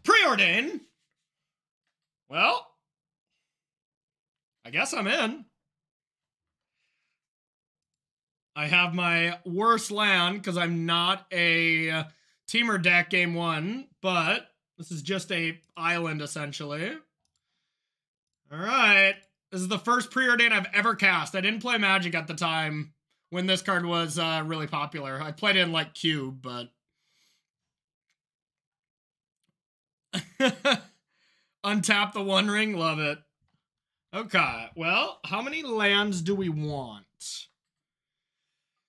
Preordain. Well, I guess I'm in. I have my worst land because I'm not a teamer deck game one, but this is just a island essentially. All right. This is the first Preordain I've ever cast. I didn't play Magic at the time when this card was really popular. I played it in like Cube, but untap the One Ring, love it. Okay, well, how many lands do we want?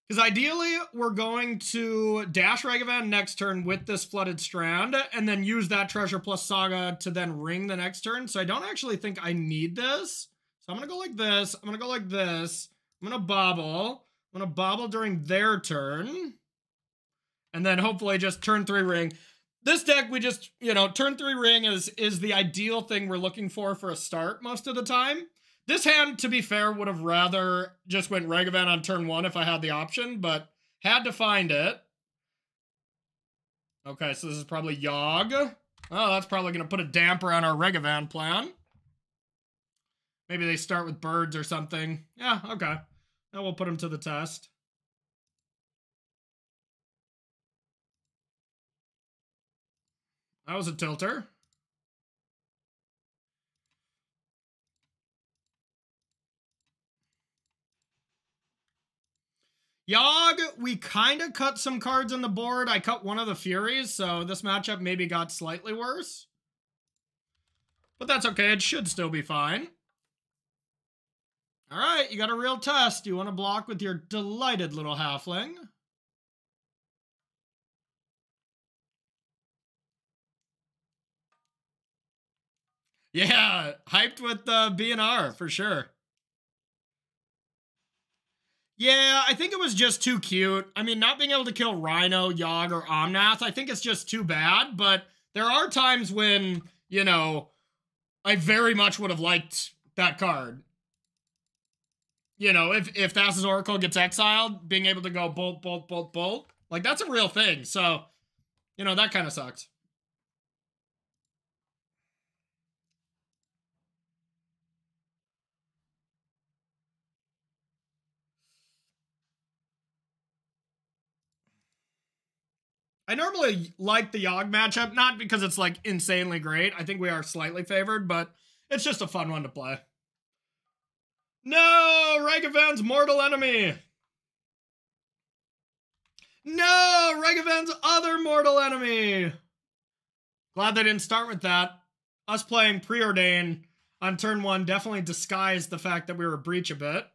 Because ideally, we're going to dash Ragavan next turn with this Flooded Strand, and then use that Treasure plus Saga to then ring the next turn. So I don't actually think I need this. So I'm going to go like this. I'm going to go like this. I'm going to bobble. I'm going to bobble during their turn. And then hopefully just turn 3 ring. This deck, we just, you know, turn 3 ring is the ideal thing we're looking for a start most of the time. This hand, to be fair, would have rather just went Ragavan on turn 1 if I had the option, but had to find it. Okay, so this is probably Yogg. Oh, that's probably going to put a damper on our Ragavan plan. Maybe they start with birds or something. Yeah, okay. Now we'll put them to the test. That was a tilter. Yogg, we kind of cut some cards on the board. I cut one of the Furies, so this matchup maybe got slightly worse. But that's okay. It should still be fine. All right, you got a real test. You want to block with your delighted little halfling. Yeah, hyped with BNR for sure. Yeah, I think it was just too cute. I mean, not being able to kill Rhino, Yogg, or Omnath, I think it's just too bad. But there are times when, you know, I very much would have liked that card. You know, if Thassa's Oracle gets exiled, being able to go bolt, bolt, bolt, bolt, like that's a real thing. So, you know, that kind of sucks. I normally like the Yogg matchup, not because it's like insanely great. I think we are slightly favored, but it's just a fun one to play. No, Ragavan's mortal enemy. No, Ragavan's other mortal enemy. Glad they didn't start with that. Us playing Preordain on turn 1 definitely disguised the fact that we were Breach a bit.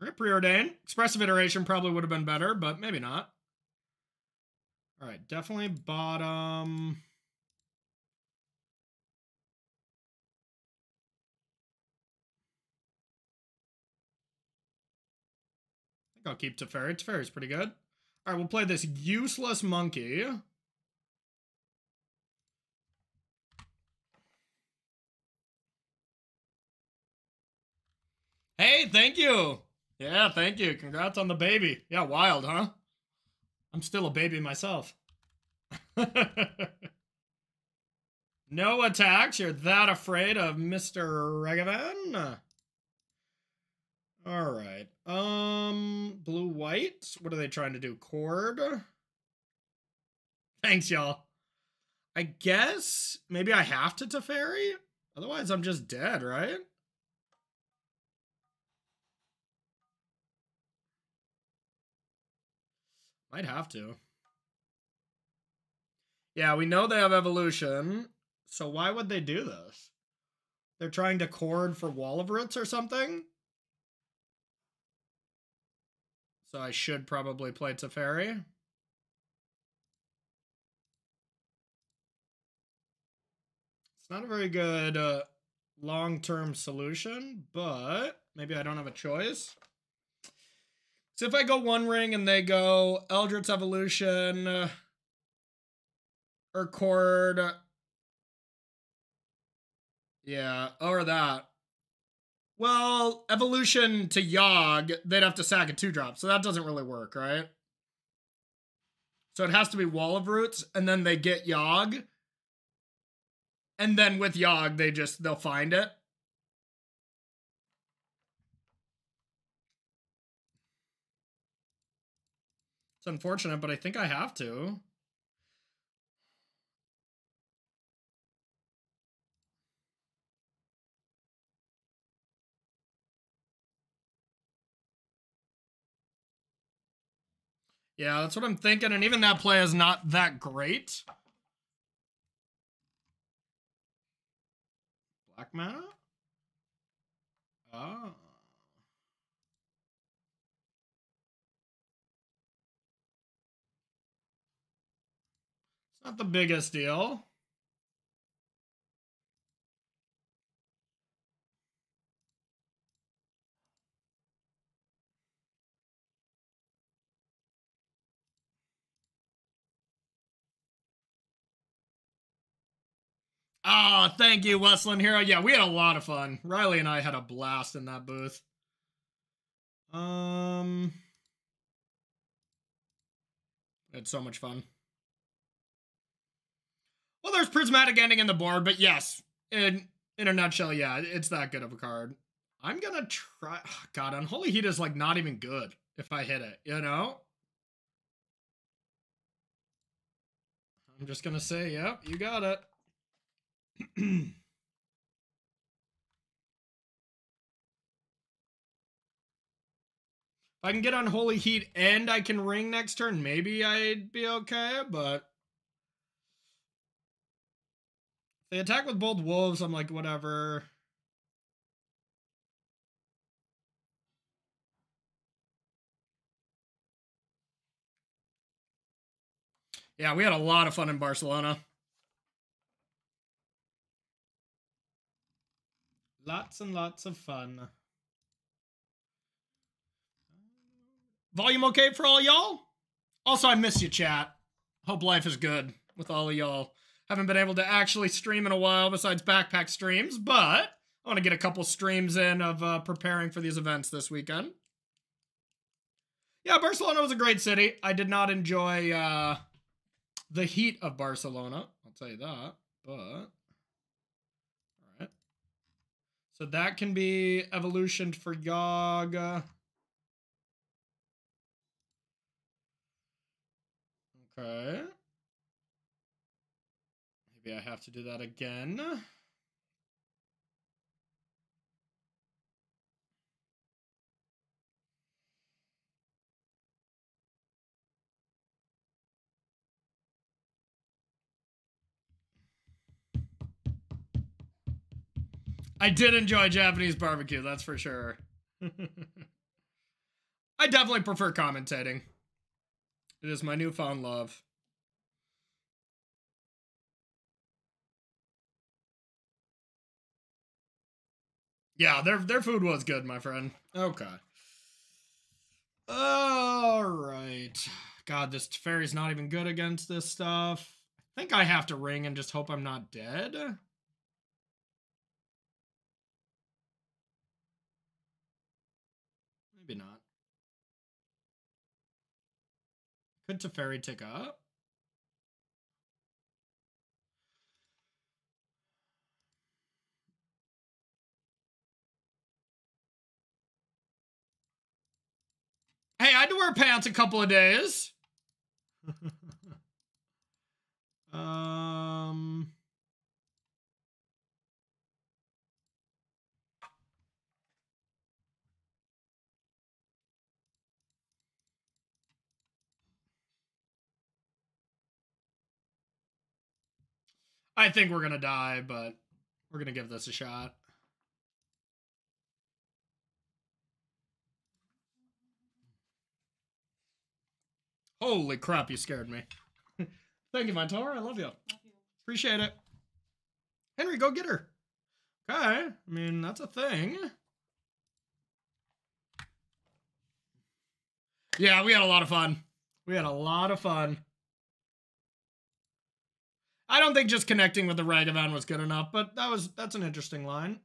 All right, Preordain. Expressive Iteration probably would have been better, but maybe not. All right, definitely bottom. I think I'll keep Teferi. Teferi's pretty good. All right, we'll play this useless monkey. Hey, thank you. Yeah, thank you. Congrats on the baby. Yeah, wild, huh? I'm still a baby myself. No attacks. You're that afraid of Mr. Ragavan? All right. Blue-white. What are they trying to do? Cord? Thanks, y'all. I guess maybe I have to Teferi? Otherwise, I'm just dead, right? Might have to. Yeah, we know they have evolution. So why would they do this? They're trying to cord for Wall of Roots or something? So I should probably play Teferi. It's not a very good long-term solution, but maybe I don't have a choice. So if I go One Ring and they go Eldritch Evolution or Cord, yeah, or that. Well, evolution to Yogg, they'd have to sack a 2-drop, so that doesn't really work, right? So it has to be Wall of Roots, and then they get Yogg. And then with Yogg, they'll find it. It's unfortunate, but I think I have to. Yeah, that's what I'm thinking, and even that play is not that great. Black mana? Oh. It's not the biggest deal. Oh, thank you, Westland Hero. Yeah, we had a lot of fun. Riley and I had a blast in that booth. It's so much fun. Well, there's Prismatic Ending in the board, but yes, in a nutshell, yeah, it's that good of a card. I'm gonna try. Oh, God, Unholy Heat is like not even good if I hit it, you know? I'm just gonna say, yep, you got it. If I can get Unholy Heat and I can ring next turn, maybe I'd be okay, but if they attack with both wolves, I'm like, whatever. Yeah, we had a lot of fun in Barcelona. Lots and lots of fun. Volume okay for all y'all? Also, I miss you, chat. Hope life is good with all of y'all. Haven't been able to actually stream in a while besides backpack streams, but I want to get a couple streams in of preparing for these events this weekend. Yeah, Barcelona was a great city. I did not enjoy the heat of Barcelona. I'll tell you that, but... All right. So that can be evolutioned for Yogg. Okay. Maybe I have to do that again. I did enjoy Japanese barbecue, that's for sure. I definitely prefer commentating. It is my newfound love. Yeah, their food was good, my friend. Okay. All right. God, this Teferi's not even good against this stuff. I think I have to ring and just hope I'm not dead. Maybe not. Could Teferi tick up? Hey, I had to wear pants a couple of days. I think we're gonna die, but we're gonna give this a shot. Holy crap, you scared me. Thank you, Montour. I love you. Appreciate it. Henry, go get her. Okay. I mean, that's a thing. Yeah, we had a lot of fun. We had a lot of fun. I don't think just connecting with the Ragavan was good enough, but that's an interesting line.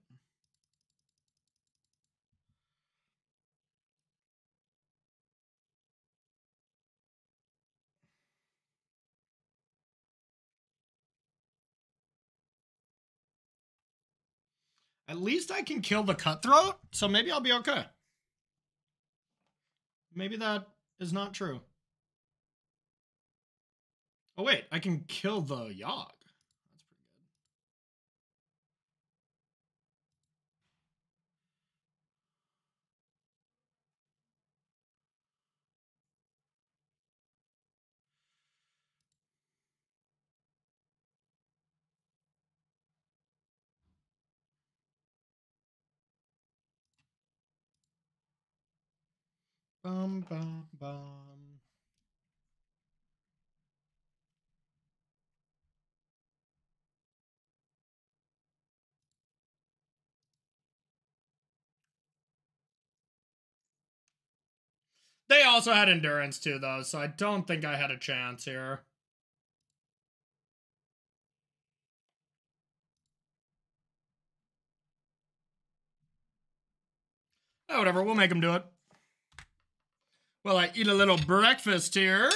At least I can kill the cutthroat, so maybe I'll be okay. Maybe that is not true. Oh wait, I can kill the Yogg. That's pretty good. Bum, bum, bum. They also had endurance too, though, so I don't think I had a chance here. Oh, whatever, we'll make him do it. Well, I eat a little breakfast here.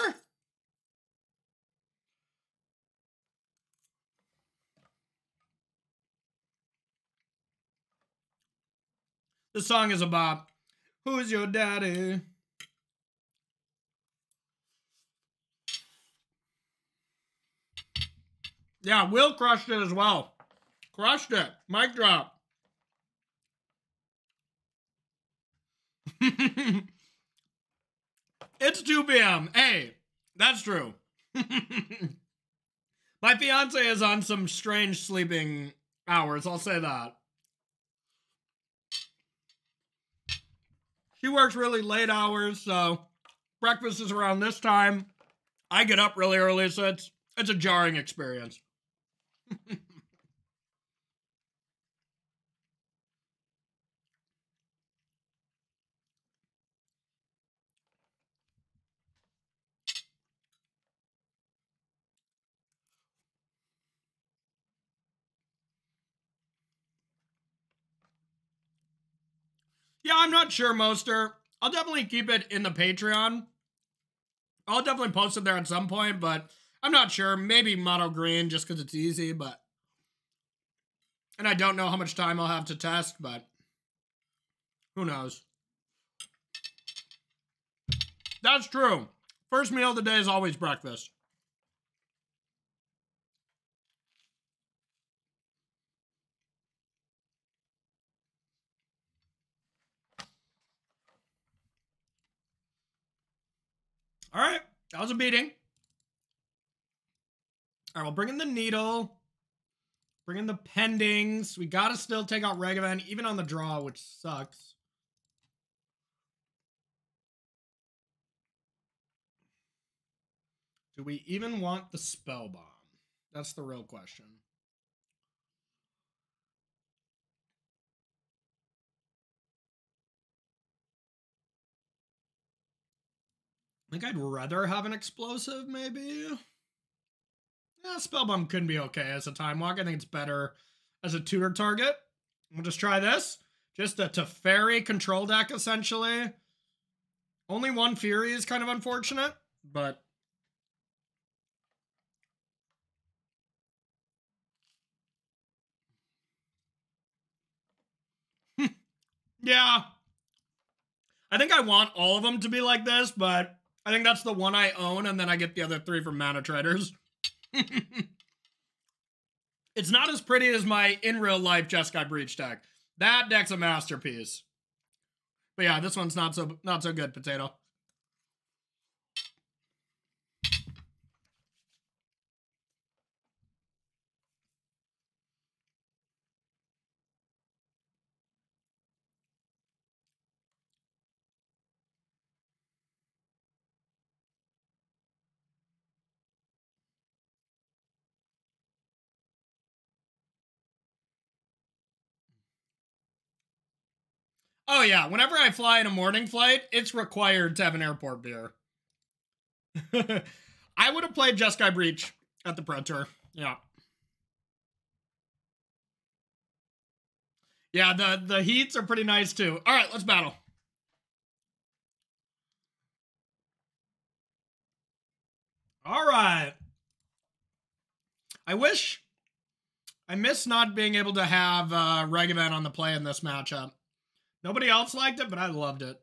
The song is about, who's your daddy? Yeah, Will crushed it as well. Crushed it. Mic drop. It's 2 p.m. Hey, that's true. My fiance is on some strange sleeping hours, I'll say that. She works really late hours, so breakfast is around this time. I get up really early, so it's a jarring experience. Yeah, I'm not sure, Moster. I'll definitely keep it in the Patreon. I'll definitely post it there at some point, but I'm not sure. Maybe Mono Green just because it's easy, but... And I don't know how much time I'll have to test, but... Who knows? That's true. First meal of the day is always breakfast. All right, that was a beating. All right, we'll bring in the needle. Bring in the pendings. We got to still take out Ragavan, even on the draw, which sucks. Do we even want the Spell Bomb? That's the real question. I think I'd rather have an explosive, maybe. Yeah, Spellbomb could be okay as a Time Walk. I think it's better as a tutor target. We'll just try this. Just a Teferi control deck, essentially. Only one Fury is kind of unfortunate, but... yeah. I think I want all of them to be like this, but I think that's the one I own, and then I get the other 3 from Mana Traders. It's not as pretty as my in real life Jeskai Breach deck. That deck's a masterpiece. But yeah, this one's not so good, Potato. Oh yeah, whenever I fly in a morning flight, it's required to have an airport beer. I would have played Jeskai Breach at the Pro Tour. Yeah. Yeah, the heats are pretty nice too. All right, let's battle. All right. I wish I miss not being able to have Regiven on the play in this matchup. Nobody else liked it, but I loved it.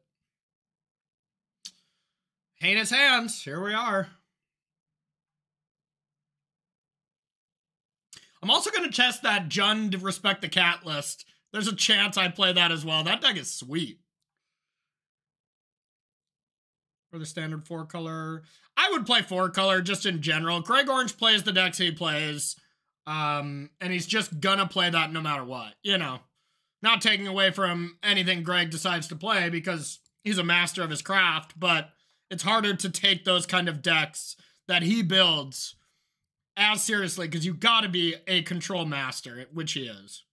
Heinous Hands, here we are. I'm also going to test that Jund to Respect the Cat list. There's a chance I'd play that as well. That deck is sweet. For the standard 4-color. I would play 4-color just in general. Greg Orange plays the decks he plays. And he's just gonna play that no matter what. You know, not taking away from anything Greg decides to play because he's a master of his craft, but it's harder to take those kind of decks that he builds as seriously because you gotta be a control master, which he is.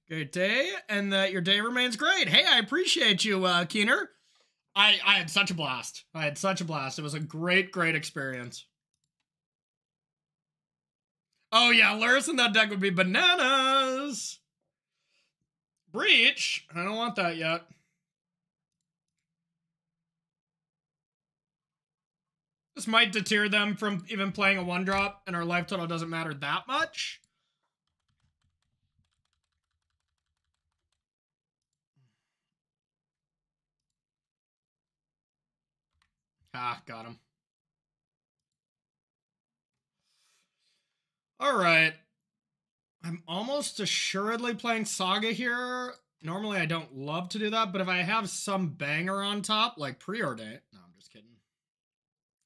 Great day, and that your day remains great. Hey, I appreciate you, Keener. I had such a blast. I had such a blast. It was a great, great experience. Oh yeah, Lurrus in that deck would be bananas. Breach? I don't want that yet. This might deter them from even playing a 1-drop, and our life total doesn't matter that much. Ah, got him. All right. I'm almost assuredly playing Saga here. Normally, I don't love to do that, but if I have some banger on top, like Preordain... No, I'm just kidding.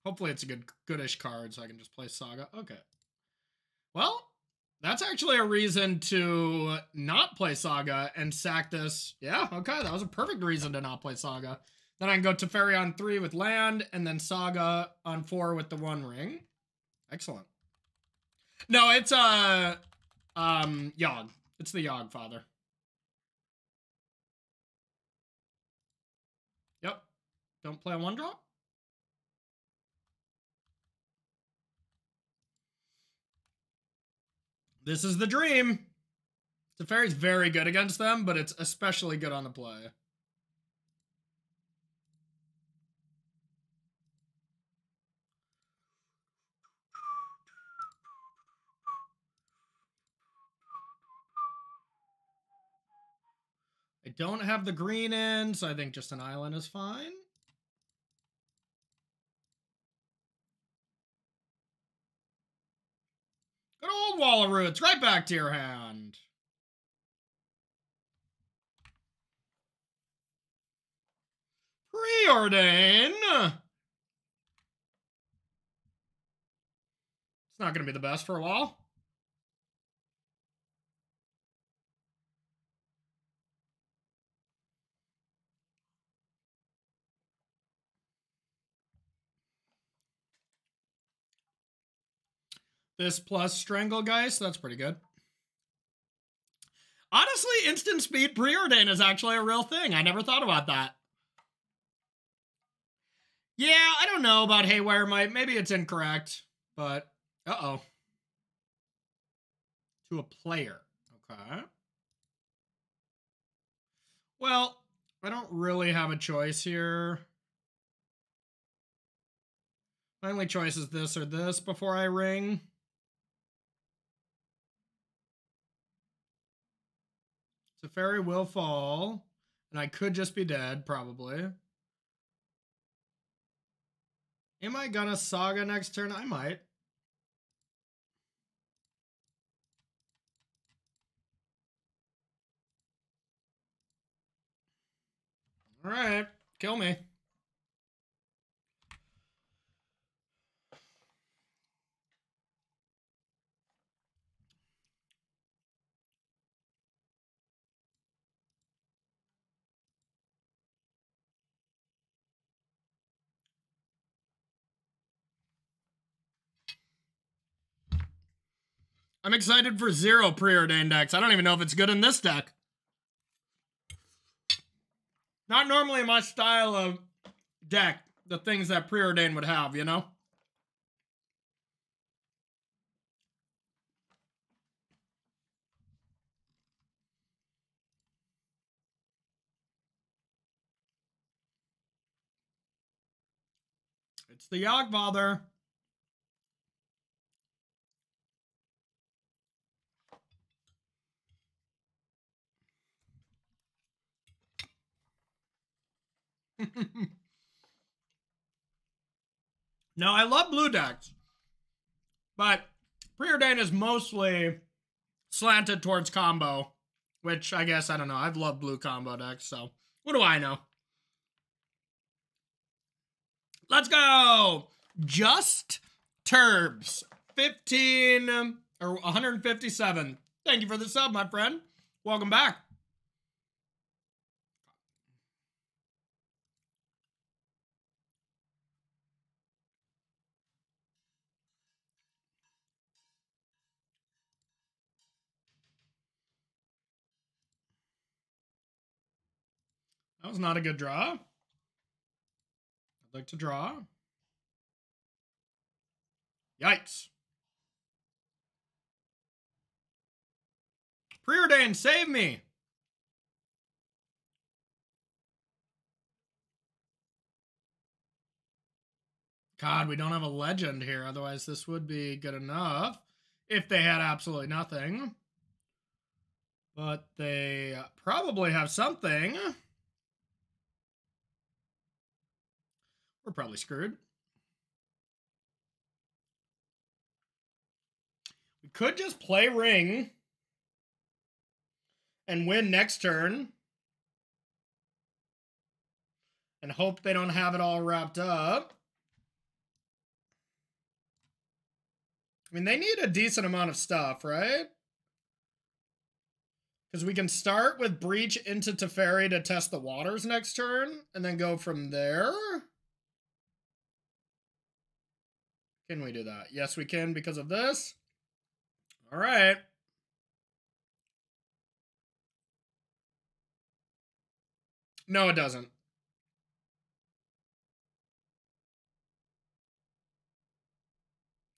Hopefully it's a goodish card, so I can just play Saga. Okay. Well, that's actually a reason to not play Saga and sack this. Yeah, okay, that was a perfect reason to not play Saga. Then I can go Teferi on 3 with land, and then Saga on 4 with the 1 ring. Excellent. No, it's Yogg. It's the Yogg Father. Yep. Don't play a 1-drop. This is the dream. Teferi's very good against them, but it's especially good on the play. I don't have the green in, so I think just an island is fine. Good old Wall of Roots, right back to your hand. Preordain. It's not going to be the best for a while. This plus Stranglegeist, that's pretty good. Honestly, instant speed Preordain is actually a real thing. I never thought about that. Yeah, I don't know about Haywire Might. Maybe it's incorrect, but uh-oh. To a player. Okay. Well, I don't really have a choice here. My only choice is this or this before I ring. Teferi will fall, and I could just be dead, probably. Am I gonna Saga next turn? I might. All right, kill me. I'm excited for 0 Preordained decks. I don't even know if it's good in this deck. Not normally my style of deck, the things that Preordain would have, you know? It's the Yogg Father. No, I love blue decks, but Preordain is mostly slanted towards combo, which I guess, I don't know. I've loved blue combo decks, so what do I know? Let's go! Just Turbs, 15 or 157. Thank you for the sub, my friend. Welcome back. That was not a good draw. I'd like to draw. Yikes. Preordain, save me. God, we don't have a legend here. Otherwise, this would be good enough if they had absolutely nothing. But they probably have something. We're probably screwed. We could just play Ring and win next turn and hope they don't have it all wrapped up. I mean, they need a decent amount of stuff, right? Because we can start with Breach into Teferi to test the waters next turn and then go from there. Can we do that? Yes, we can because of this. All right. No, it doesn't.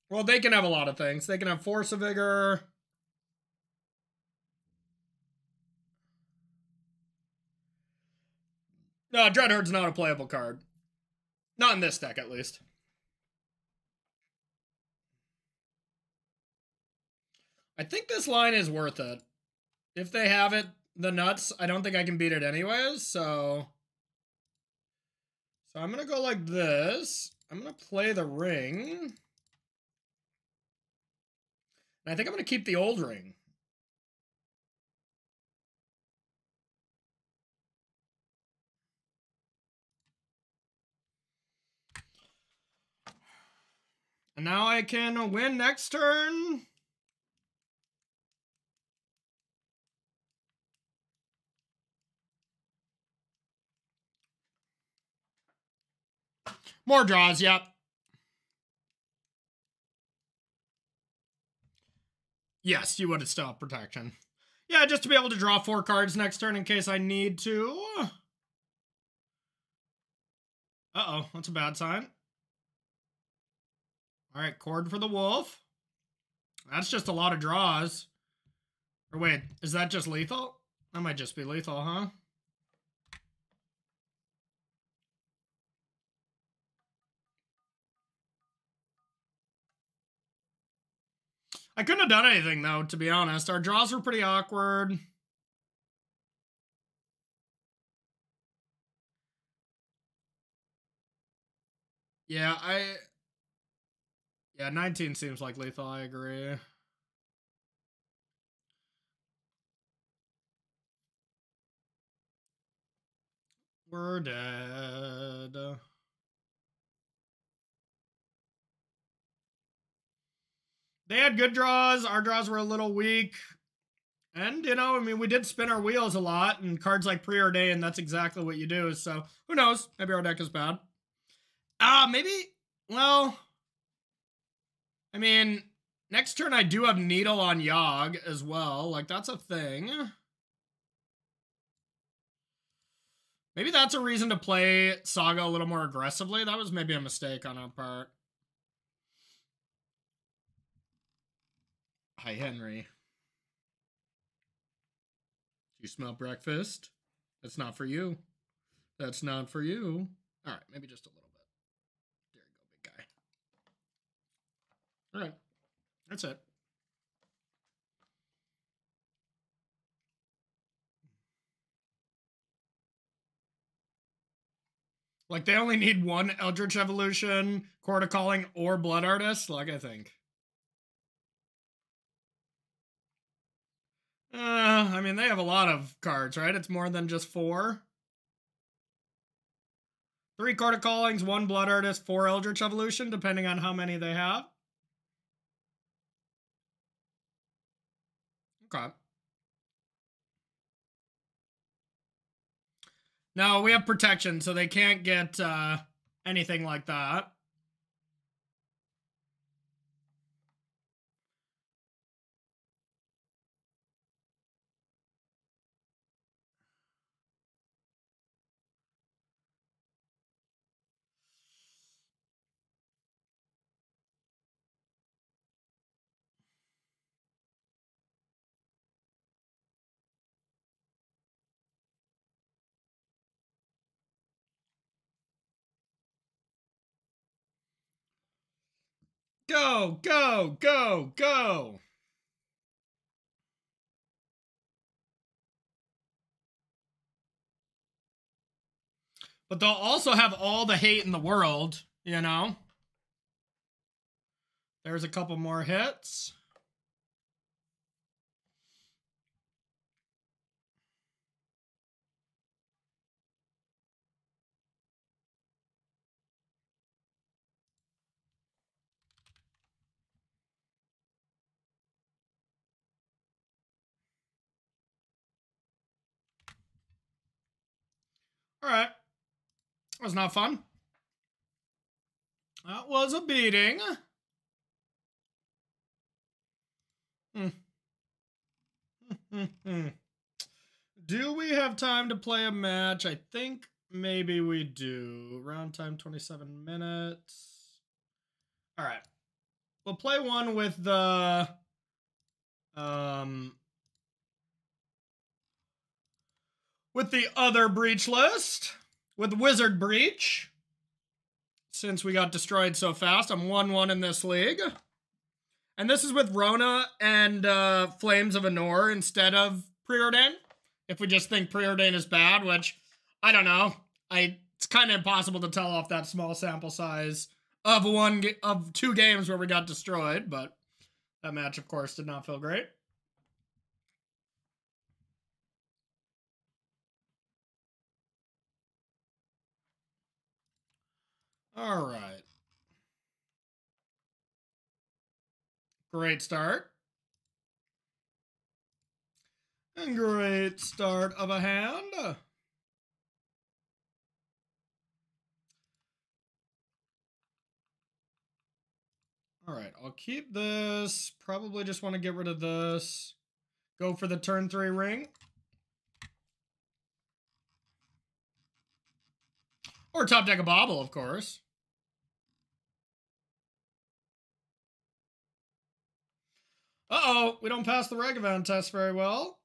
Well, they can have a lot of things. They can have Force of Vigor. No, Dreadhord's not a playable card. Not in this deck, at least. I think this line is worth it. If they have it, the nuts, I don't think I can beat it anyways, so I'm going to go like this. I'm going to play the Ring. And I think I'm going to keep the old Ring. And now I can win next turn. More draws, yep. Yes, you would have still have protection. Yeah, just to be able to draw 4 cards next turn in case I need to. Uh-oh, that's a bad sign. All right, Cord for the Wolf. That's just a lot of draws. Or wait, is that just lethal? That might just be lethal, huh? I couldn't have done anything, though, to be honest. Our draws were pretty awkward. Yeah, Yeah, 19 seems like lethal, I agree. We're dead. They had good draws. Our draws were a little weak. And, you know, I mean, we did spin our wheels a lot, and cards like Preordain, that's exactly what you do. So, who knows? Maybe our deck is bad. Maybe, well, I mean, next turn I do have Needle on Yogg as well. Like, that's a thing. Maybe that's a reason to play Saga a little more aggressively. That was maybe a mistake on our part. Hi, Henry. You smell breakfast? That's not for you. That's not for you. All right, maybe just a little bit. There you go, big guy. All right, that's it. Like, they only need one Eldritch Evolution, Chord of Calling, or Blood Artist, like, I think. I mean, they have a lot of cards, right? It's more than just 4. 3 Chord of Callings, 1 Blood Artist, 4 Eldritch Evolution, depending on how many they have. Okay. No, we have protection, so they can't get anything like that. Go, go, go, go. But they'll also have all the hate in the world, you know? There's a couple more hits. All right. That was not fun. That was a beating. Do we have time to play a match? I think maybe we do. Round time 27 minutes. All right. We'll play one with the other breach list, with Wizard Breach. Since we got destroyed so fast, I'm 1-1 in this league. And this is with Rona and Flames of Anor instead of Preordain. If we just think Preordain is bad, which, I don't know. It's kind of impossible to tell off that small sample size of 2 games where we got destroyed, but that match, of course, did not feel great. All right. Great start. And great start of a hand. All right, I'll keep this. Probably just want to get rid of this. Go for the turn 3 ring. Or top deck a Bauble, of course. Uh-oh, we don't pass the Ragavan test very well.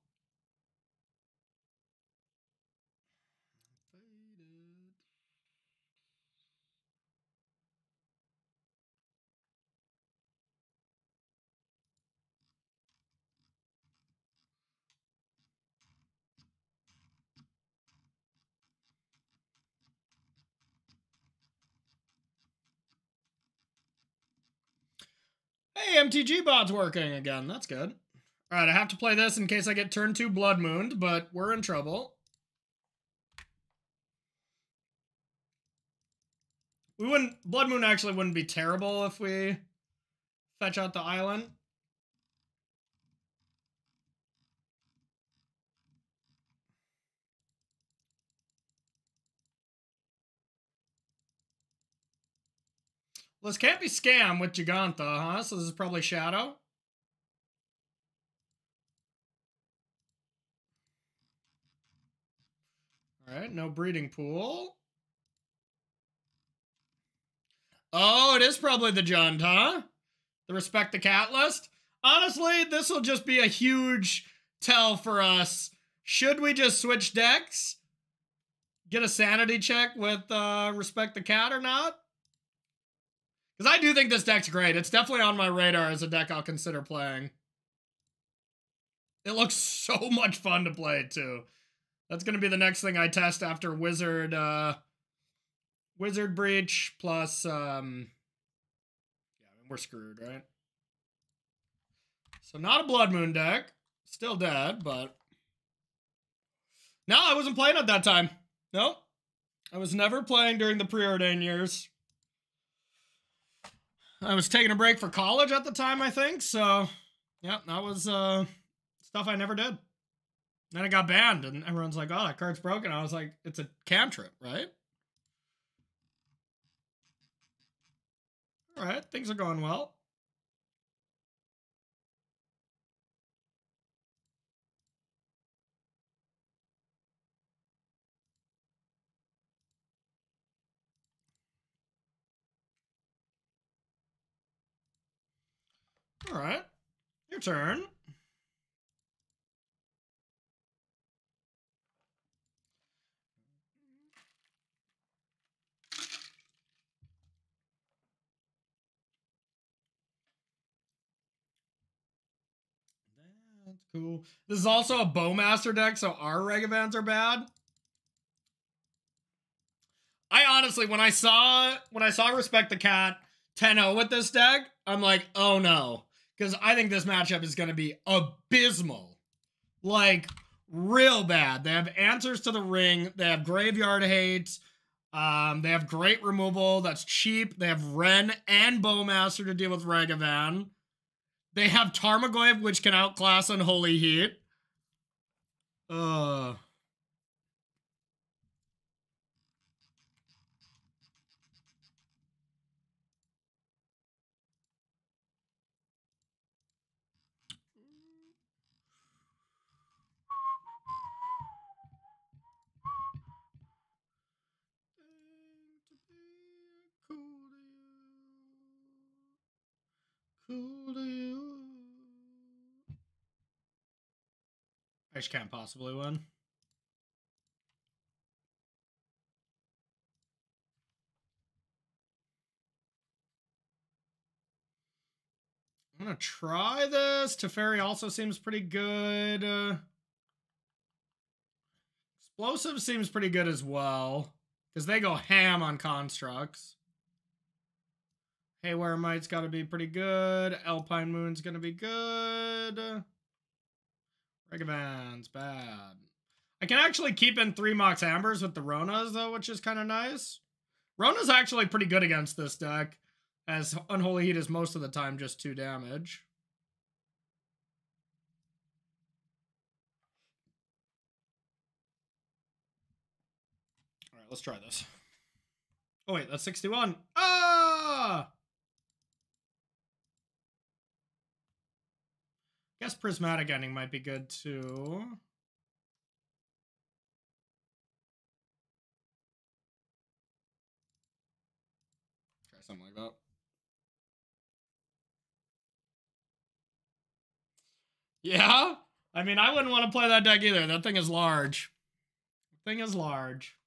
Hey, MTG bot's working again. That's good. All right, I have to play this in case I get turn 2 Blood Mooned, but we're in trouble. Blood Moon actually wouldn't be terrible if we fetch out the island. Well, this can't be Scam with Giganta, huh? So this is probably Shadow. All right, no breeding pool. Oh, it is probably the Jund, huh? The Respect the Cat list. Honestly, this will just be a huge tell for us. Should we just switch decks? Get a sanity check with Respect the Cat or not? Because I do think this deck's great. It's definitely on my radar as a deck I'll consider playing. It looks so much fun to play, too. That's going to be the next thing I test after Wizard Wizard Breach plus, yeah, we're screwed, right? So not a Blood Moon deck. Still dead, but... No, I wasn't playing at that time. Nope. I was never playing during the preordained years. I was taking a break for college at the time, I think. So, yeah, that was stuff I never did. Then it got banned, and everyone's like, oh, that card's broken. I was like, it's a cantrip, right? All right, things are going well. All right, your turn. That's cool. This is also a Bowmaster deck, so our Regavans are bad. I honestly, when I saw Respect the Cat 10-0 with this deck, I'm like, oh no. Because I think this matchup is going to be abysmal. Like, real bad. They have Answers to the Ring. They have Graveyard Hate. They have great removal. That's cheap. They have Ren and Bowmaster to deal with Ragavan. They have Tarmogoyf, which can outclass Unholy Heat. Cool to you. I just can't possibly win. I'm gonna try this. Teferi also seems pretty good. Explosive seems pretty good as well, because they go ham on constructs. Haywire Might's got to be pretty good. Alpine Moon's gonna be good. Regavan's bad. I can actually keep in 3 Mox Ambers with the Ronas, though, which is kind of nice. Rona's actually pretty good against this deck, as Unholy Heat is most of the time just 2 damage. Alright, let's try this. Oh wait, that's 61. Ah! Guess Prismatic Ending might be good too. Try something like that. Yeah? I mean, I wouldn't want to play that deck either. That thing is large. The thing is large.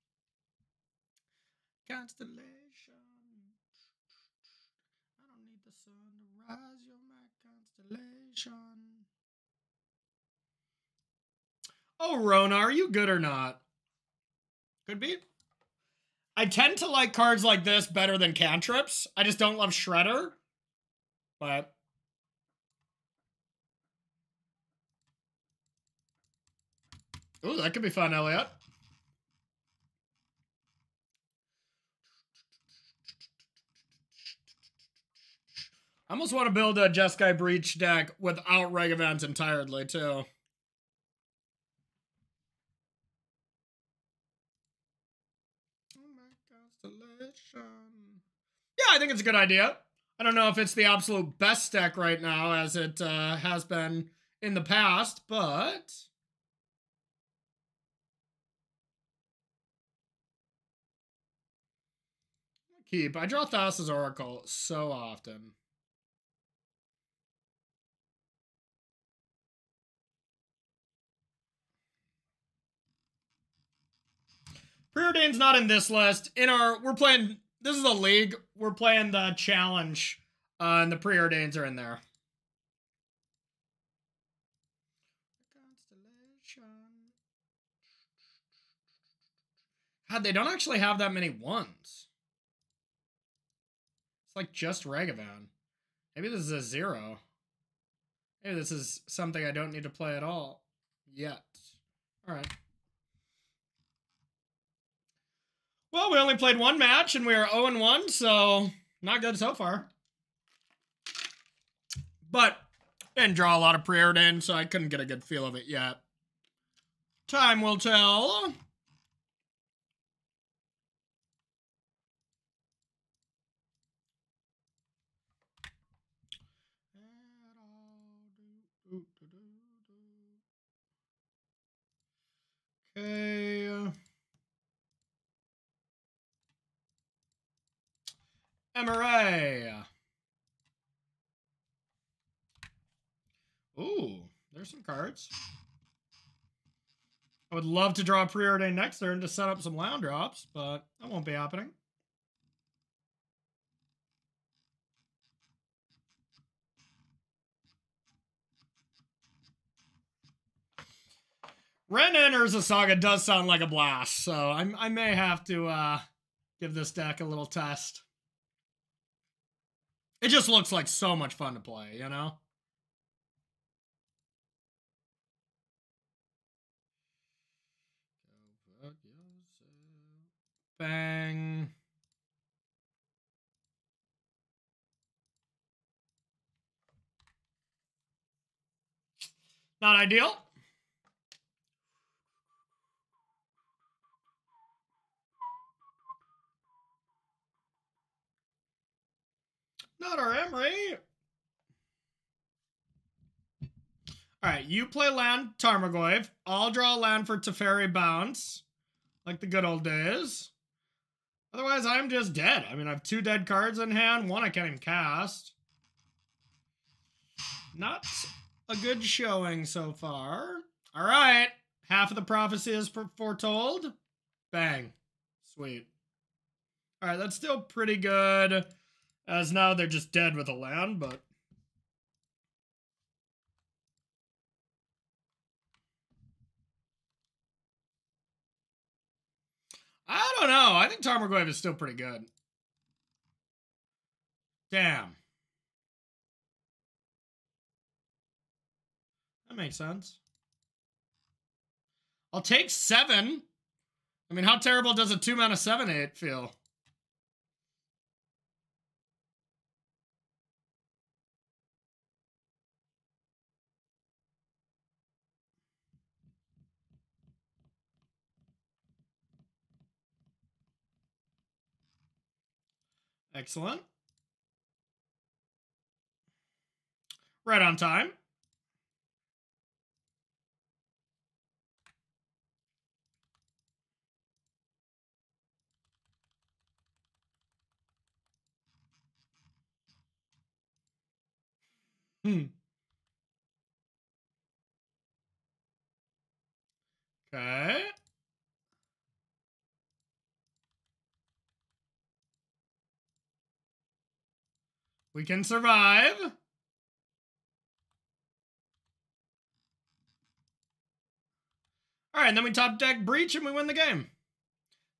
Constellation. I don't need the sun to rise. You're my constellation. Oh, Rona, are you good or not? Could be. I tend to like cards like this better than cantrips. I just don't love Shredder. But... ooh, that could be fun, Elliot. I almost want to build a Jeskai Breach deck without Regavans entirely, too. Oh my constellation. Yeah, I think it's a good idea. I don't know if it's the absolute best deck right now, as it has been in the past, but... keep. I draw Thassa's Oracle so often. Preordained's not in this list. We're playing, this is a league. We're playing the challenge, and the Preordaineds are in there. God, they don't actually have that many ones. It's like just Ragavan. Maybe this is a 0. Maybe this is something I don't need to play at all. Yet. Alright. Well, we only played one match and we are 0-1, so not good so far. But didn't draw a lot of preordained, so I couldn't get a good feel of it yet. Time will tell. Okay. Emaray. Ooh, there's some cards. I would love to draw a preordained next turn to set up some land drops, but that won't be happening. Ren Enters a Saga does sound like a blast, so I may have to give this deck a little test. It just looks like so much fun to play, you know? Bang. Not ideal. Not our Emery. Alright, you play land Tarmogoyf. I'll draw a land for Teferi Bounce. Like the good old days. Otherwise, I'm just dead. I mean, I have 2 dead cards in hand. 1 I can't even cast. Not a good showing so far. Alright. Half of the prophecy is foretold. Bang. Sweet. Alright, that's still pretty good. As now they're just dead with a land, but... I don't know. I think Tarmogoyf is still pretty good. Damn. That makes sense. I'll take 7. I mean, how terrible does a 2-mana 7/8 feel? Excellent. Right on time. Okay. We can survive. All right, and then we top deck Breach and we win the game.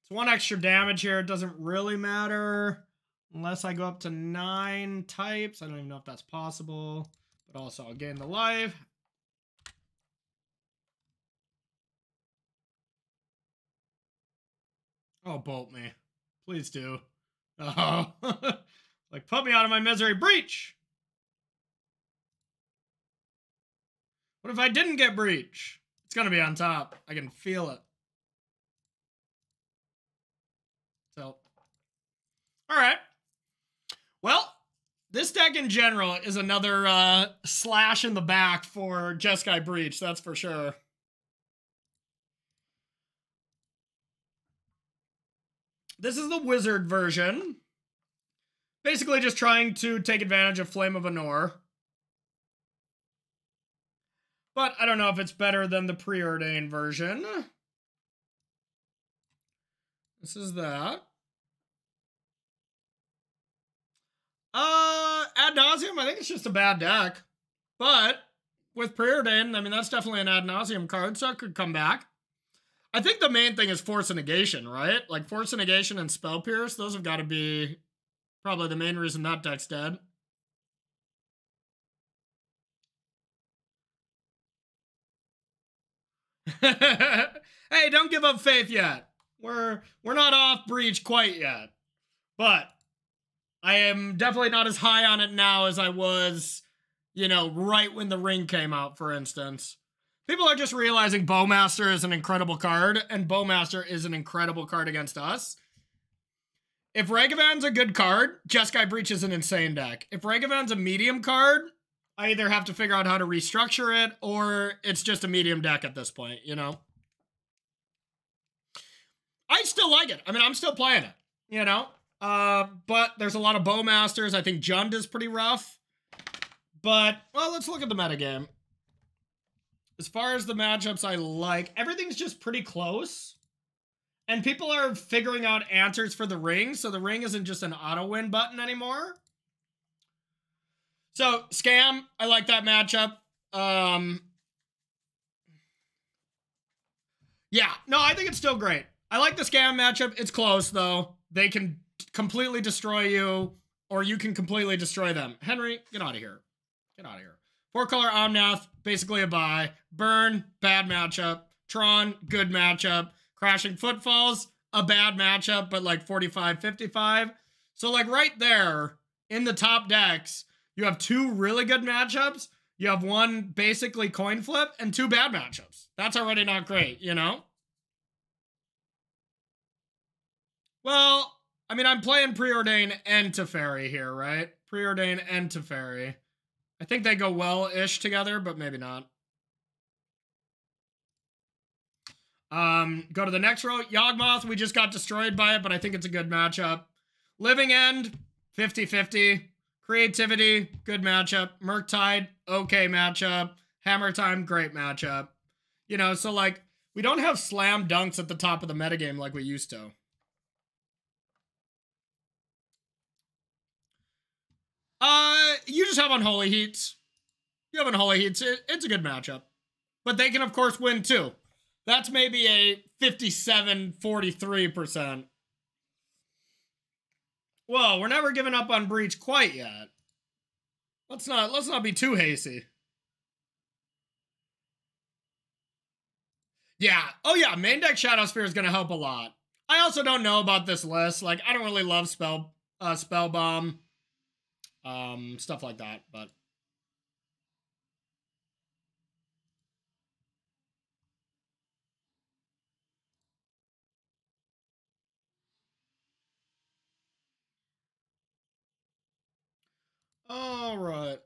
It's 1 extra damage here. It doesn't really matter unless I go up to 9 types. I don't even know if that's possible, but also I'll gain the life. Oh, bolt me. Please do. Oh. Like, put me out of my misery. Breach! What if I didn't get Breach? It's gonna be on top. I can feel it. So. Alright. Well, this deck in general is another slash in the back for Jeskai Breach, that's for sure. This is the wizard version. Basically just trying to take advantage of Flame of Anor. But I don't know if it's better than the preordained version. This is that. Ad Nauseam, I think it's just a bad deck. But with preordained, I mean, that's definitely an Ad Nauseam card, so it could come back. I think the main thing is Force of Negation, right? Like, Force of Negation and Spell Pierce, those have got to be Probably the main reason that deck's dead. Hey, don't give up faith yet. We're not off Breach quite yet. But I am definitely not as high on it now as I was, you know, right when the ring came out, for instance. People are just realizing Bowmaster is an incredible card, and Bowmaster is an incredible card against us. If Ragavan's a good card, Jeskai Breach is an insane deck. If Ragavan's a medium card, I either have to figure out how to restructure it, or it's just a medium deck at this point, you know? I still like it. I mean, I'm still playing it, you know? But there's a lot of Bowmasters. I think Jund is pretty rough. But, well, let's look at the metagame. As far as the matchups I like, everything's just pretty close. And people are figuring out answers for the ring, so the ring isn't just an auto-win button anymore. So, Scam, I like that matchup. Yeah, no, I think it's still great. I like the Scam matchup. It's close, though. They can completely destroy you, or you can completely destroy them. Henry, get out of here. Get out of here. 4-color Omnath, basically a buy. Burn, bad matchup. Tron, good matchup. Crashing Footfalls, a bad matchup, but like 45-55. So like right there, in the top decks, you have 2 really good matchups. You have 1 basically coin flip and 2 bad matchups. That's already not great, you know? Well, I mean, I'm playing Preordain and Teferi here, right? Preordain and Teferi. I think they go well-ish together, but maybe not. Go to the next row. Yawgmoth, we just got destroyed by it, but I think it's a good matchup. Living End, 50-50. Creativity, good matchup. Murktide, okay matchup. Hammer Time, great matchup. You know, so like, we don't have slam dunks at the top of the metagame like we used to. You just have Unholy Heats. You have Unholy Heats. It's a good matchup. But they can, of course, win, too. That's maybe a 57-43%. Whoa, we're never giving up on Breach quite yet. Let's not be too hasty. Yeah. Oh, yeah. Main deck Shadowsphere is going to help a lot. I also don't know about this list. Like, I don't really love Spellbomb. Stuff like that, but... All right.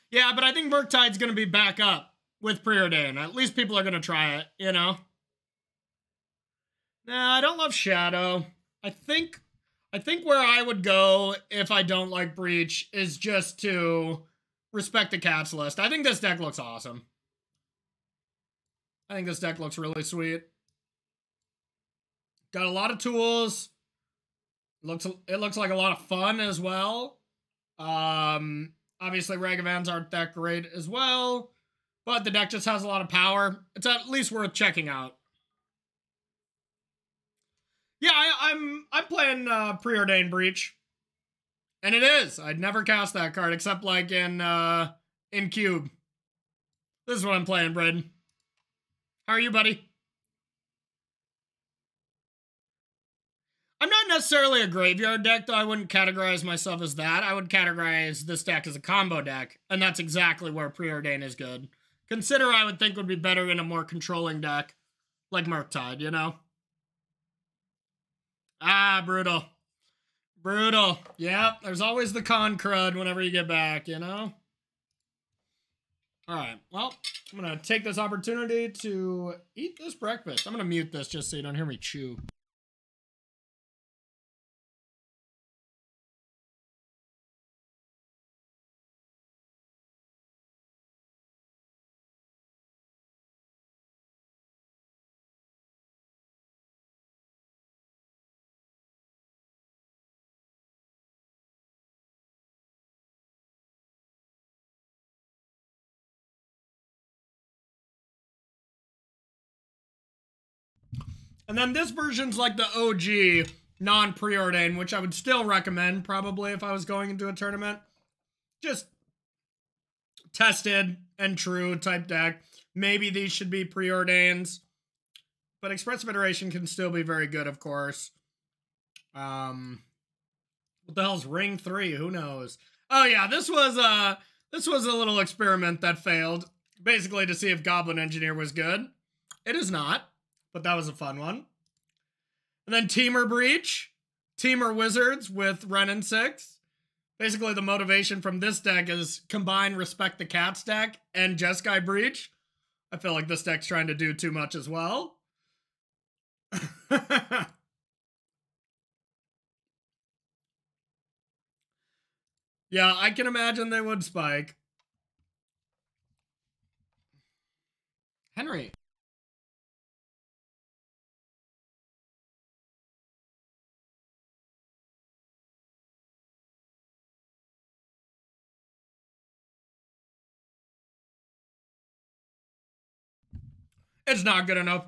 Yeah, but I think Murktide's going to be back up with Preordain. At least people are going to try it, you know? Nah, I don't love Shadow. I think where I would go if I don't like Breach is just to respect the Cats list. I think this deck looks awesome. I think this deck looks really sweet. Got a lot of tools. It looks like a lot of fun as well. Obviously Ragavans aren't that great as well, but the deck just has a lot of power. It's at least worth checking out. Yeah, I'm playing Preordained Breach. And it is. I'd never cast that card except like in Cube. This is what I'm playing, Braden. How are you, buddy? I'm not necessarily a graveyard deck, though. I wouldn't categorize myself as that. I would categorize this deck as a combo deck, and that's exactly where Preordain is good. Consider I would think would be better in a more controlling deck, like Murktide, you know? Ah, brutal. Brutal. Yeah, there's always the con crud whenever you get back, you know? Alright, well, I'm gonna take this opportunity to eat this breakfast. I'm gonna mute this just so you don't hear me chew. And then this version's like the OG non-preordained, which I would still recommend probably if I was going into a tournament. Just tested and true type deck. Maybe these should be preordains. But Expressive Iteration can still be very good, of course. What the hell's Ring 3? Who knows? Oh yeah, this was a little experiment that failed. Basically to see if Goblin Engineer was good. It is not, but that was a fun one. And then Teamer Breach. Teamer Wizards with Wrenn and 6. Basically the motivation from this deck is combine Respect the Cats deck and Jeskai Breach. I feel like this deck's trying to do too much as well. Yeah, I can imagine they would spike. Henry. It's not good enough.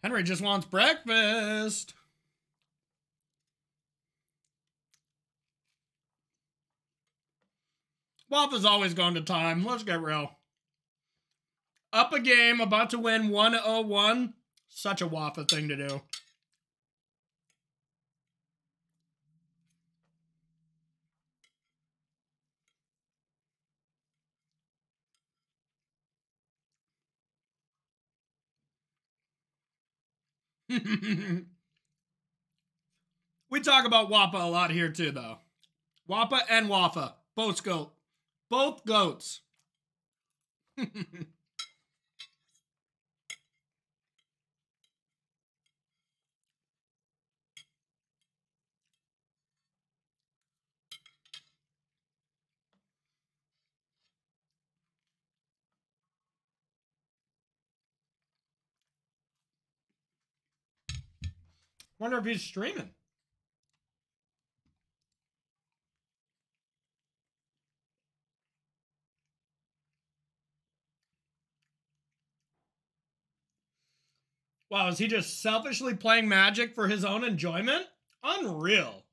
Henry just wants breakfast. Wafa's always going to time. Let's get real. Up a game, about to win 1-0-1. Such a Wafa thing to do. We talk about Wappa a lot here too, though. Wappa and Wafa. Both goat. Both goats. Wonder if he's streaming. Wow, is he just selfishly playing Magic for his own enjoyment? Unreal.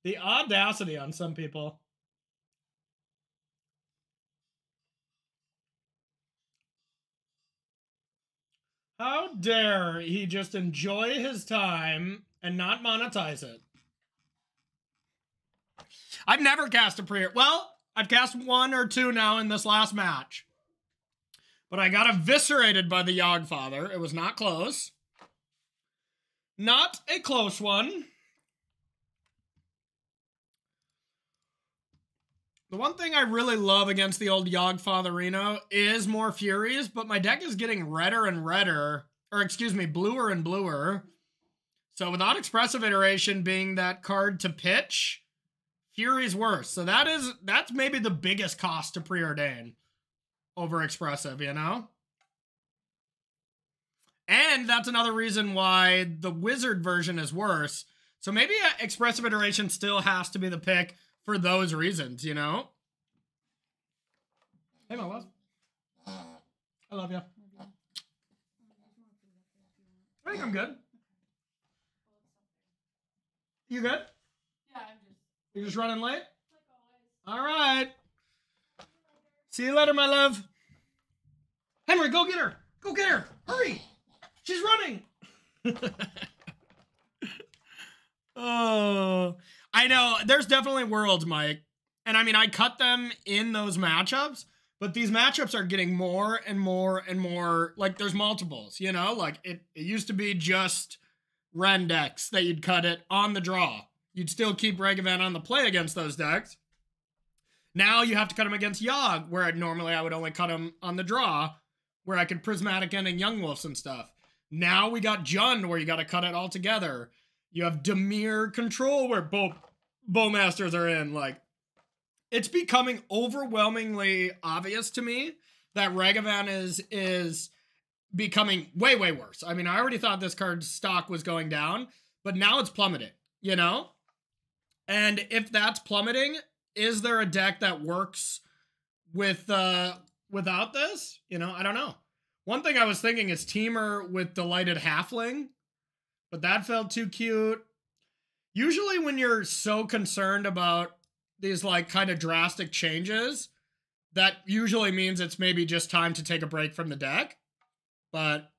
The audacity on some people. How dare he just enjoy his time and not monetize it? I've never cast a pre... Well, I've cast 1 or 2 now in this last match. But I got eviscerated by the Yogg-Father. It was not close. Not a close one. The one thing I really love against the old Yogg-Fatherino is more Furies, but my deck is getting redder and redder. Or excuse me, bluer and bluer. So without Expressive Iteration being that card to pitch, Fury's worse. So that's maybe the biggest cost to preordain over Expressive, you know? And that's another reason why the Wizard version is worse. So maybe Expressive Iteration still has to be the pick for those reasons, you know? Hey, my love. I love you. I think I'm good. You good? Yeah, You're just running late? All right. See you later, my love. Henry, go get her. Go get her. Hurry. She's running. Oh, I know. There's definitely worlds, Mike. And I mean, I cut them in those matchups, but these matchups are getting more and more and more, like there's multiples, you know? Like it used to be just Wrenn decks that you'd cut it on the draw. You'd still keep Ragavan on the play against those decks. Now you have to cut them against Yogg, where normally I would only cut them on the draw, where I could Prismatic End and Young Wolves and stuff. Now we got Jund, where you got to cut it all together. You have Dimir Control, where both Bowmasters are in. Like, it's becoming overwhelmingly obvious to me that Ragavan is becoming way, way worse. I mean, I already thought this card's stock was going down, but now it's plummeting, you know? And if that's plummeting, is there a deck that works with without this? You know, I don't know. One thing I was thinking is Teamer with Delighted Halfling, but that felt too cute. Usually when you're so concerned about these like kind of drastic changes, that usually means it's maybe just time to take a break from the deck. But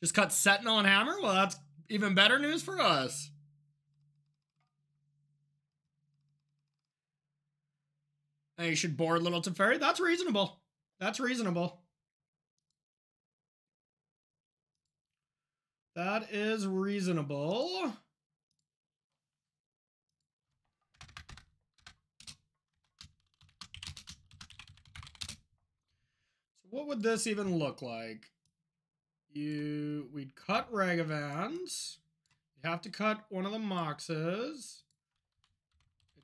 just cut Sentinel and Hammer? Well, that's even better news for us. And you should board Little Teferi. That's reasonable. That's reasonable. That is reasonable. So what would this even look like? We'd cut Ragavans. You have to cut one of the Moxes.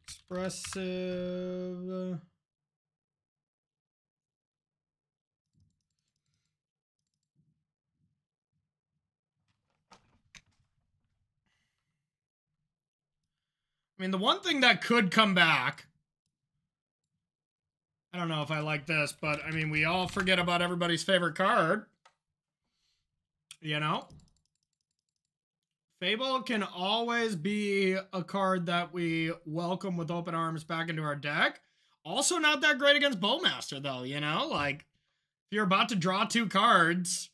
Expressive. I mean, the one thing that could come back, I don't know if I like this, but I mean, we all forget about everybody's favorite card. You know? Fable can always be a card that we welcome with open arms back into our deck. Also not that great against Bowmaster, though, you know? Like, if you're about to draw 2 cards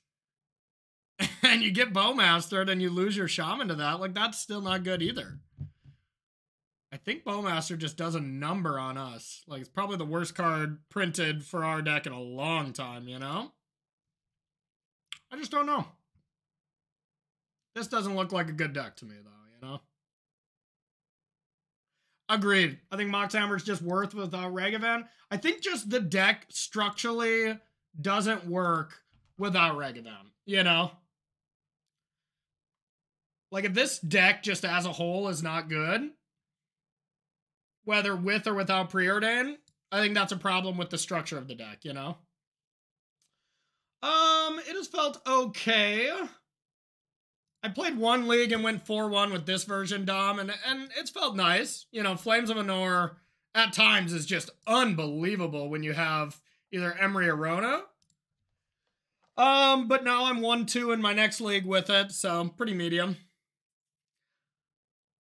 and you get Bowmastered and you lose your Shaman to that, like, that's still not good either. I think Bowmaster just does a number on us. Like, it's probably the worst card printed for our deck in a long time, you know? I just don't know. This doesn't look like a good deck to me, though, you know? Agreed. I think Mox Hammer's just worth without Ragavan. I think just the deck structurally doesn't work without Ragavan, you know? Like, if this deck just as a whole is not good, whether with or without Preordain, I think that's a problem with the structure of the deck, you know? It has felt okay. I played one league and went 4-1 with this version, Dom, and it's felt nice. You know, Flames of Anor at times is just unbelievable when you have either Emery or Rona. But now I'm 1-2 in my next league with it, so pretty medium.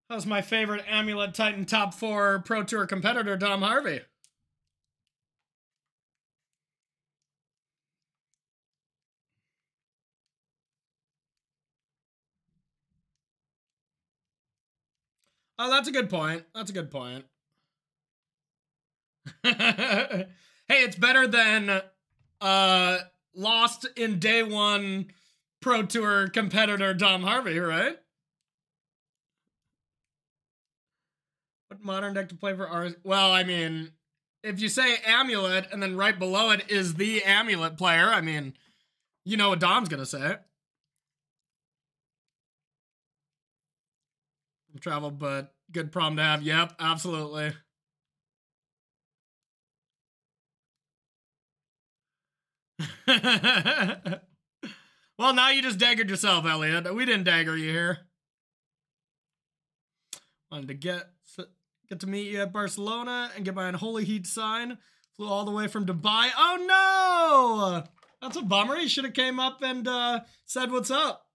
How's my favorite Amulet Titan top 4 Pro Tour competitor, Dom Harvey? Oh, that's a good point. That's a good point. Hey, it's better than lost in day 1 Pro Tour competitor Dom Harvey, right? What modern deck to play for ours? Well, I mean, if you say Amulet and then right below it is the Amulet player, I mean, you know what Dom's gonna say. Travel, but good problem to have. Yep, absolutely. Well, now you just daggered yourself, Elliot. We didn't dagger you here. Wanted to get to meet you at Barcelona and get my Unholy Heat sign. Flew all the way from Dubai. Oh no! That's a bummer. He should have came up and said what's up.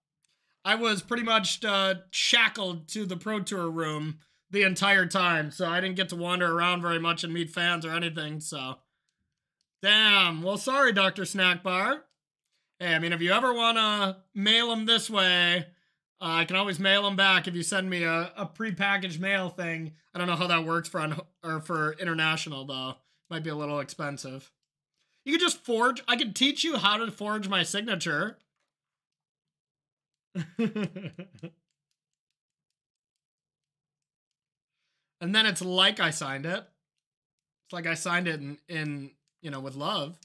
I was pretty much shackled to the Pro Tour room the entire time, so I didn't get to wander around very much and meet fans or anything, so. Damn. Well, sorry, Dr. Snackbar. Hey, I mean, if you ever want to mail them this way, I can always mail them back if you send me a prepackaged mail thing. I don't know how that works for international, though. Might be a little expensive. You could just forge. I could teach you how to forge my signature. And then it's like I signed it. It's like I signed it in you know, with love.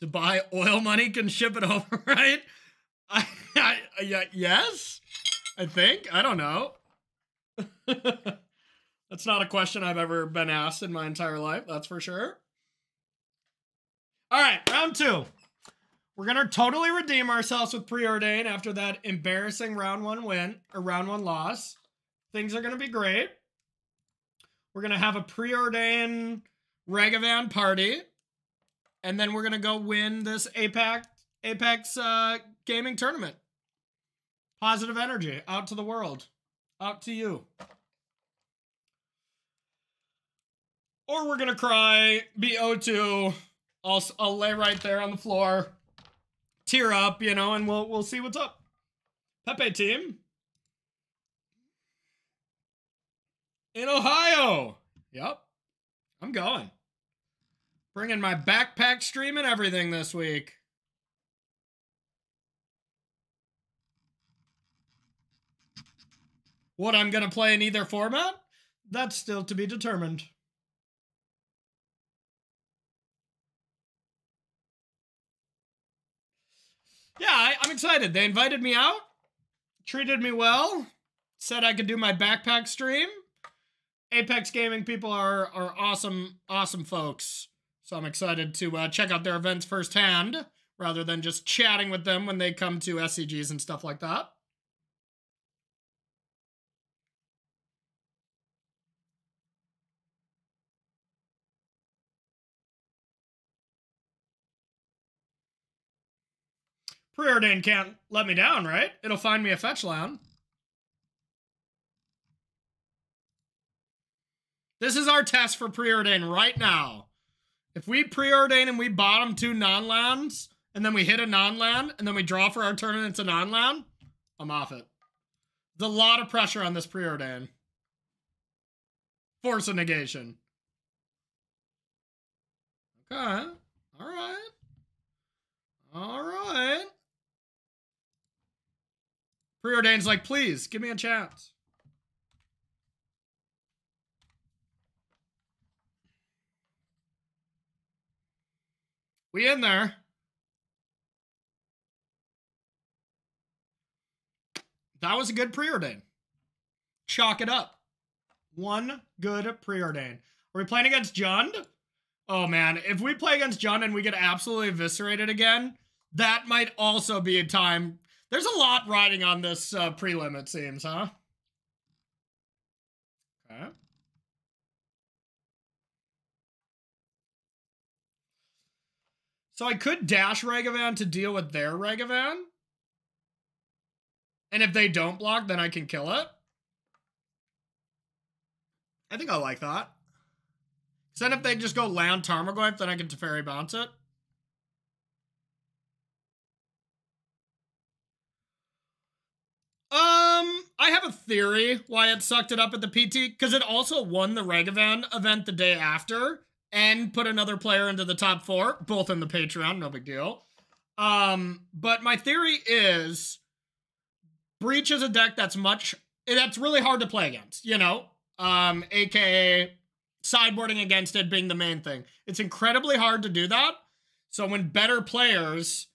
Dubai oil money can ship it over, right? Yeah, yes, I think. I don't know. That's not a question I've ever been asked in my entire life, that's for sure. All right, round 2. We're going to totally redeem ourselves with Preordain after that embarrassing round 1 win, or round 1 loss. Things are going to be great. We're going to have a Preordain Ragavan party. And then we're going to go win this Apex gaming tournament. Positive energy out to the world. Out to you. Or we're going to cry, be O2. I'll lay right there on the floor. Tear up, you know, and we'll see what's up. Pepe team. In Ohio. Yep. I'm going. Bringing my backpack stream and everything this week. What I'm going to play in either format? That's still to be determined. Yeah, I'm excited. They invited me out, treated me well, said I could do my backpack stream. Apex Gaming people are awesome, awesome folks. So I'm excited to check out their events firsthand, rather than just chatting with them when they come to SCGs and stuff like that. Preordain can't let me down, right? It'll find me a fetch land. This is our test for Preordain right now. If we Preordain and we bottom 2 non-lands, and then we hit a non-land, and then we draw for our turn and it's a non-land, I'm off it. There's a lot of pressure on this Preordain. Force a negation. Okay. Alright. Alright. Preordain's like, please, give me a chance. We in there. That was a good Preordain. Chalk it up. One good Preordain. Are we playing against Jund? Oh, man. If we play against Jund and we get absolutely eviscerated again, that might also be a time. There's a lot riding on this prelim, it seems, huh? Okay. So I could dash Ragavan to deal with their Ragavan. And if they don't block, then I can kill it. I think I like that. Then if they just go land Tarmogoyf, then I can Teferi bounce it. I have a theory why it sucked it up at the PT, because it also won the Ragavan event the day after and put another player into the top 4, both in the Patreon, no big deal. But my theory is Breach is a deck that's really hard to play against, you know? AKA sideboarding against it being the main thing. It's incredibly hard to do that. So when better players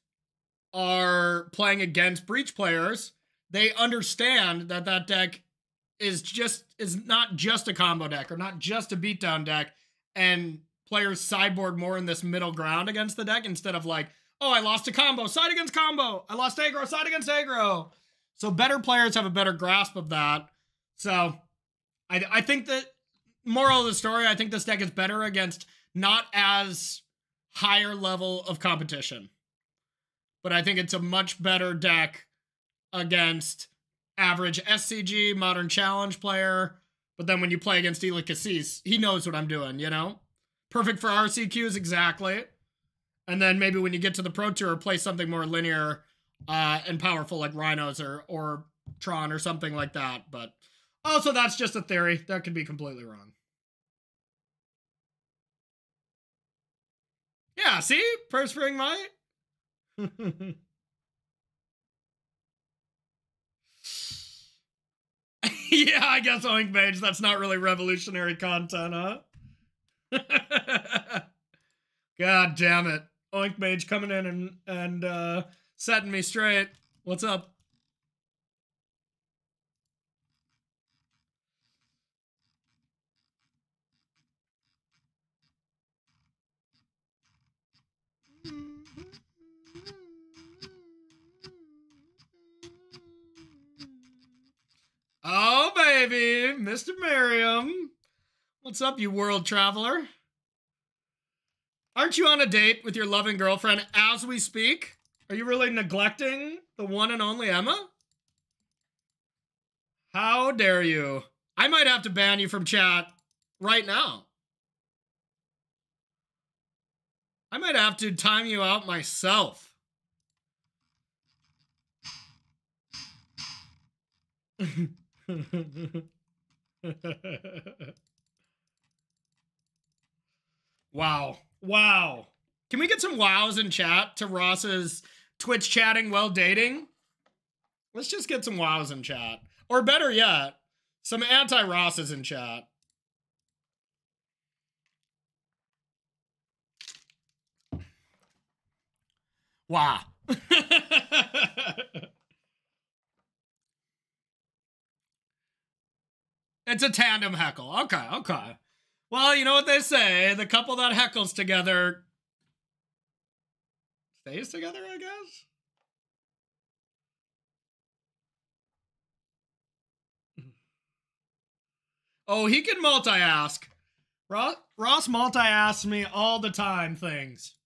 are playing against Breach players, they understand that that deck is not just a combo deck or not just a beatdown deck, and players sideboard more in this middle ground against the deck instead of like, oh, I lost a combo, side against combo. I lost aggro, side against aggro. So better players have a better grasp of that. So I think that, moral of the story, I think this deck is better against not as higher level of competition. But I think it's a much better deck against average SCG, Modern Challenge player. But then when you play against Ela Cassis, he knows what I'm doing, you know? Perfect for RCQs, exactly. And then maybe when you get to the Pro Tour, play something more linear and powerful like Rhinos or Tron or something like that. But also, that's just a theory. That could be completely wrong. Yeah, see? Perspring Might? Yeah, I guess Oink Mage, that's not really revolutionary content, huh? God damn it. Oink Mage coming in and setting me straight. What's up? baby, Mr. Merriam. What's up, you world traveler? Aren't you on a date with your loving girlfriend as we speak? Are you really neglecting the one and only Emma? How dare you? I might have to ban you from chat right now. I might have to time you out myself. Wow. Wow. Can we get some wows in chat to Ross's Twitch chatting while dating? Let's just get some wows in chat. Or better yet, some anti-Rosses in chat. Wow. It's a tandem heckle. Okay, okay. Well, you know what they say. The couple that heckles together stays together, I guess? Oh, he can multi-ask. Ross multi-asks me all the time things.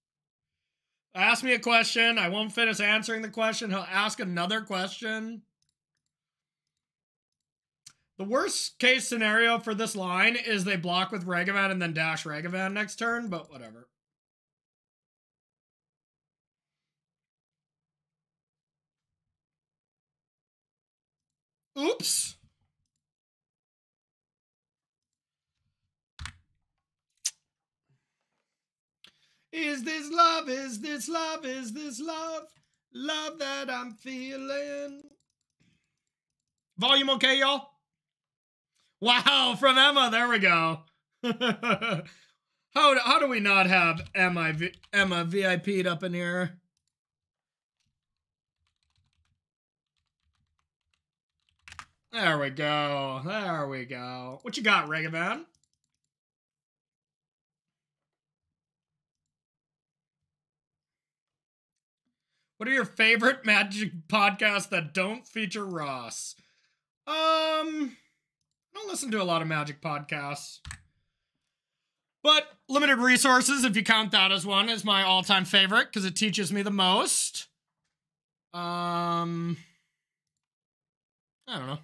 Ask me a question. I won't finish answering the question. He'll ask another question. The worst case scenario for this line is they block with Ragavan and then dash Ragavan next turn, but whatever. Oops. Is this love? Is this love? Is this love? Love that I'm feeling. Volume okay, y'all? Wow, from Emma. There we go. How do we not have Emma VIP'd up in here? There we go. There we go. What you got, Ragavan? What are your favorite Magic podcasts that don't feature Ross? I don't listen to a lot of Magic podcasts. But Limited Resources, if you count that as one, is my all-time favorite because it teaches me the most. I don't know.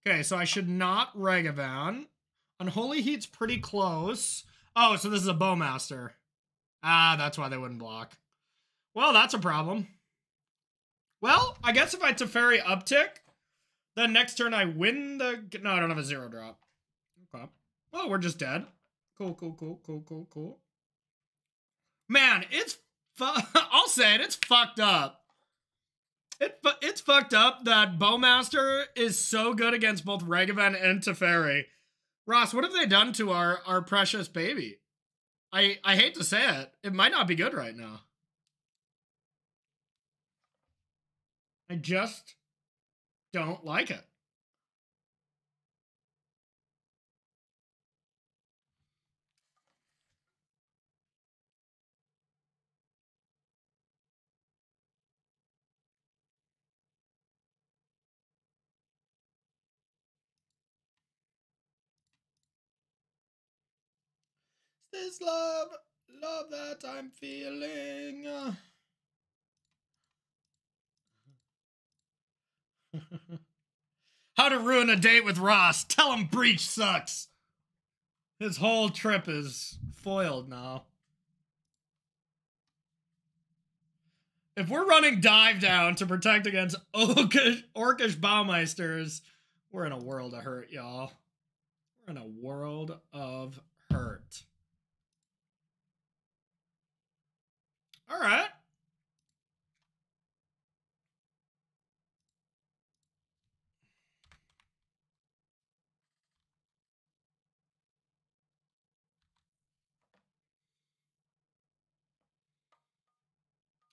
Okay, so I should not Ragavan. Unholy Heat's pretty close. Oh, so this is a Bowmaster. Ah, that's why they wouldn't block. Well, that's a problem. Well, I guess if I Teferi uptick, then next turn I win the... No, I don't have a 0-drop. Okay. Well, we're just dead. Cool, cool, cool, cool, cool, cool. Man, it's... I'll say it, it's fucked up. It's fucked up that Bowmaster is so good against both Ragavan and Teferi. Ross, what have they done to our precious baby? I hate to say it. It might not be good right now. I just don't like it. This love that I'm feeling. How to ruin a date with Ross. Tell him Breach sucks. His whole trip is foiled now. If we're running Dive Down to protect against Orcish Baumeisters, we're in a world of hurt, y'all. We're in a world of hurt. All right.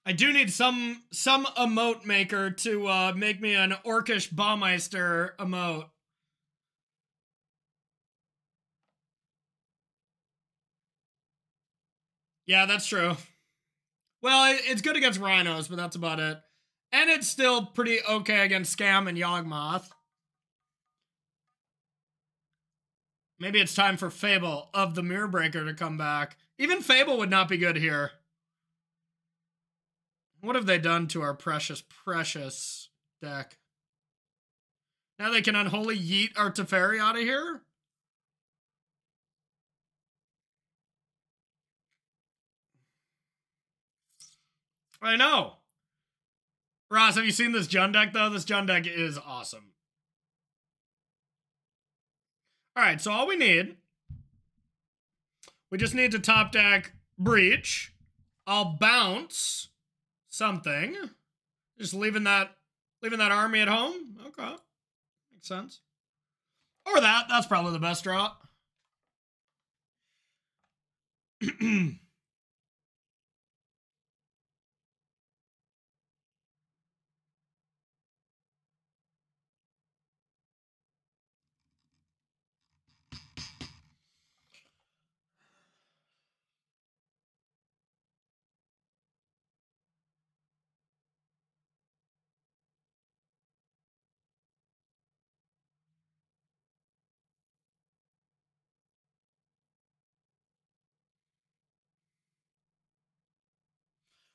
I do need some emote maker to make me an Orcish Baumeister emote. Yeah, that's true. Well, it's good against Rhinos, but that's about it. And it's still pretty okay against Scam and Yawgmoth. Maybe it's time for Fable of the Mirror Breaker to come back. Even Fable would not be good here. What have they done to our precious, precious deck? Now they can unholy yeet our Teferi out of here? I know. Ross, have you seen this Jund deck, though? This Jund deck is awesome. All right, so all we just need to top deck Breach. I'll bounce something. Just leaving that army at home. Okay. Makes sense. Or that's probably the best draw.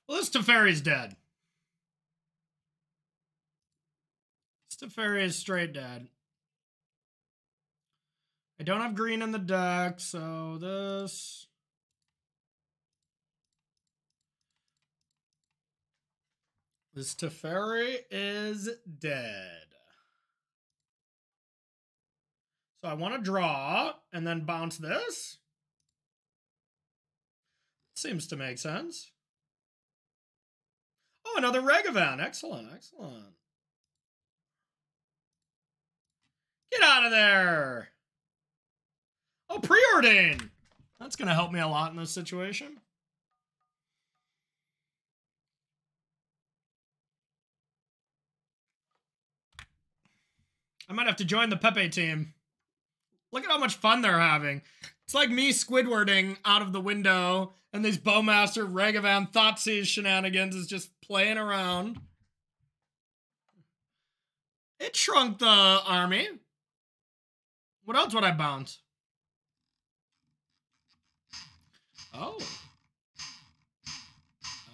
Well, this Teferi's dead. This Teferi is straight dead. I don't have green in the deck, so this... This Teferi is dead. So I want to draw and then bounce this. Seems to make sense. Oh, another Ragavan. Excellent, excellent. Get out of there. Oh, Preordain. That's going to help me a lot in this situation. I might have to join the Pepe team. Look at how much fun they're having. It's like me Squidwarding out of the window, and these Bowmaster Ragavan Thoughtseize shenanigans is just playing around. It shrunk the army. What else would I bounce? Oh.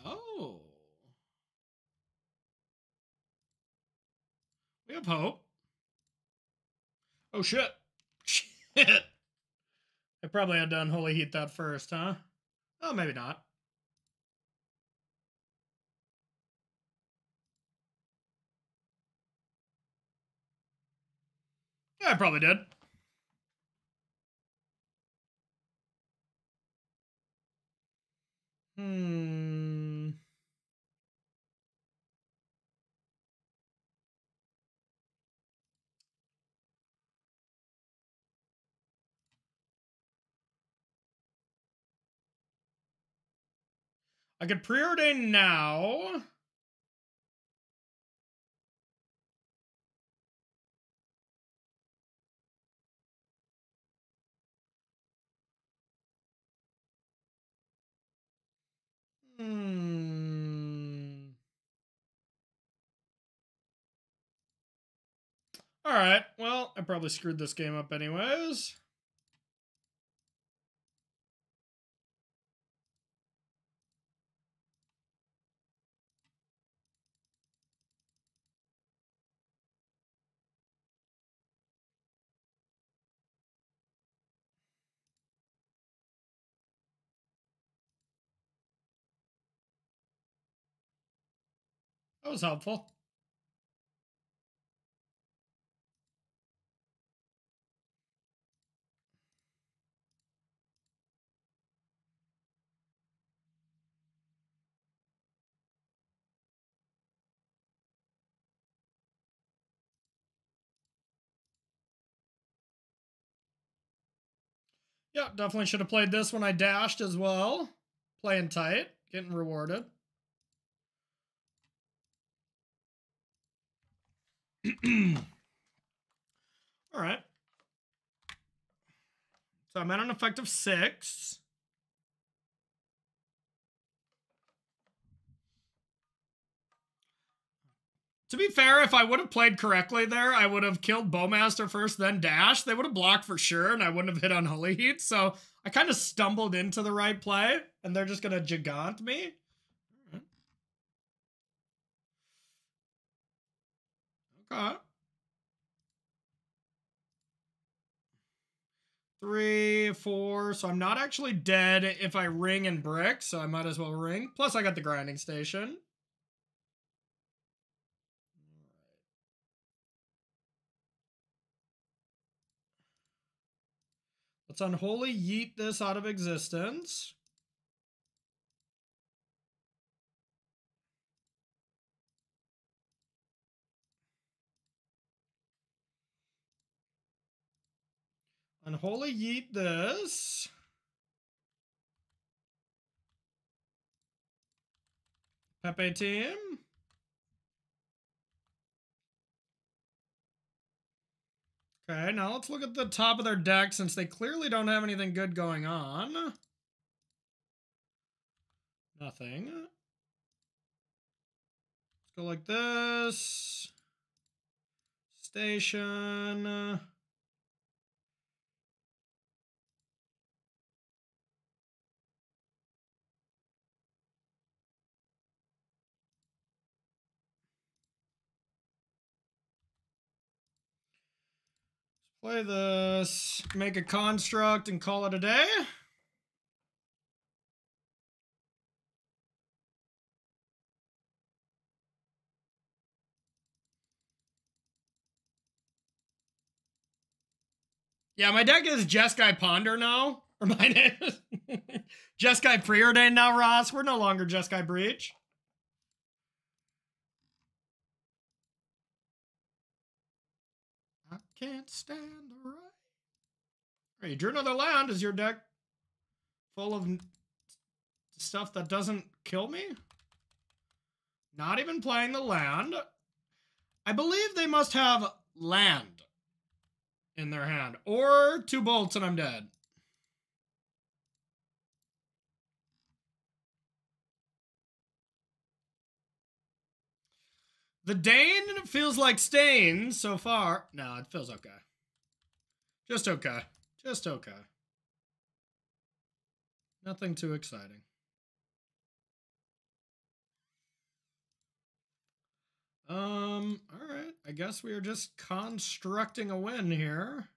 Oh. We have hope. Oh, shit. Shit. I probably had to unholy heat that first, huh? Oh, maybe not. Yeah, I probably did. I could preordain now. All right. Well, I probably screwed this game up anyways. That was helpful. Yeah, definitely should have played this when I dashed as well. Playing tight, getting rewarded. All right. So I'm at an effect of 6. To be fair, if I would have played correctly there, I would have killed Bowmaster first, then Dash. They would have blocked for sure, and I wouldn't have hit Unholy Heat. So I kind of stumbled into the right play, and they're just going to Gigant me. Okay. 3, 4. So I'm not actually dead if I ring and brick, so I might as well ring. Plus, I got the grinding station. Let's Unholy Yeet this out of existence. Unholy Yeet this. Pepe team. Okay, now let's look at the top of their deck since they clearly don't have anything good going on. Nothing. Let's go like this. Station. Play this, make a construct, and call it a day. Yeah, my deck is Jeskai Ponder now. Or my name is Jeskai Preordained now, Ross. We're no longer Jeskai Breach. I can't stand the rain. Hey, you drew another land. Is your deck full of stuff that doesn't kill me? Not even playing the land. I believe they must have land in their hand. Or 2 bolts and I'm dead. The Dane feels like Stain so far. No, it feels okay. Just okay. Just okay. Nothing too exciting. All right. I guess we are just constructing a win here.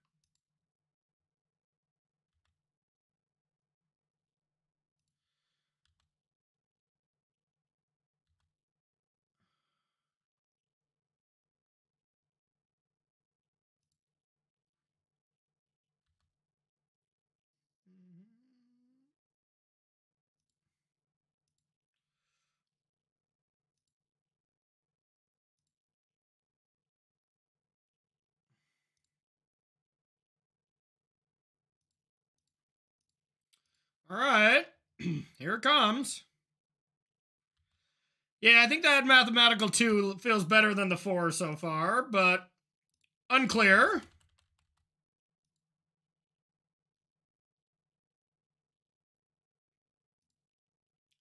All right. Here it comes. Yeah, I think that mathematical 2 feels better than the 4 so far, but unclear.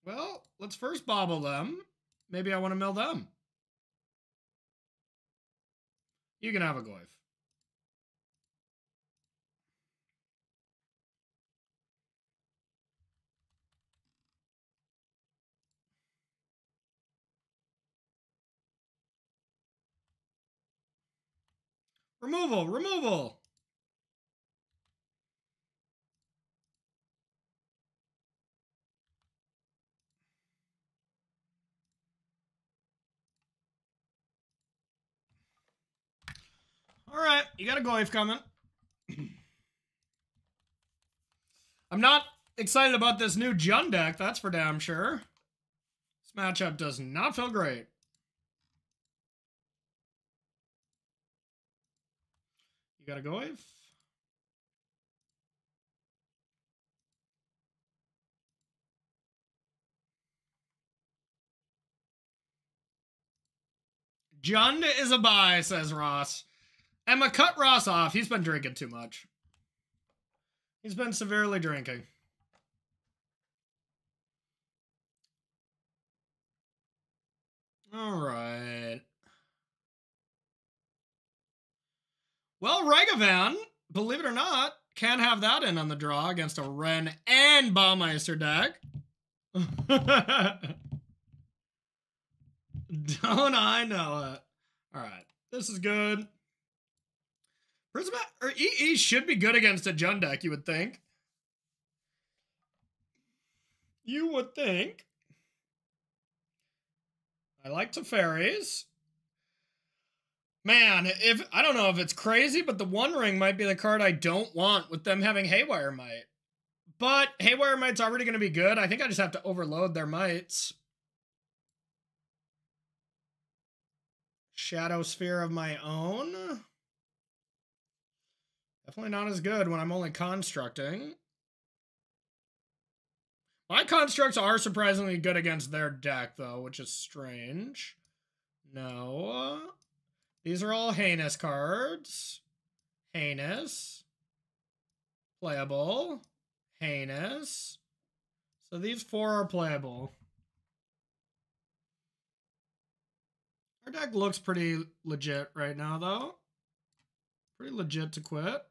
Well, let's first bobble them. Maybe I want to mill them. You can have a Goyf. Removal, removal. All right, you got a Goyf coming. I'm not excited about this new Jund deck, that's for damn sure. This matchup does not feel great. You got a Goyf? Jund is a buy, says Ross. Emma, cut Ross off. He's been drinking too much. He's been severely drinking. All right. Well, Ragavan, believe it or not, can have that in on the draw against a Ren and Baumeister deck. Don't I know it? All right, this is good. Prismatic or EE should be good against a Jund deck, you would think. You would think. I like Teferis. Man, if I don't know if it's crazy, but the One Ring might be the card I don't want with them having Haywire Might. But Haywire Might's already going to be good. I think I just have to overload their mights. Shadow Sphere of my own. Definitely not as good when I'm only constructing. My constructs are surprisingly good against their deck, though, which is strange. No. These are all heinous cards. Heinous. Playable. Heinous. So these 4 are playable. Our deck looks pretty legit right now, though. Pretty legit to quit.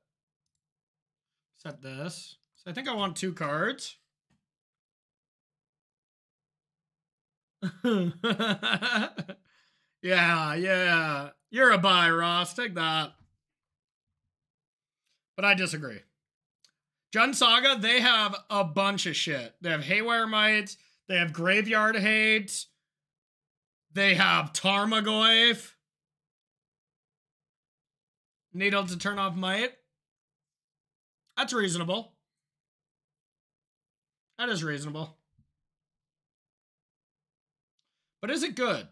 Except this. So I think I want 2 cards. Yeah. You're a buy, Ross. Take that. But I disagree. Jund Saga, they have a bunch of shit. They have Haywire Might. They have Graveyard Hate. They have Tarmogoyf. Needle to turn off Might. That's reasonable. That is reasonable. But is it good?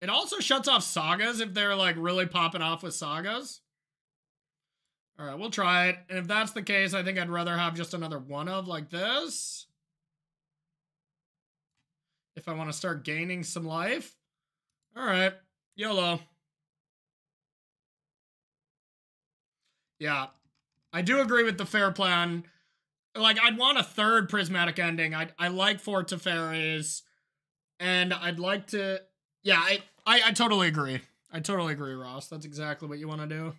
It also shuts off Sagas if they're like really popping off with Sagas. All right, we'll try it. And if that's the case, I think I'd rather have just another one of like this. If I want to start gaining some life. All right, YOLO. Yeah, I do agree with the fair plan. Like, I'd want a 3rd Prismatic Ending. I like 4 Teferis. And I'd like to... Yeah, I totally agree. I totally agree, Ross. That's exactly what you want to do.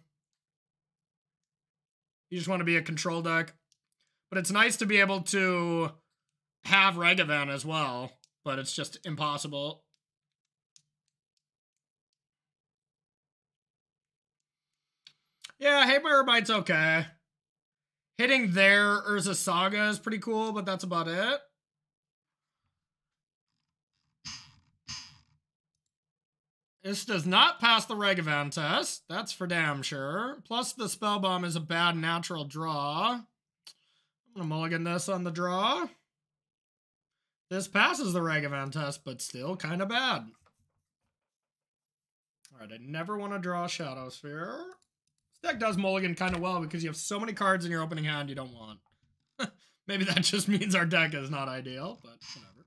You just want to be a control deck. But it's nice to be able to have Ragavan as well. But it's just impossible. Yeah, Haywire Might's okay. Hitting their Urza Saga is pretty cool, but that's about it. This does not pass the Ragavan test. That's for damn sure. Plus, the Spell Bomb is a bad natural draw. I'm going to mulligan this on the draw. This passes the Ragavan test, but still kind of bad. All right, I never want to draw Shadow Sphere. This deck does mulligan kind of well because you have so many cards in your opening hand you don't want. Maybe that just means our deck is not ideal, but whatever.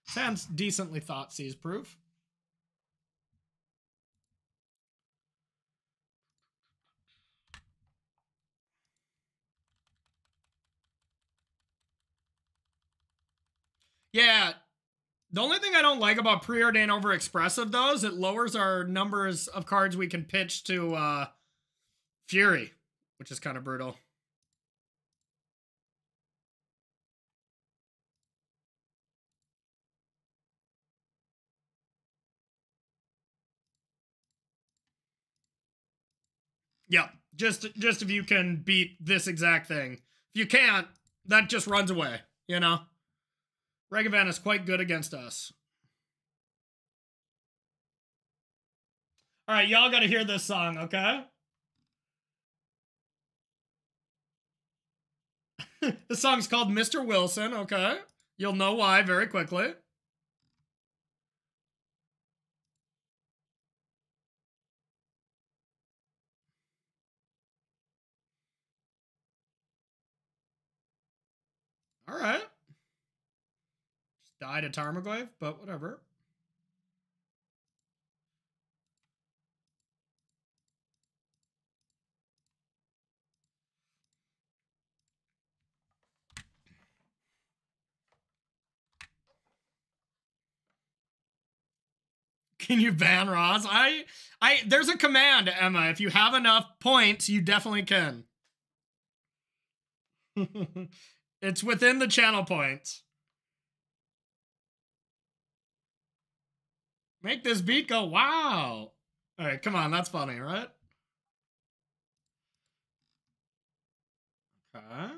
Sounds decently Thoughtseize proof. Yeah, the only thing I don't like about Preordain over Expressive, though, is it lowers our numbers of cards we can pitch to Fury, which is kind of brutal. Yeah, just if you can beat this exact thing. If you can't, that just runs away, you know? Ragavan is quite good against us. All right, y'all got to hear this song, okay? The song's called Mr. Wilson, okay? You'll know why very quickly. All right. Just died a Tarmogoyf, but whatever. Can you ban Ross? There's a command, Emma. If you have enough points, you definitely can. It's within the channel points. Make this beat go, wow. All right, come on, that's funny, right? Okay.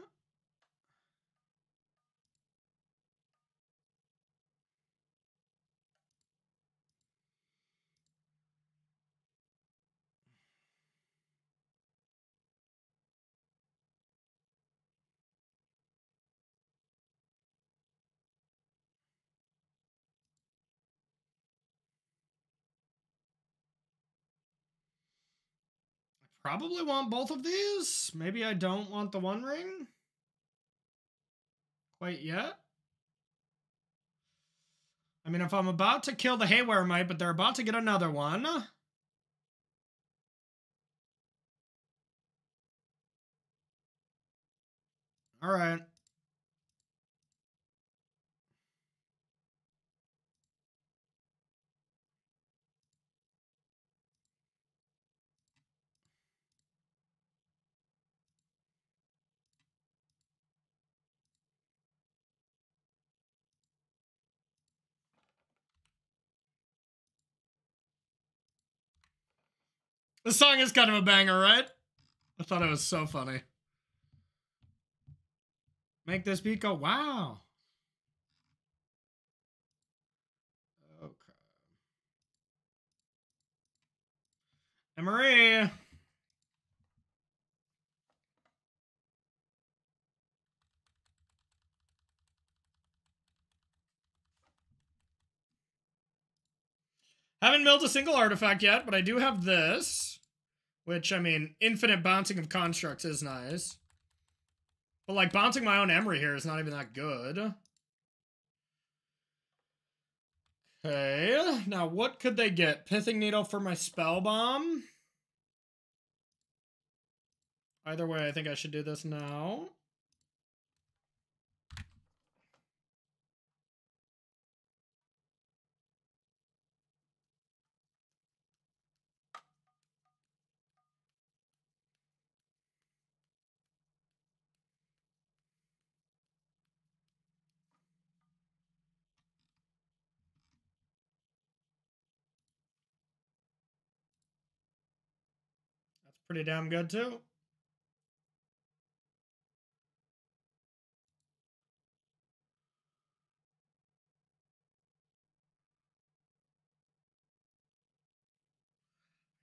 Probably want both of these. Maybe I don't want the One Ring quite yet. I mean, if I'm about to kill the Haywire Mite, but they're about to get another one. All right. The song is kind of a banger, right? I thought it was so funny. Make this beat go, wow. Okay. Emery. Haven't milled a single artifact yet, but I do have this. Which, I mean, infinite bouncing of constructs is nice. But, like, bouncing my own Emery here is not even that good. Okay, now what could they get? Pithing Needle for my Spell Bomb. Either way, I think I should do this now. That's pretty damn good, too.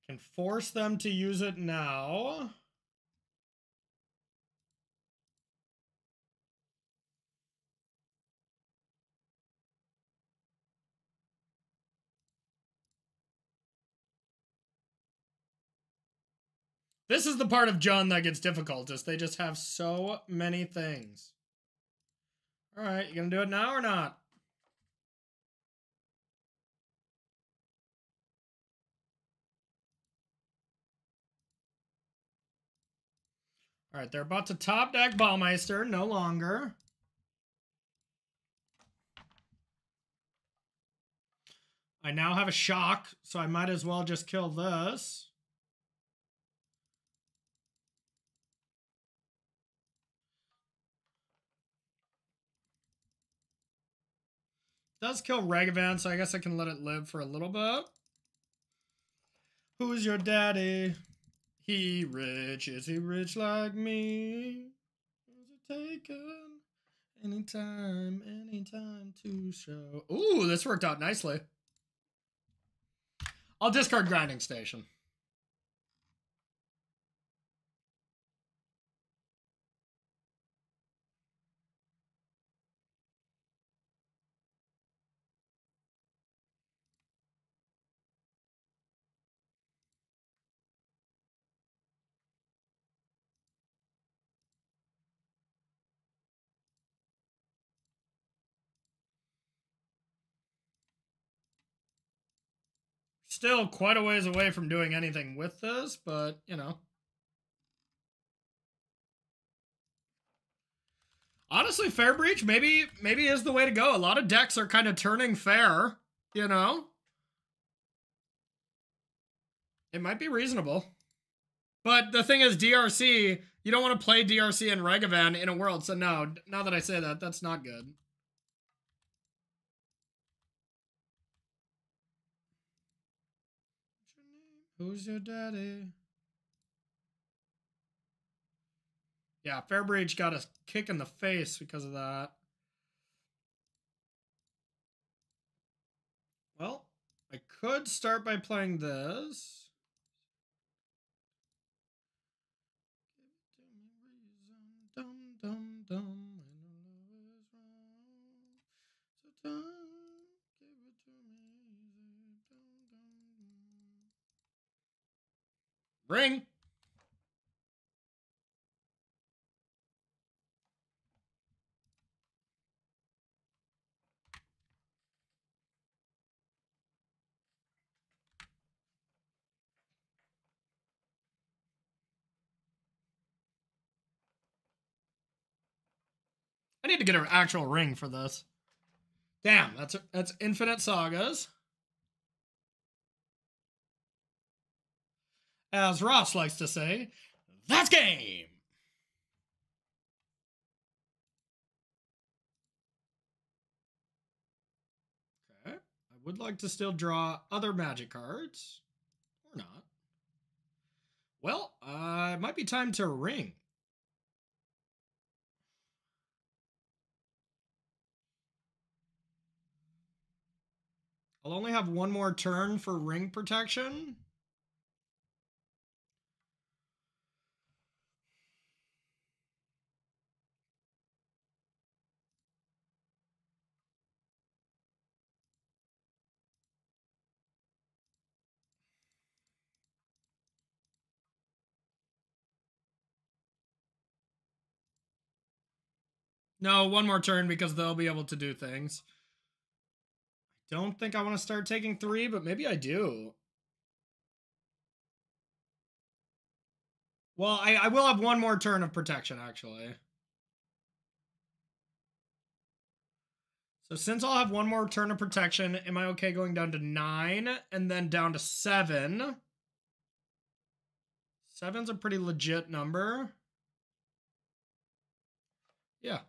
Can force them to use it now. This is the part of Jund that gets difficult, is they just have so many things. All right, you gonna do it now or not? All right, they're about to top deck Baumeister, no longer. I now have a shock, so I might as well just kill this. Does kill Ragavan, so I guess I can let it live for a little bit. Who's your daddy? He rich, is he rich like me? Is it taken? Anytime to show. Ooh, this worked out nicely. I'll discard Grinding Station. Still quite a ways away from doing anything with this, but, you know. Honestly, Fair Breach maybe is the way to go. A lot of decks are kind of turning fair, you know? It might be reasonable. But the thing is, DRC, you don't want to play DRC and Ragavan in a world. So no, now that I say that, that's not good. Who's your daddy? Yeah, Fairbreach got a kick in the face because of that. Well, I could start by playing this. Dum, dum, dum. Ring. I need to get an actual ring for this. Damn, that's infinite sagas. As Ross likes to say, that's game. Okay, I would like to still draw other magic cards. Or not. Well, it might be time to ring. I'll only have one more turn for ring protection. No, one more turn because they'll be able to do things. I don't think I want to start taking 3, but maybe I do. Well, I will have one more turn of protection, actually. So since I'll have one more turn of protection, am I okay going down to 9 and then down to 7? 7's a pretty legit number. Yeah.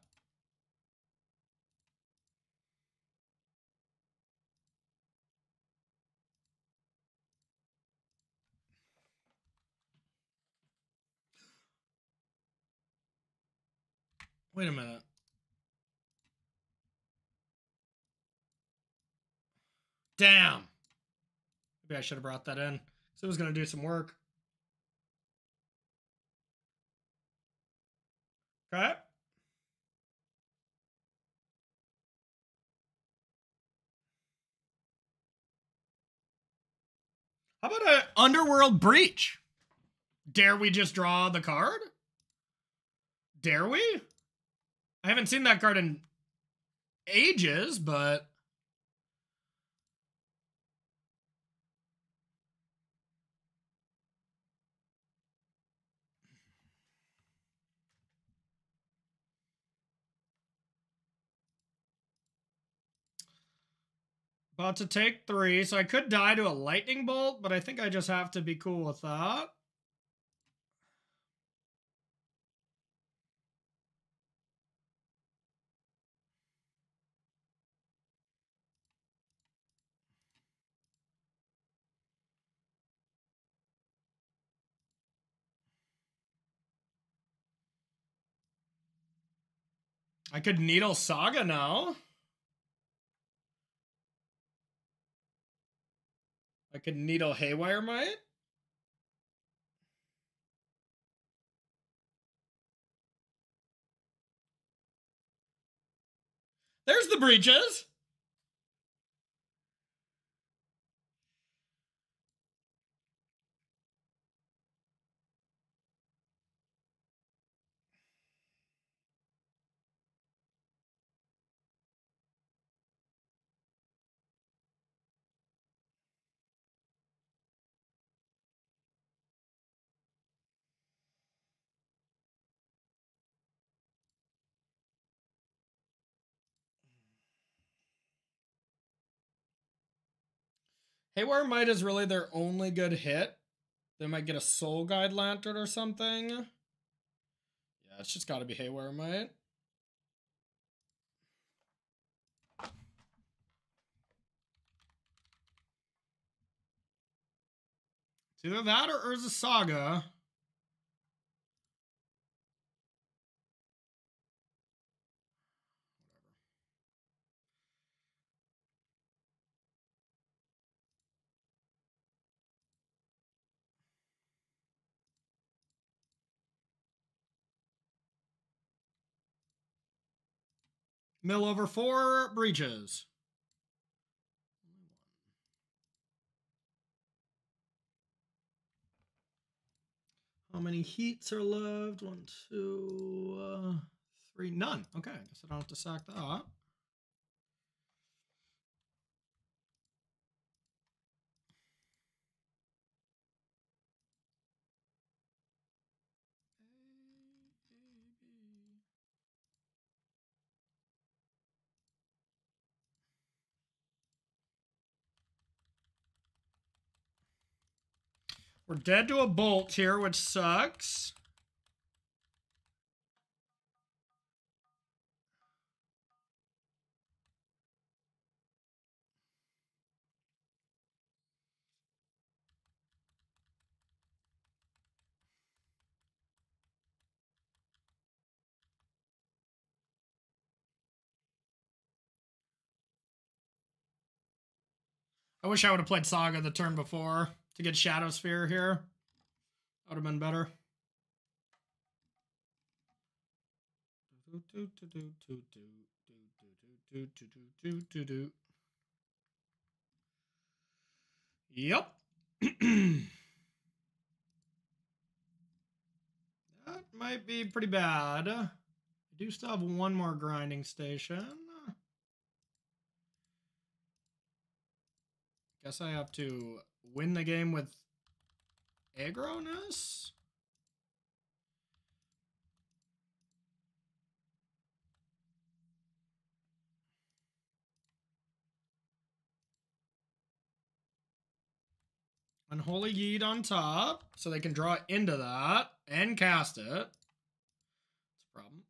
Wait a minute. Damn. Maybe I should have brought that in. So it was going to do some work. Okay. How about an Underworld Breach? Dare we just draw the card? Dare we? I haven't seen that card in ages, but... About to take 3, so I could die to a lightning bolt, but I think I just have to be cool with that. I could Needle Saga now. I could Needle Haywire Might. There's the breaches. Haywire Might is really their only good hit. They might get a Soul Guide Lantern or something. Yeah, it's just got to be Haywire Mite. It's either that or Urza Saga. Mill over 4 breaches. How many heats are left? 1, 2, 3. None. Okay, I guess I don't have to sack that. We're dead to a bolt here, which sucks. I wish I would have played Saga the turn before to get Shadow Sphere here. That would have been better. Yep. That might be pretty bad. I do still have one more grinding station. Guess I have to win the game with aggro-ness? Unholy Yeet on top, so they can draw into that and cast it. That's a problem.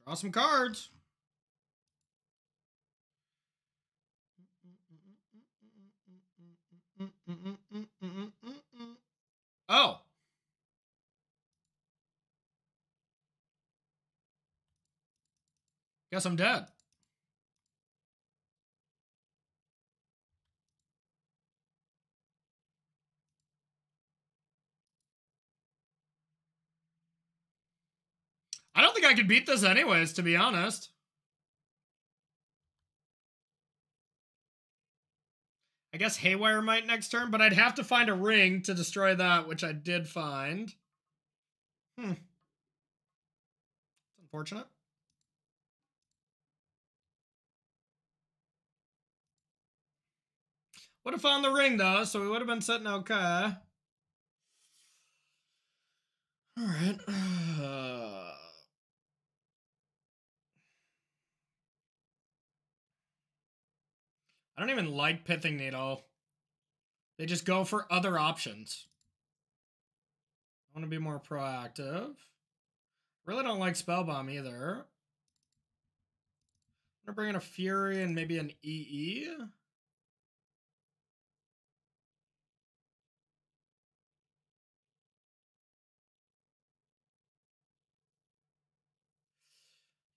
Draw some cards. Oh. Guess I'm dead. I don't think I could beat this anyways, to be honest. I guess Haywire Mite next turn, but I'd have to find a ring to destroy that, which I did find. It's unfortunate. Would have found the ring, though, so we would have been sitting okay. All right. I don't even like Pithing Needle. They just go for other options. I want to be more proactive. Really don't like Spellbomb either. I'm going to bring in a Fury and maybe an EE.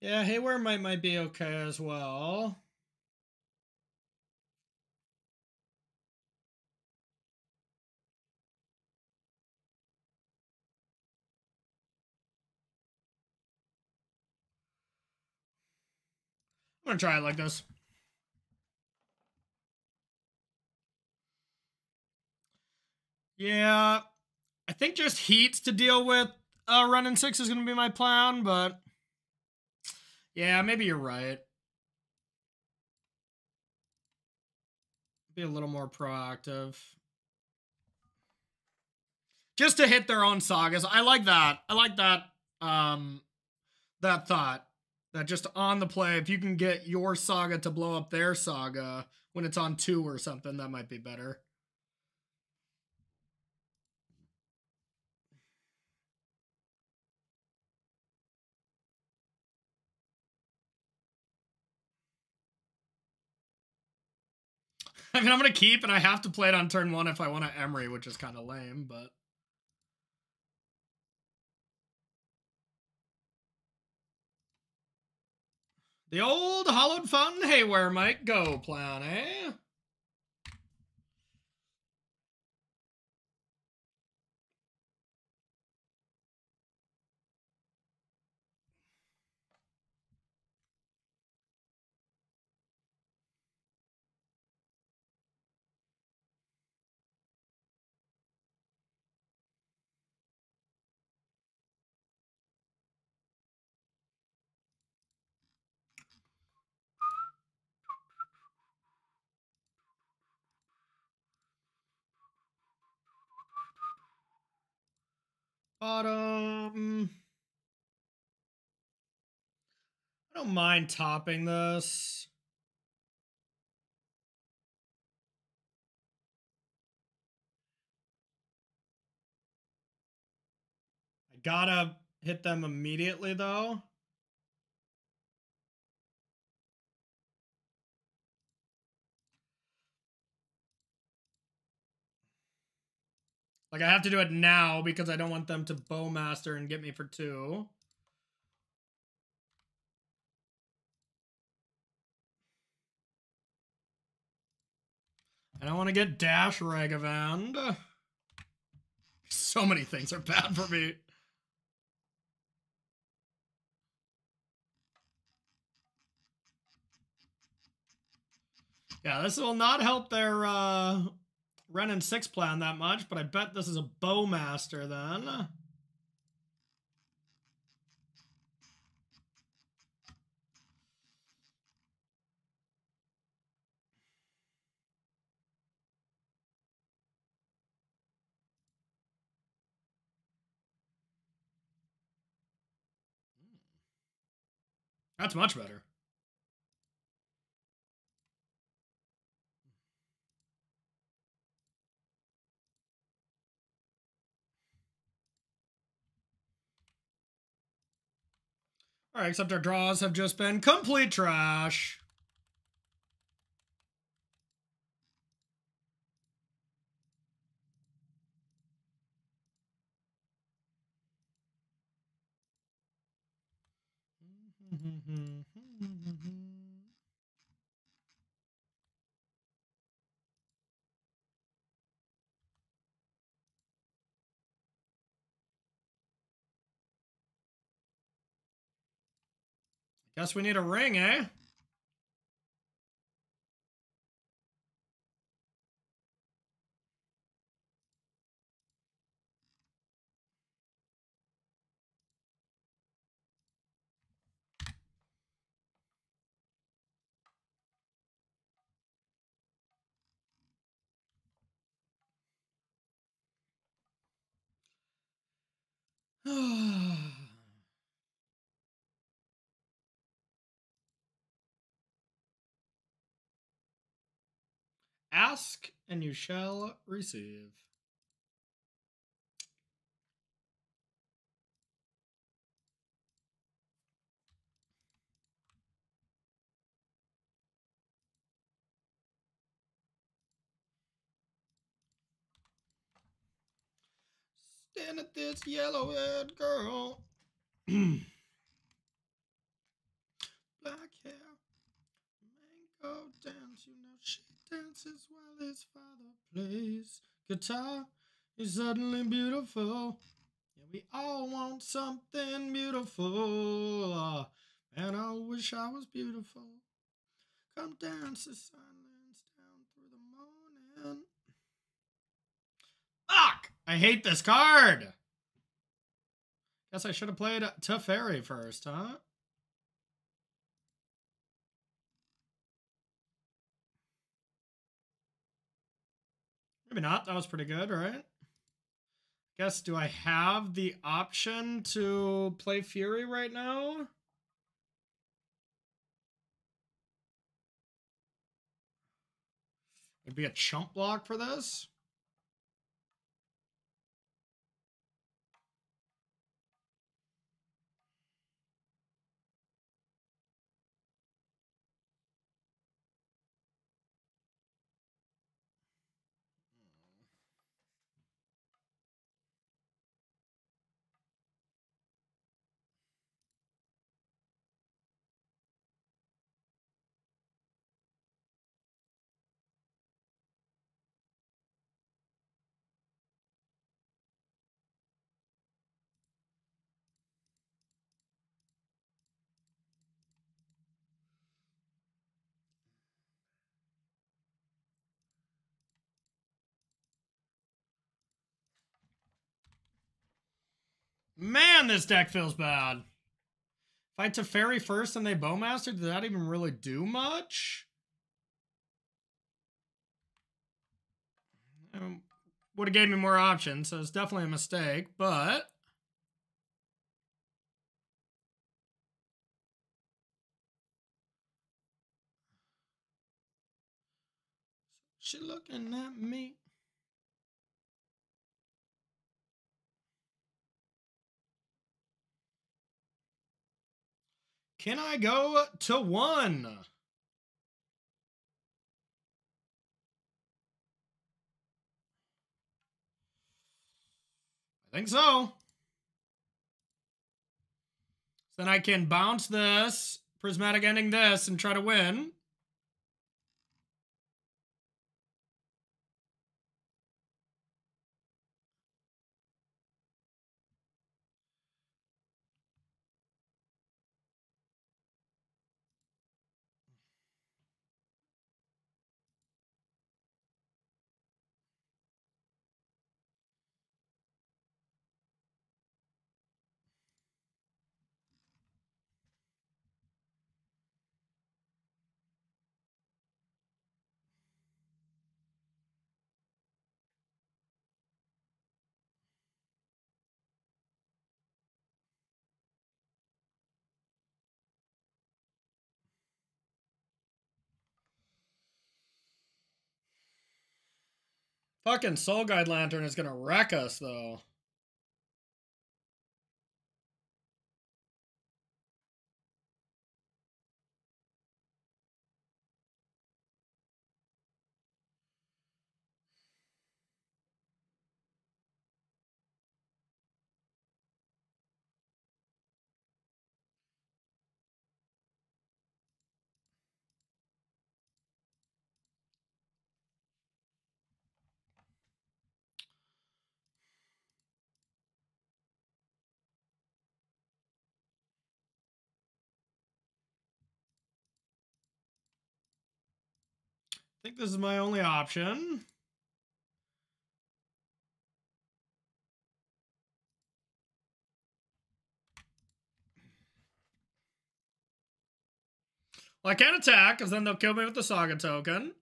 Yeah, Haywire might be okay as well. I'm going to try it like this. Yeah, I think just heats to deal with running 6 is going to be my plan, but yeah, maybe you're right. Be a little more proactive. Just to hit their own sagas. I like that. I like that, that thought. That just on the play, if you can get your saga to blow up their saga when it's on 2 or something, that might be better. I mean, I'm going to keep, and I have to play it on turn 1 if I want to Emery, which is kind of lame, but... The old Hollowed Fountain Haywire might go plan, eh? Bottom. I don't mind topping this. I gotta hit them immediately, though. Like, I have to do it now because I don't want them to Bowmaster and get me for 2. And I want to get Dash Ragavand. So many things are bad for me. Yeah, this will not help their Ren and 6 plan that much, but I bet this is a Bowmaster then. That's much better. All right, except our draws have just been complete trash. Guess we need a ring, eh? Ask and you shall receive. Stand at this yellow-haired girl. Black hair. Mango dance. You know she dances while his father plays guitar. He's suddenly beautiful. Yeah, we all want something beautiful. Man, I wish I was beautiful. Come dance the silence down through the morning. Fuck! I hate this card! Guess I should have played Teferi first, huh? Maybe not. That was pretty good, right? Guess, do I have the option to play Fury right now? It'd be a chump block for this. Man, this deck feels bad. If I Teferi first and they Bowmaster, did that even really do much? Would have gave me more options, so it's definitely a mistake, but... She looking at me. Can I go to 1? I think so. Then I can bounce this, Prismatic Ending this, and try to win. Fucking Soul Guide Lantern is gonna wreck us, though. I think this is my only option. Well, I can't attack, because then they'll kill me with the Saga token.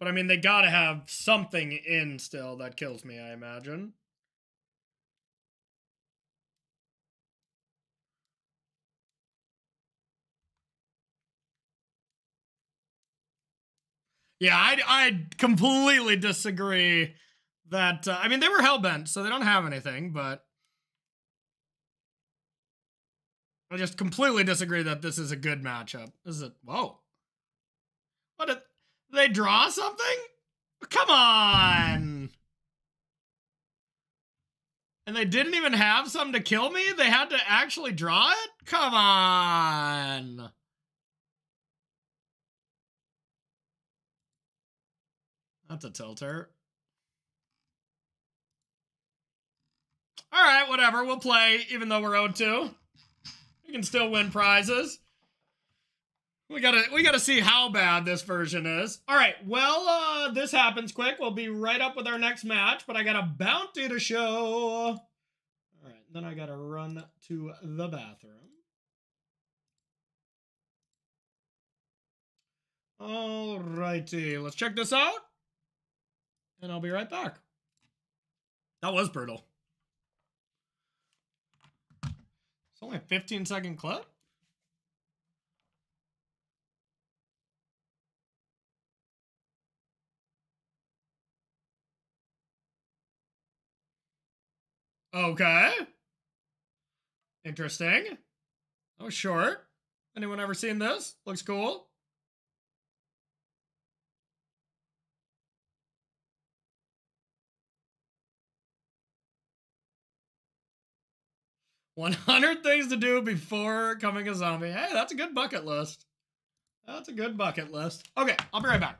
But I mean, they gotta have something in still that kills me, I imagine. Yeah, I completely disagree that... I mean, they were hellbent, so they don't have anything, but... I just completely disagree that this is a good matchup. This is a... Whoa. What did they draw something? Come on! And they didn't even have something to kill me? They had to actually draw it? Come on! That's a tilter. Alright, whatever. We'll play, even though we're 0-2. We can still win prizes. We gotta see how bad this version is. All right, well, this happens quick. We'll be right up with our next match, but I got a bounty to show. All right, then I gotta run to the bathroom. Alrighty, let's check this out. And I'll be right back. That was brutal. It's only a 15-second clip. Okay. Interesting. Oh, short. Anyone ever seen this? Looks cool. "100 things to do before becoming a zombie." Hey, that's a good bucket list. That's a good bucket list. Okay, I'll be right back.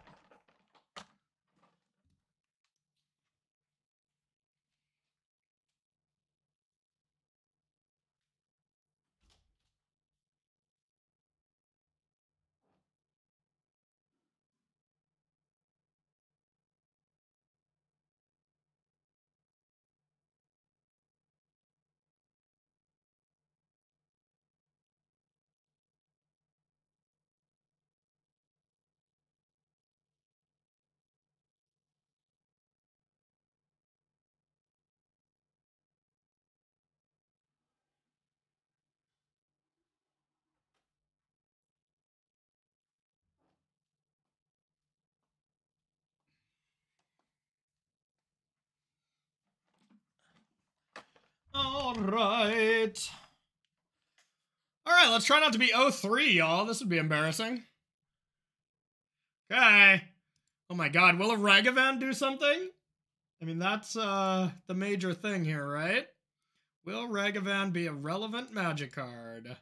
All right. All right, let's try not to be 03, y'all. This would be embarrassing. Okay. Oh my god, will a Ragavan do something? I mean, that's the major thing here, right? Will Ragavan be a relevant magic card?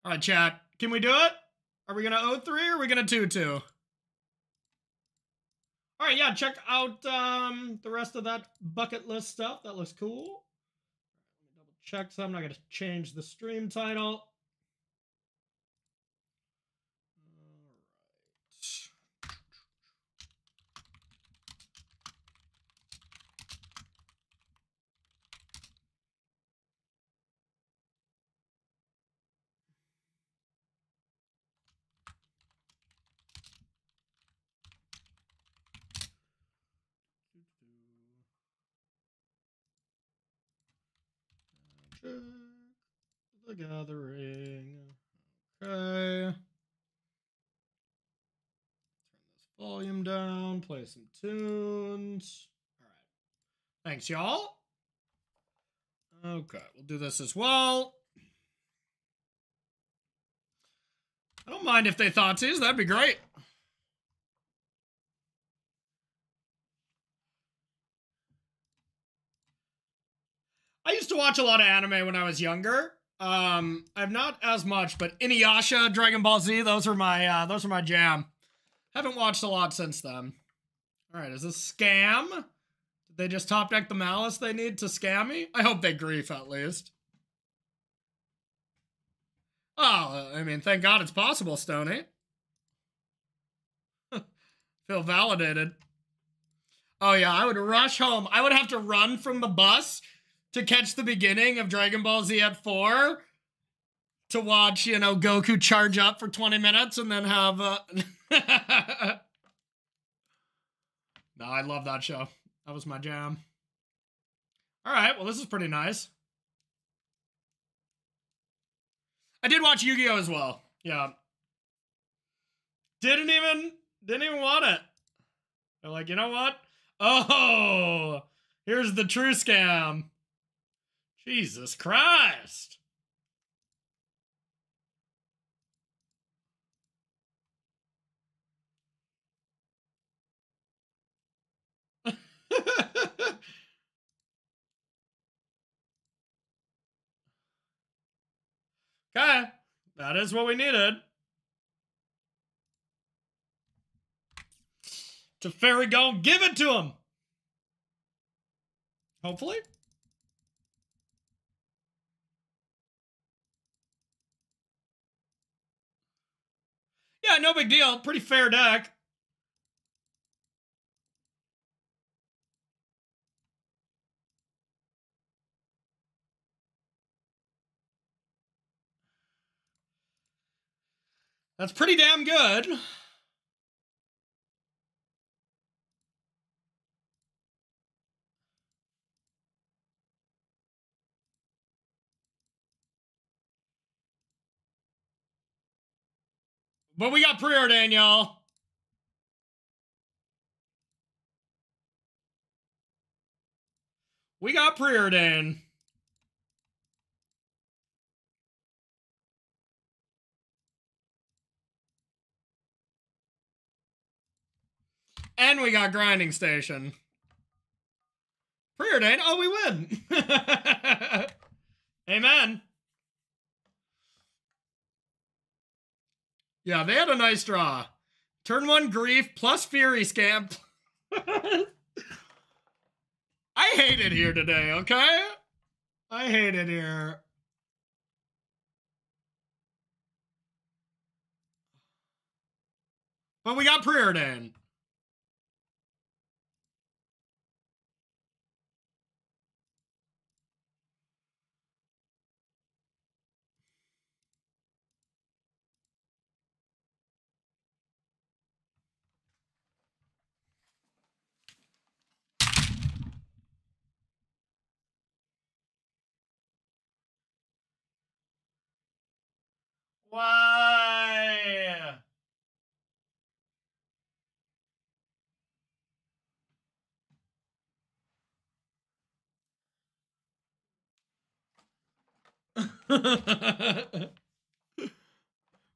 All right, chat. Can we do it? Are we gonna 03 or are we gonna 2-2? All right, yeah, check out the rest of that bucket list stuff. That looks cool. Let me double check some. I'm not gonna change the stream title. Check the Gathering. Okay. Turn this volume down. Play some tunes. All right. Thanks, y'all. Okay, we'll do this as well. I don't mind if they Thoughtseize. That'd be great. I used to watch a lot of anime when I was younger. I've not as much, but Inuyasha, Dragon Ball Z, those were my jam. Haven't watched a lot since then. All right, is this scam? Did they just top deck the Malice they need to scam me? I hope they grief at least. Oh, I mean, thank God it's possible, Stony. Feel validated. Oh yeah, I would rush home. I would have to run from the bus to catch the beginning of Dragon Ball Z at 4 to watch, you know, Goku charge up for 20 minutes and then have No, I love that show. That was my jam. All right, well, this is pretty nice. I did watch Yu-Gi-Oh as well. Yeah. Didn't even want it. They're like, you know what? Oh, here's the true scam. Jesus Christ. Okay, that is what we needed. Teferi gon' give it to him. Hopefully. Yeah, no big deal. Pretty fair deck. That's pretty damn good. But we got preordained, y'all. We got preordained. And we got grinding station. Preordained. Oh, we win. Amen. Yeah, they had a nice draw. Turn 1 Grief plus Fury Scamp. I hate it here today, okay? I hate it here. But we got preordained. Why?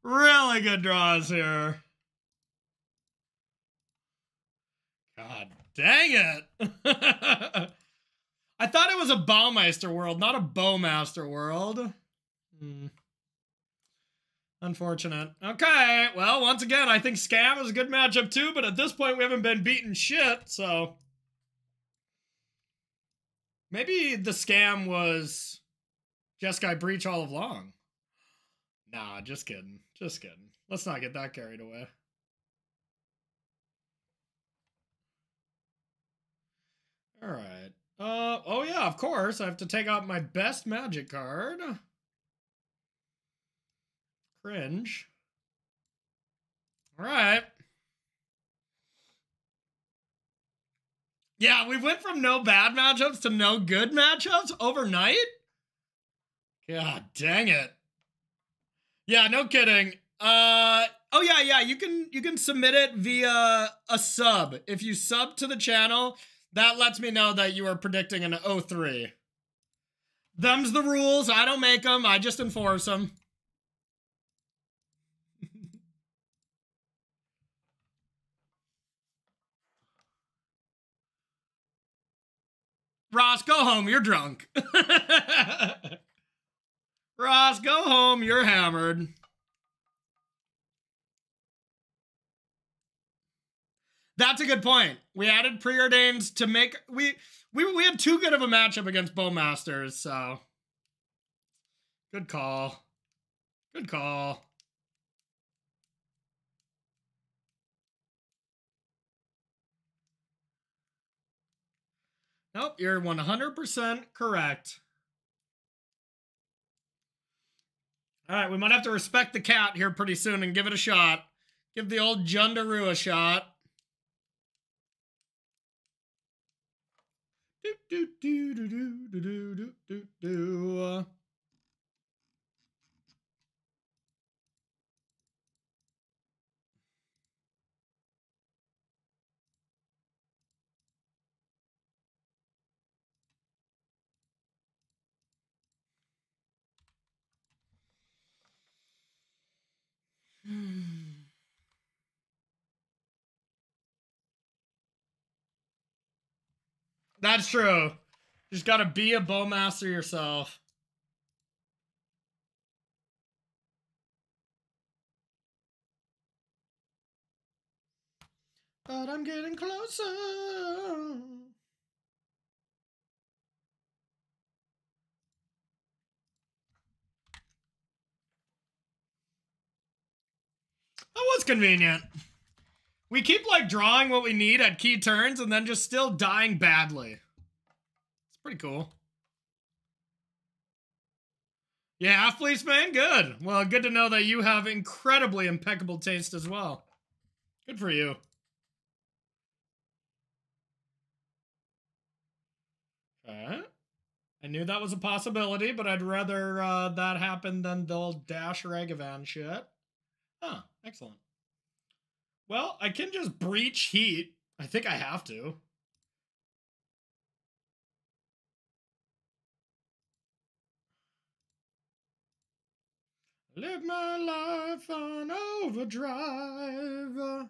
Really good draws here. God dang it. I thought it was a Baumeister world, not a Bowmaster world. Unfortunate. Okay, well, once again, I think Scam is a good matchup too, but at this point we haven't been beaten shit, so... Maybe the Scam was Jeskai Breach all along. Nah, just kidding. Just kidding. Let's not get that carried away. Alright. Oh yeah, of course. I have to take out my best magic card. Cringe. Alright. Yeah, we went from no bad matchups to no good matchups overnight? God dang it. Yeah, no kidding. Oh yeah, you can submit it via a sub. If you sub to the channel, that lets me know that you are predicting an 0-3. Them's the rules. I don't make them. I just enforce them. Ross, go home. You're drunk. Ross, go home. You're hammered. That's a good point. We added preordains to make... We had too good of a matchup against Bowmasters, so... Good call. Good call. Nope, you're 100% correct. All right, we might have to respect the cat here pretty soon and give it a shot. Give the old Jundaroo a shot. Do, do, do, do, do, do, do, do, do. That's true. You just gotta be a Bowmaster yourself. But I'm getting closer. That was convenient. We keep, like, drawing what we need at key turns and then just still dying badly. It's pretty cool. Yeah, half fleece, man. Good. Well, good to know that you have incredibly impeccable taste as well. Good for you. Okay. I knew that was a possibility, but I'd rather that happen than the Dash Ragavan shit. Huh, excellent. Well, I can just breach heat. I think I have to. Live my life on overdrive.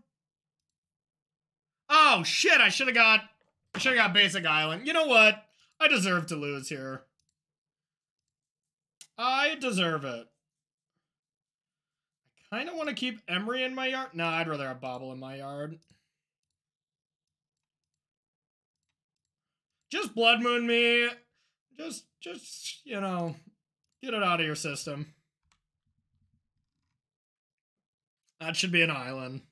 Oh shit, I should have got Basic Island. You know what? I deserve to lose here. I deserve it. I kind of want to keep Emry in my yard. No, I'd rather have Bobble in my yard. Just Blood Moon me. Just, you know, get it out of your system. That should be an island.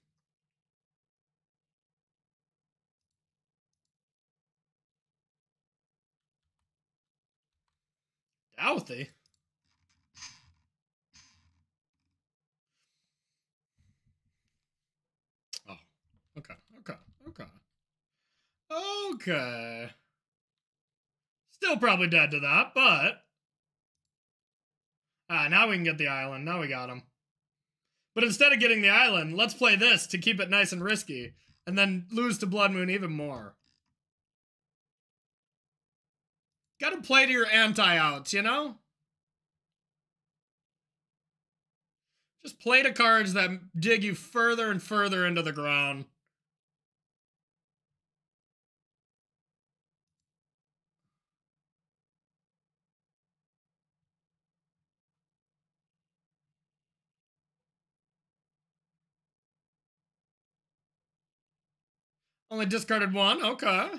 Douthie? Oh, okay. Okay. Still probably dead to that, but... now we can get the island. Now we got him. But instead of getting the island, let's play this to keep it nice and risky. And then lose to Blood Moon even more. Gotta play to your anti-outs, you know? Just play to cards that dig you further and further into the ground. Only discarded one, okay.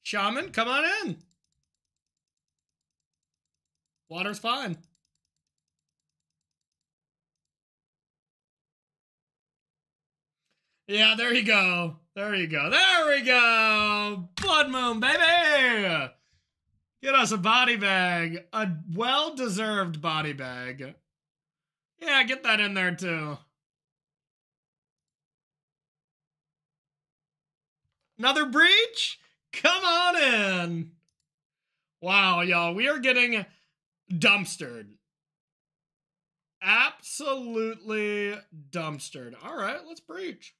Shaman, come on in. Water's fine. Yeah, there you go. There you go. There we go. Blood Moon, baby. Get us a body bag. A well-deserved body bag. Yeah, get that in there too. Another breach? Come on in. Wow, y'all, we are getting dumpstered. Absolutely dumpstered. All right, let's breach.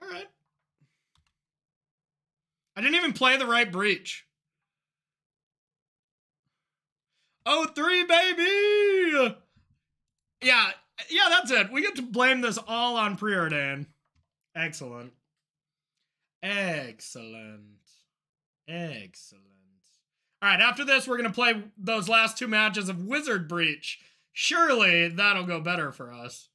All right. I didn't even play the right breach. Oh, 3, baby! Yeah, that's it. We get to blame this all on Preordain. Excellent. Excellent. All right, after this, we're going to play those last 2 matches of Wizard Breach. Surely that'll go better for us.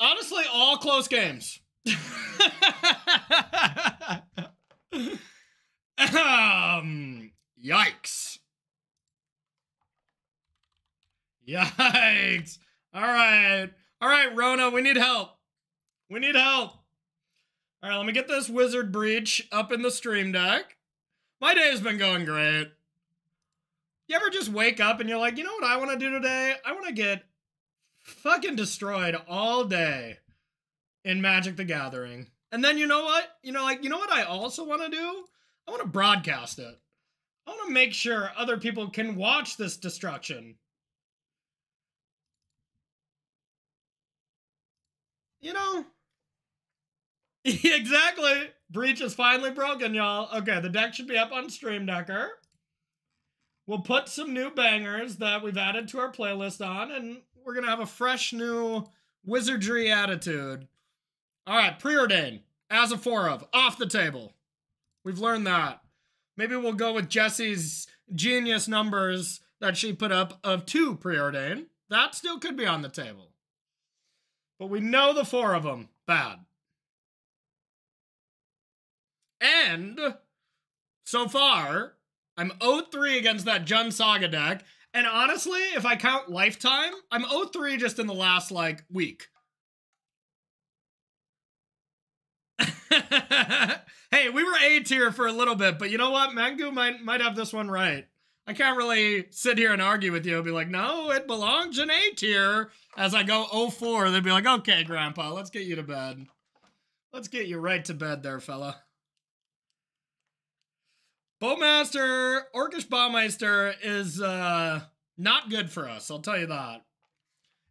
Honestly, all close games. Yikes. Yikes. All right, Rona, we need help. All right, let me get this Wizard Breach up in the stream deck. My day has been going great. You ever just wake up and you're like, you know what I want to do today? I want to get fucking destroyed all day in Magic the Gathering. And then you know what? You know what I also want to do? I want to broadcast it. I want to make sure other people can watch this destruction. You know? Exactly. Breach is finally broken, y'all. Okay, the deck should be up on Stream Decker. We'll put some new bangers that we've added to our playlist on, and we're going to have a fresh new Wizardry attitude. All right, preordain. As a 4 of. Off the table. We've learned that. Maybe we'll go with Jesse's genius numbers that she put up of 2 preordain. That still could be on the table. But we know the 4 of them. Bad. And so far, I'm 0-3 against that Jund Saga deck. And honestly, if I count lifetime, I'm 0-3 just in the last, like, week. Hey, we were A tier for a little bit, but you know what? Mangu might have this one right. I can't really sit here and argue with you and be like, no, it belongs in A tier. As I go 0-4, they'd be like, okay, Grandpa, let's get you to bed. Let's get you right to bed there, fella. Bowmaster, Orcish Baumeister is not good for us, I'll tell you that.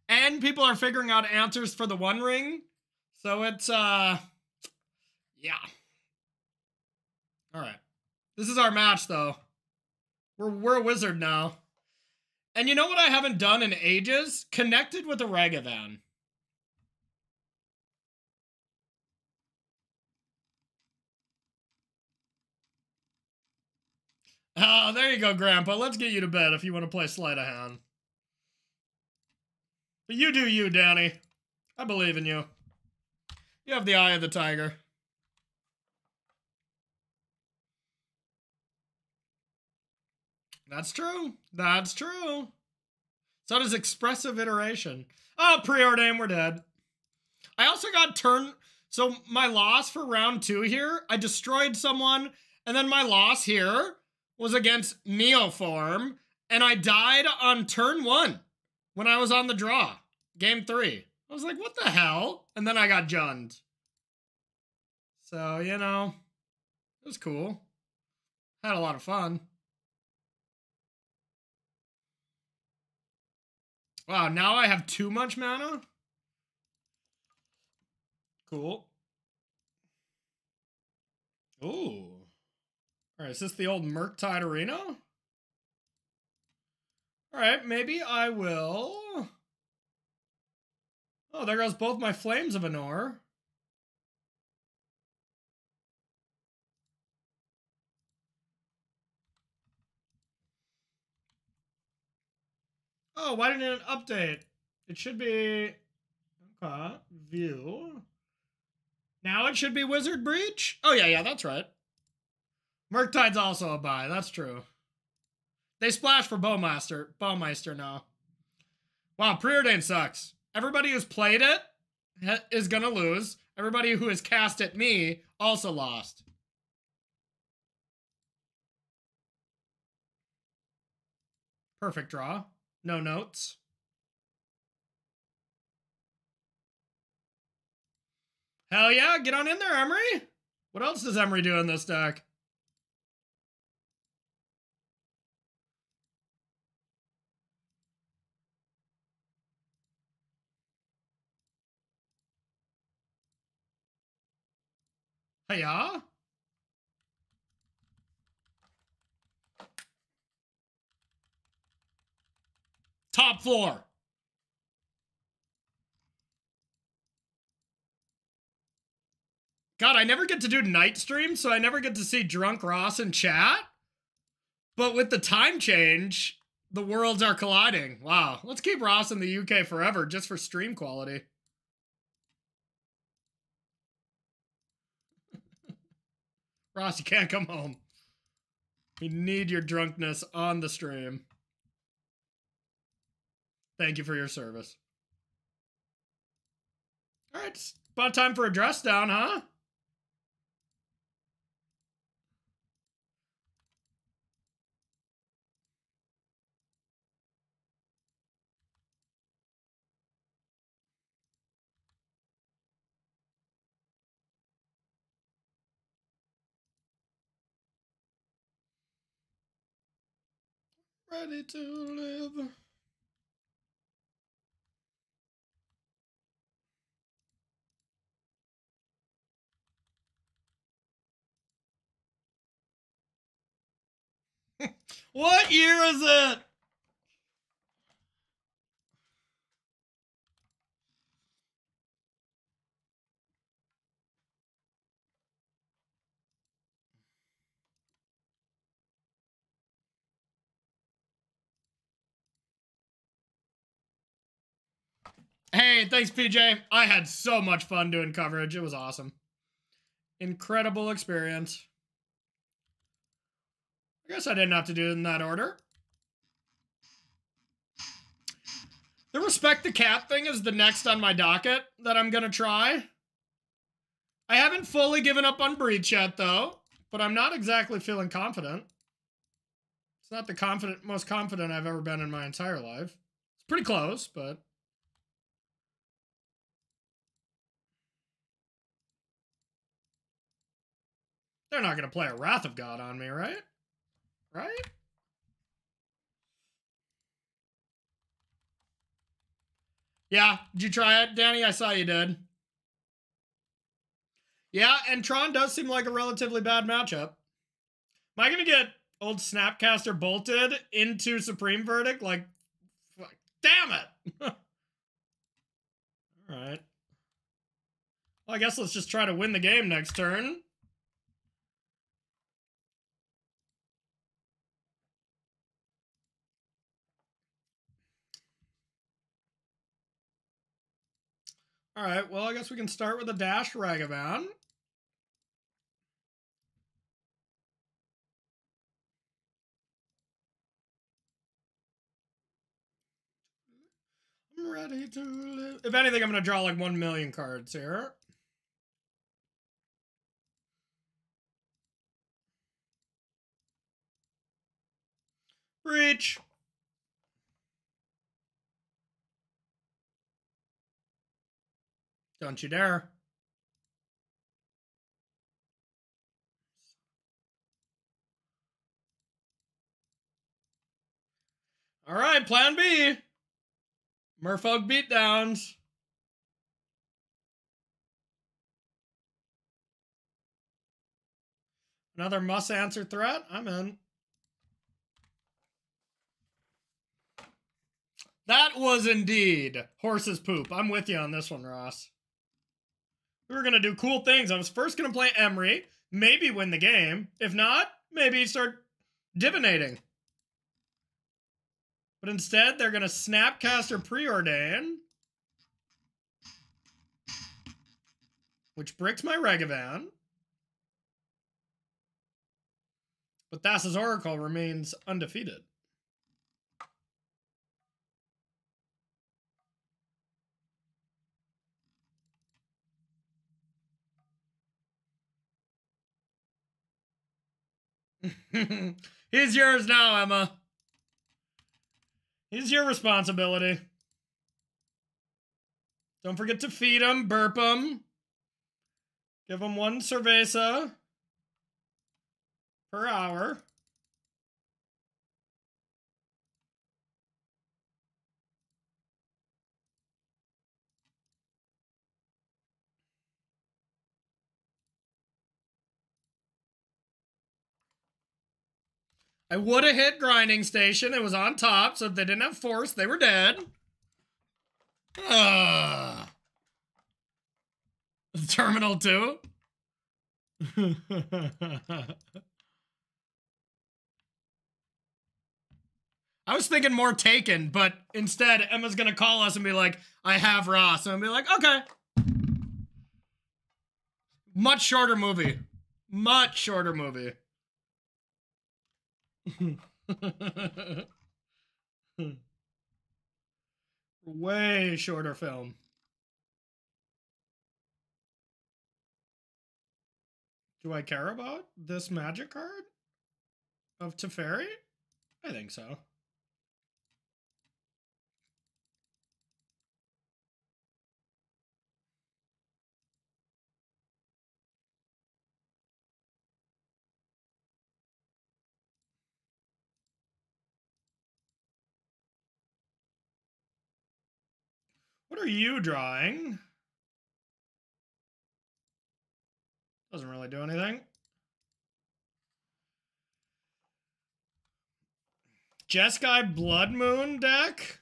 And people are figuring out answers for the One Ring. So it's, yeah. Alright. This is our match, though. We're a wizard now. And you know what I haven't done in ages? Connected with a Ragavan. Oh, there you go, Grandpa. Let's get you to bed if you want to play Sleight of Hand. But you do you, Danny. I believe in you. You have the eye of the tiger. That's true. That's true. So does Expressive Iteration. Oh, preordain, we're dead. I also got turn... So my loss for round 2 here, I destroyed someone, and then my loss here was against Neoform, and I died on turn 1 when I was on the draw. Game 3. I was like, what the hell? And then I got Jund. So, you know, it was cool. Had a lot of fun. Wow, now I have too much mana? Cool. Ooh. Alright, is this the old Murktide Arena? Alright, maybe I will... Oh, there goes both my Flames of Anor. Oh, why didn't it update? It should be... Okay, view. Now it should be Wizard Breach? Oh, yeah, that's right. Murktide's also a buy, that's true. They splash for Baumeister now. Wow, Preordain sucks. Everybody who's played it is gonna lose. Everybody who has cast at me also lost. Perfect draw. No notes. Hell yeah, get on in there, Emery. What else does Emery do in this deck? Hiya? Top floor. God, I never get to do night streams, so I never get to see Drunk Ross in chat. But with the time change, the worlds are colliding. Wow, let's keep Ross in the UK forever just for stream quality. Ross, you can't come home. We need your drunkenness on the stream. Thank you for your service. All right, it's about time for a dress down, huh? Ready to live. What year is it? Hey, thanks, PJ. I had so much fun doing coverage. It was awesome. Incredible experience. I guess I didn't have to do it in that order. The Respect the Cat thing is the next on my docket that I'm going to try. I haven't fully given up on Breach yet, though, but I'm not exactly feeling confident. It's not the most confident I've ever been in my entire life. It's pretty close, but... They're not going to play a Wrath of God on me, right? Right? Yeah, did you try it, Danny? I saw you did. Yeah, and Tron does seem like a relatively bad matchup. Am I going to get old Snapcaster bolted into Supreme Verdict? Like, damn it! Alright. Well, I guess let's just try to win the game next turn. Alright, well, I guess we can start with a Dash Ragavan. I'm ready to live. If anything, I'm going to draw like 1 million cards here. Breach. Don't you dare. Alright, plan B. Merfolk beatdowns. Another must-answer threat? I'm in. That was indeed horse's poop. I'm with you on this one, Ross. We were going to do cool things. I was first going to play Emery, maybe win the game. If not, maybe start divinating. But instead, they're going to Snapcaster Preordain, which bricks my Ragavan. But Thassa's Oracle remains undefeated. He's yours now, Emma. He's your responsibility. Don't forget to feed him, burp him. Give him 1 cerveza per hour. I would have hit Grinding Station. It was on top, so if they didn't have force, they were dead. Terminal 2? I was thinking more Taken, but instead Emma's gonna call us and be like, I have Ross. And I'll be like, okay. Much shorter movie. Much shorter movie. Way shorter film. Do I care about this magic card of Teferi? I think so. What are you drawing? Doesn't really do anything. Jeskai Blood Moon deck?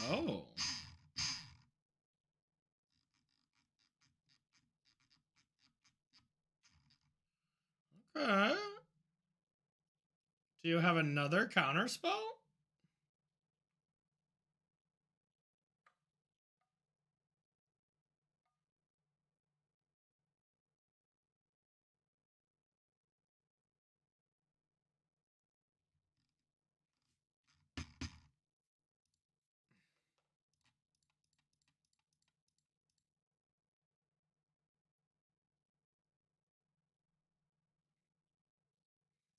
Oh. Okay. Do you have another counter spell?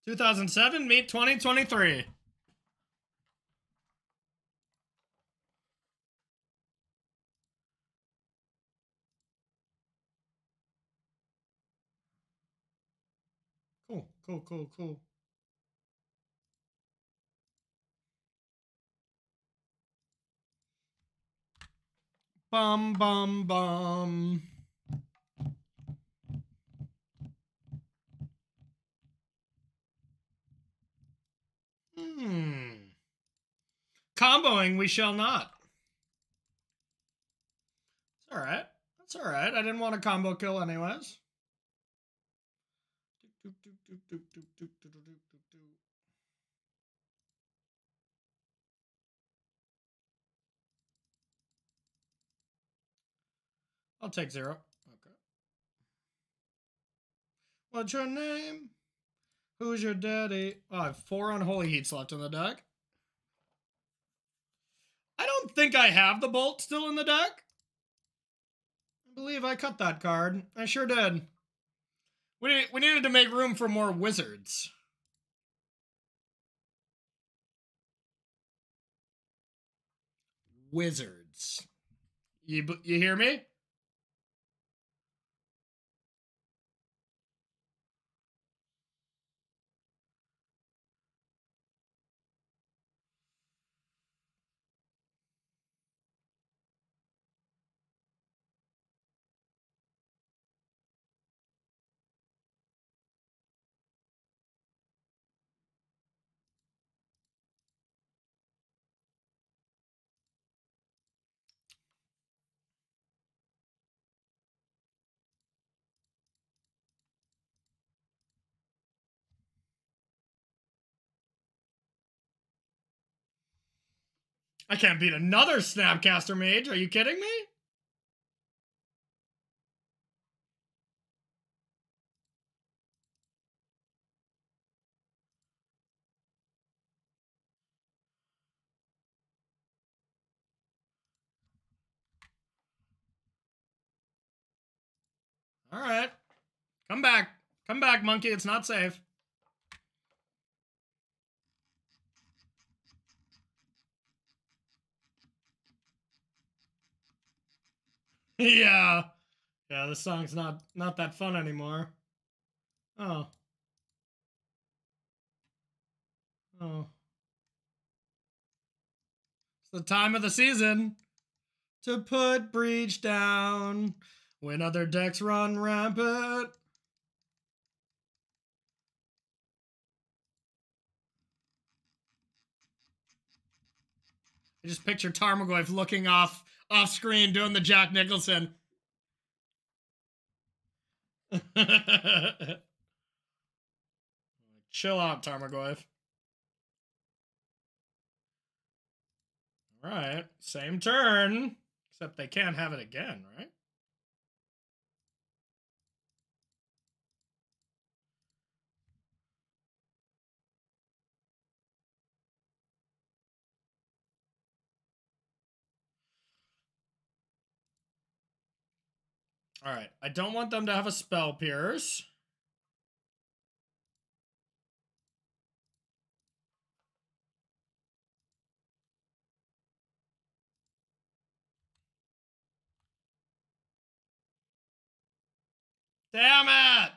(2007) meet 2023. Cool. Bum. Comboing we shall not. It's alright. That's alright. I didn't want a combo kill anyways. I'll take 0. Okay. What's your name? Who's your daddy? Oh, I have 4 Unholy Heats left in the deck. I don't think I have the Bolt still in the deck. I believe I cut that card. I sure did. We needed to make room for more wizards. Wizards. You hear me? I can't beat another Snapcaster Mage. Are you kidding me? All right. Come back. Come back, monkey. It's not safe. Yeah. Yeah, this song's not that fun anymore. Oh. Oh. It's the time of the season to put Breach down when other decks run rampant. I just picture Tarmogoyf looking off screen doing the Jack Nicholson. Chill out, Tarmogoyf. All right, same turn, except they can't have it again, right? All right, I don't want them to have a Spell Pierce. Damn it!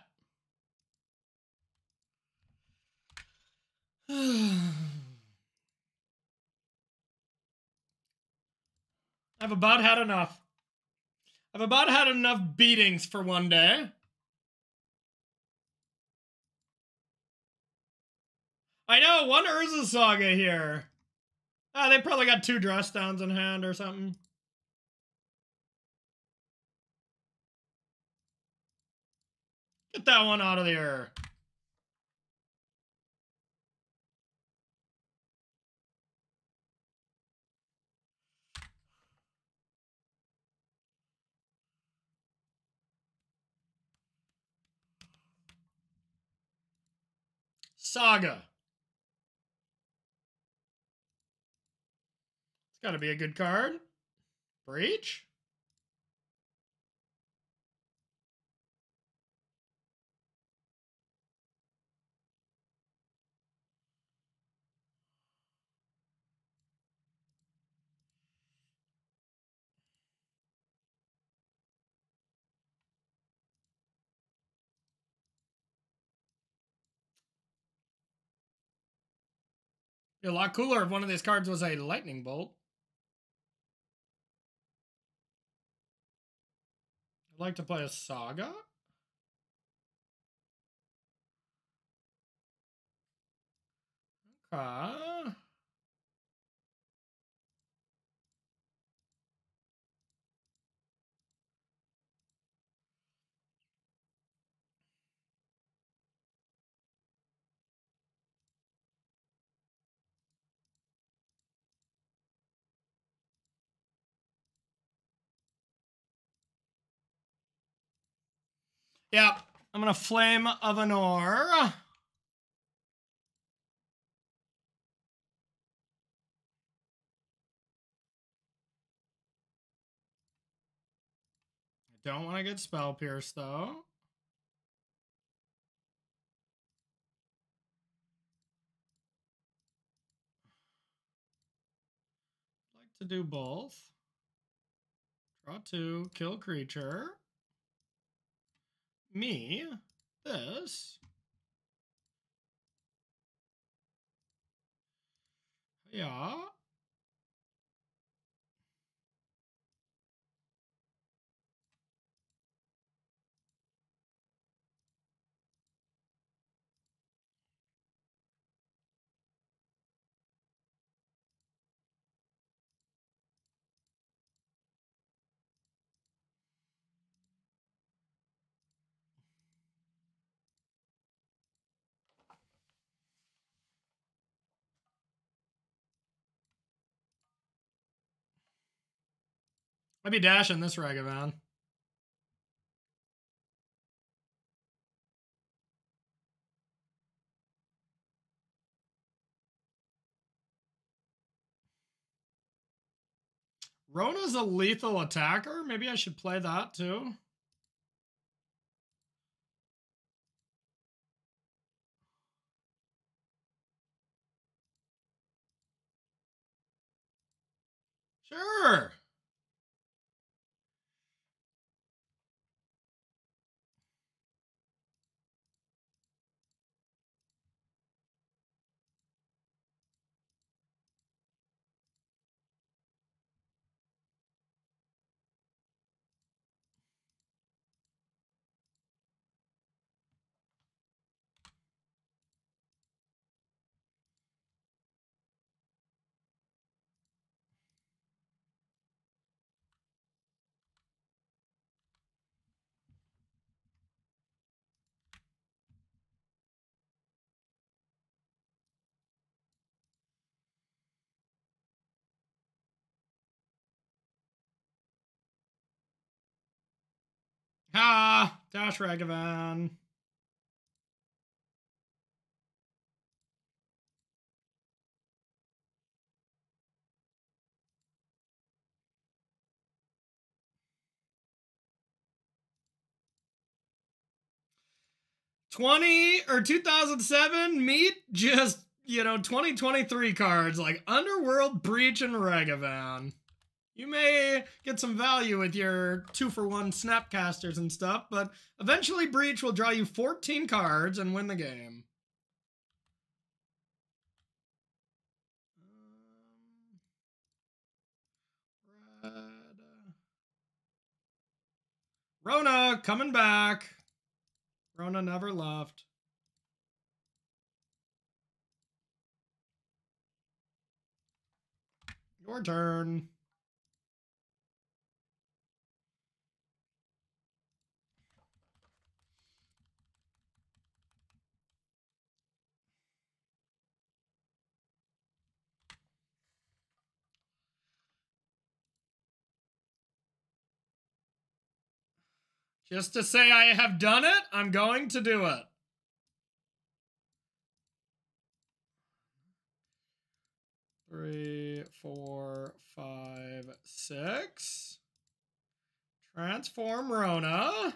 I've about had enough. I've about had enough beatings for one day. I know, one Urza Saga here. They probably got 2 dress downs in hand or something. Get that one out of the air. Saga. It's got to be a good card. Breach? Be a lot cooler if one of these cards was a lightning bolt. I'd like to play a Saga. Okay. Yep. I'm going to Flame of Anor. Don't want to get Spell Pierce, though. I'd like to do both. Draw 2, kill creature. Me. This. Yeah. I'd be dashing this Ragavan. Rona's a lethal attacker. Maybe I should play that too. Sure. Ah, dash Ragavan. Or 2007 meet just, 2023 cards like Underworld, Breach, and Ragavan. You may get some value with your 2-for-1 Snapcasters and stuff, but eventually Breach will draw you 14 cards and win the game. Rona coming back. Rona never left. Your turn. Just to say I have done it, I'm going to do it. 3, 4, 5, 6. Transform Rona.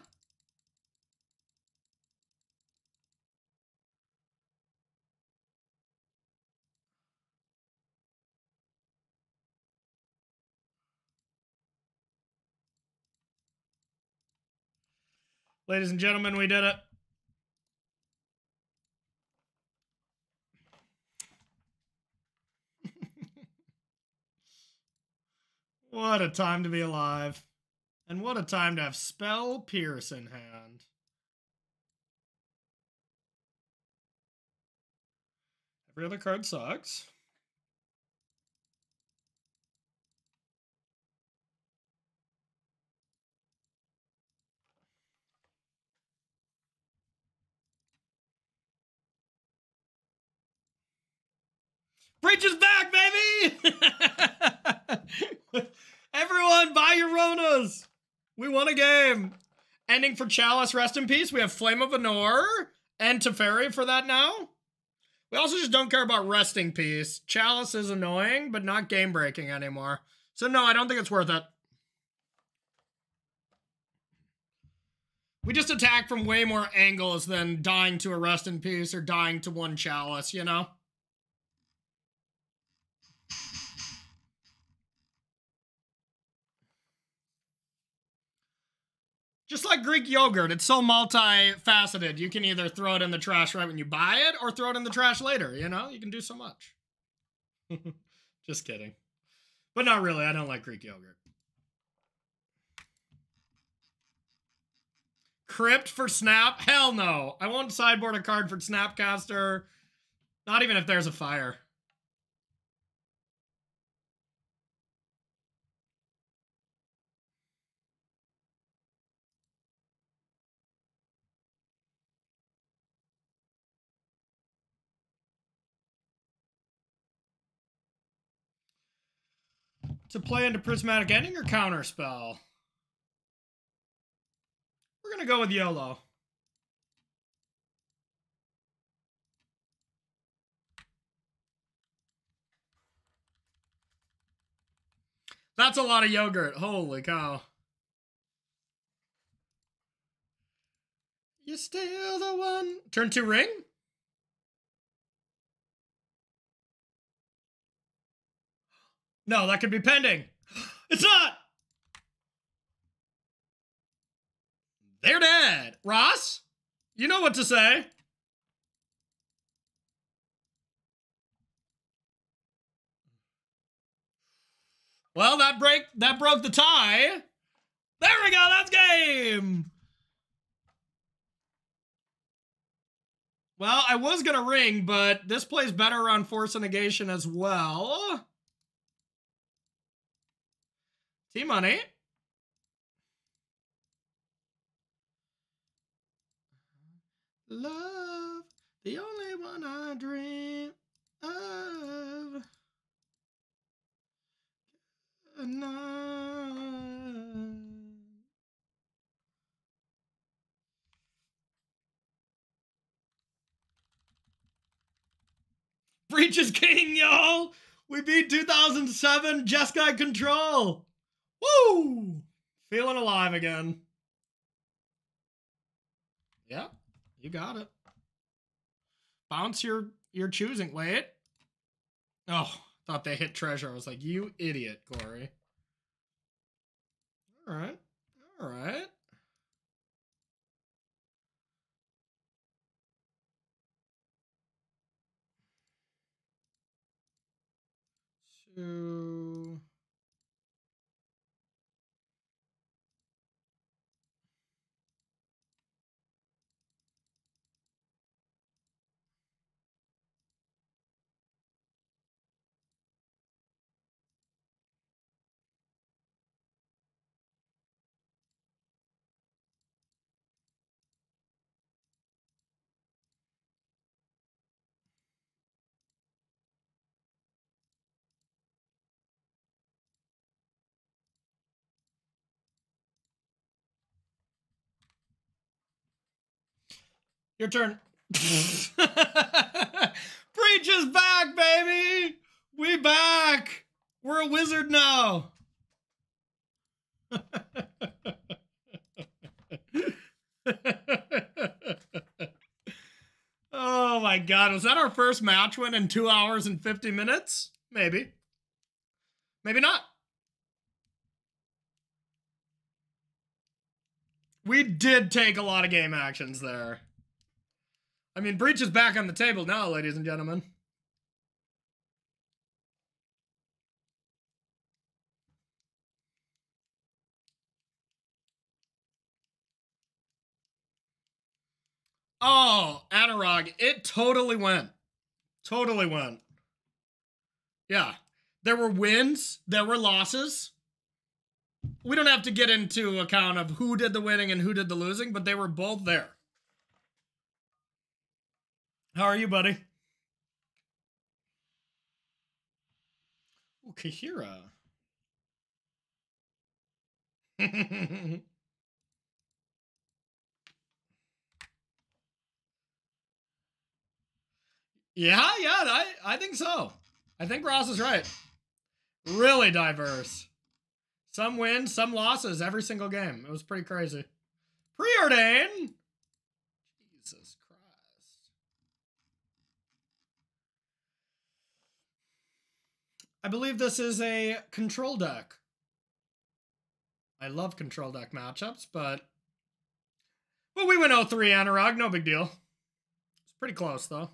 Ladies and gentlemen, we did it. What a time to be alive. And what a time to have Spell Pierce in hand. Every other card sucks. Breach is back, baby! Everyone, buy your Ronas! We won a game. Ending for Chalice, rest in peace. We have Flame of Anor and Teferi for that now. We also just don't care about resting peace. Chalice is annoying, but not game-breaking anymore. So no, I don't think it's worth it. We just attack from way more angles than dying to a rest in peace or dying to one Chalice, you know? Just like Greek yogurt, it's so multifaceted. You can either throw it in the trash right when you buy it or throw it in the trash later, you know? You can do so much. Just kidding. But not really, I don't like Greek yogurt. Crypt for Snap? Hell no. I won't sideboard a card for Snapcaster. Not even if there's a fire. To play into Prismatic Ending or Counterspell? We're going to go with YOLO. That's a lot of yogurt. Holy cow. You're still the one. Turn 2 ring? No, that could be pending. It's not! They're dead. Ross? You know what to say. Well, that broke the tie. There we go, that's game! Well, I was gonna ring, but this plays better around Force of Negation as well. T-Money. Love, the only one I dream of. Breach is king, y'all! We beat 2007 Jeskai Control! Woo! Feeling alive again. Yeah, you got it. Bounce your choosing. Wait. Oh, thought they hit treasure. I was like, you idiot, Corey. All right. All right. So... Your turn. Breach is back, baby! We back! We're a wizard now! Oh my god, was that our first match win in 2 hours and 50 minutes? Maybe. Maybe not. We did take a lot of game actions there. I mean, Breach is back on the table now, ladies and gentlemen. Oh, Anurag, it totally went. Totally went. Yeah. There were wins, there were losses. We don't have to get into account of who did the winning and who did the losing, but they were both there. How are you, buddy? Oh, Kahira. Yeah, I think so. I think Ross is right. Really diverse. Some wins, some losses every single game. It was pretty crazy. Preordain! Jesus Christ. I believe this is a control deck. I love control deck matchups, but... Well, we went 0-3 Anurag, no big deal. It's pretty close, though.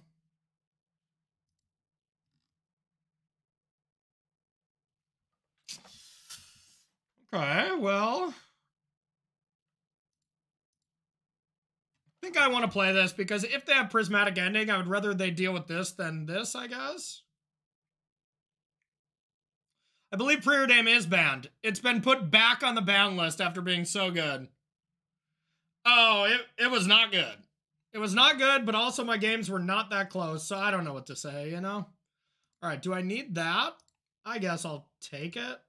Okay, well... I think I want to play this because if they have Prismatic Ending, I would rather they deal with this than this, I guess. I believe Preordain is banned. It's been put back on the ban list after being so good. Oh, it was not good. It was not good, but also my games were not that close, so I don't know what to say, you know? All right, do I need that? I guess I'll take it.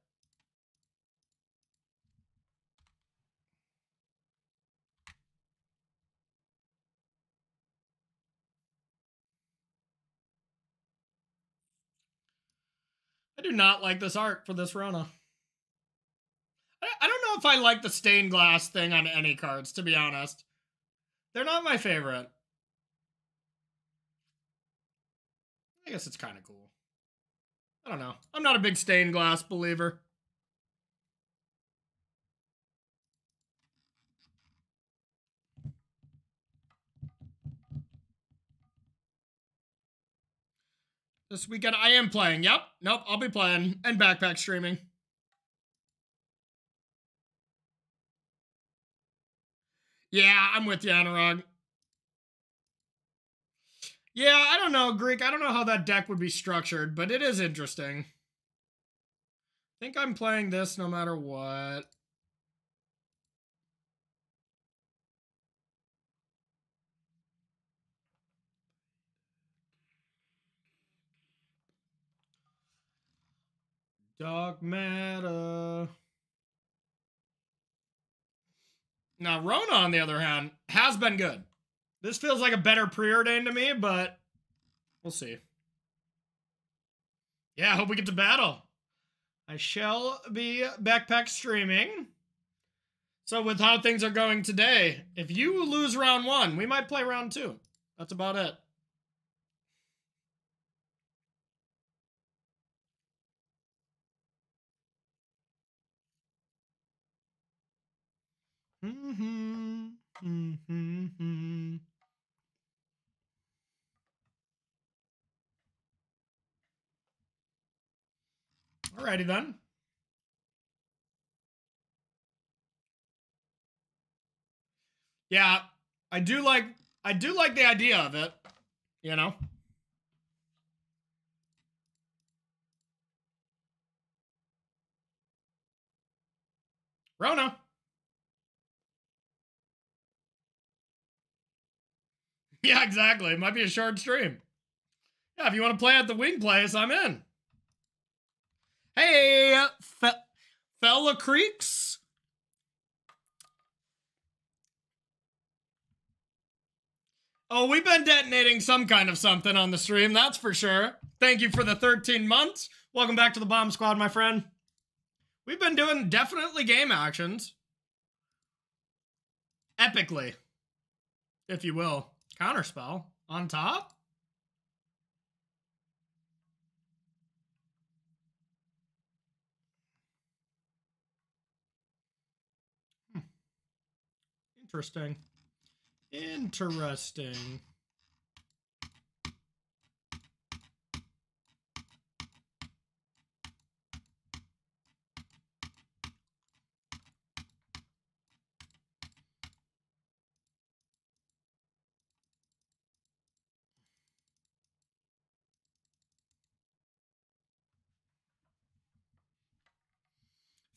I do not like this art for this Rona. I don't know if I like the stained glass thing on any cards, to be honest. They're not my favorite. I guess it's kind of cool. I don't know. I'm not a big stained glass believer. This weekend I am playing. Yep. Nope. I'll be playing and backpack streaming. Yeah, I'm with you, Anurag. Yeah, I don't know, Greek. I don't know how that deck would be structured, but it is interesting. I think I'm playing this no matter what. Dark matter. Now, Rona, on the other hand, has been good. This feels like a better Preordain to me, but we'll see. Yeah, I hope we get to battle. I shall be backpack streaming. So with how things are going today, if you lose round 1, we might play round 2. That's about it. Alrighty then. Yeah, I do like the idea of it, you know? Rona. Yeah, exactly. It might be a short stream. Yeah, if you want to play at the wing place, I'm in. Hey, Fella Creeks. Oh, we've been detonating some kind of something on the stream, that's for sure. Thank you for the 13 months. Welcome back to the Bomb Squad, my friend. We've been doing definitely game actions. Epically, if you will. Counterspell on top. Interesting. Interesting.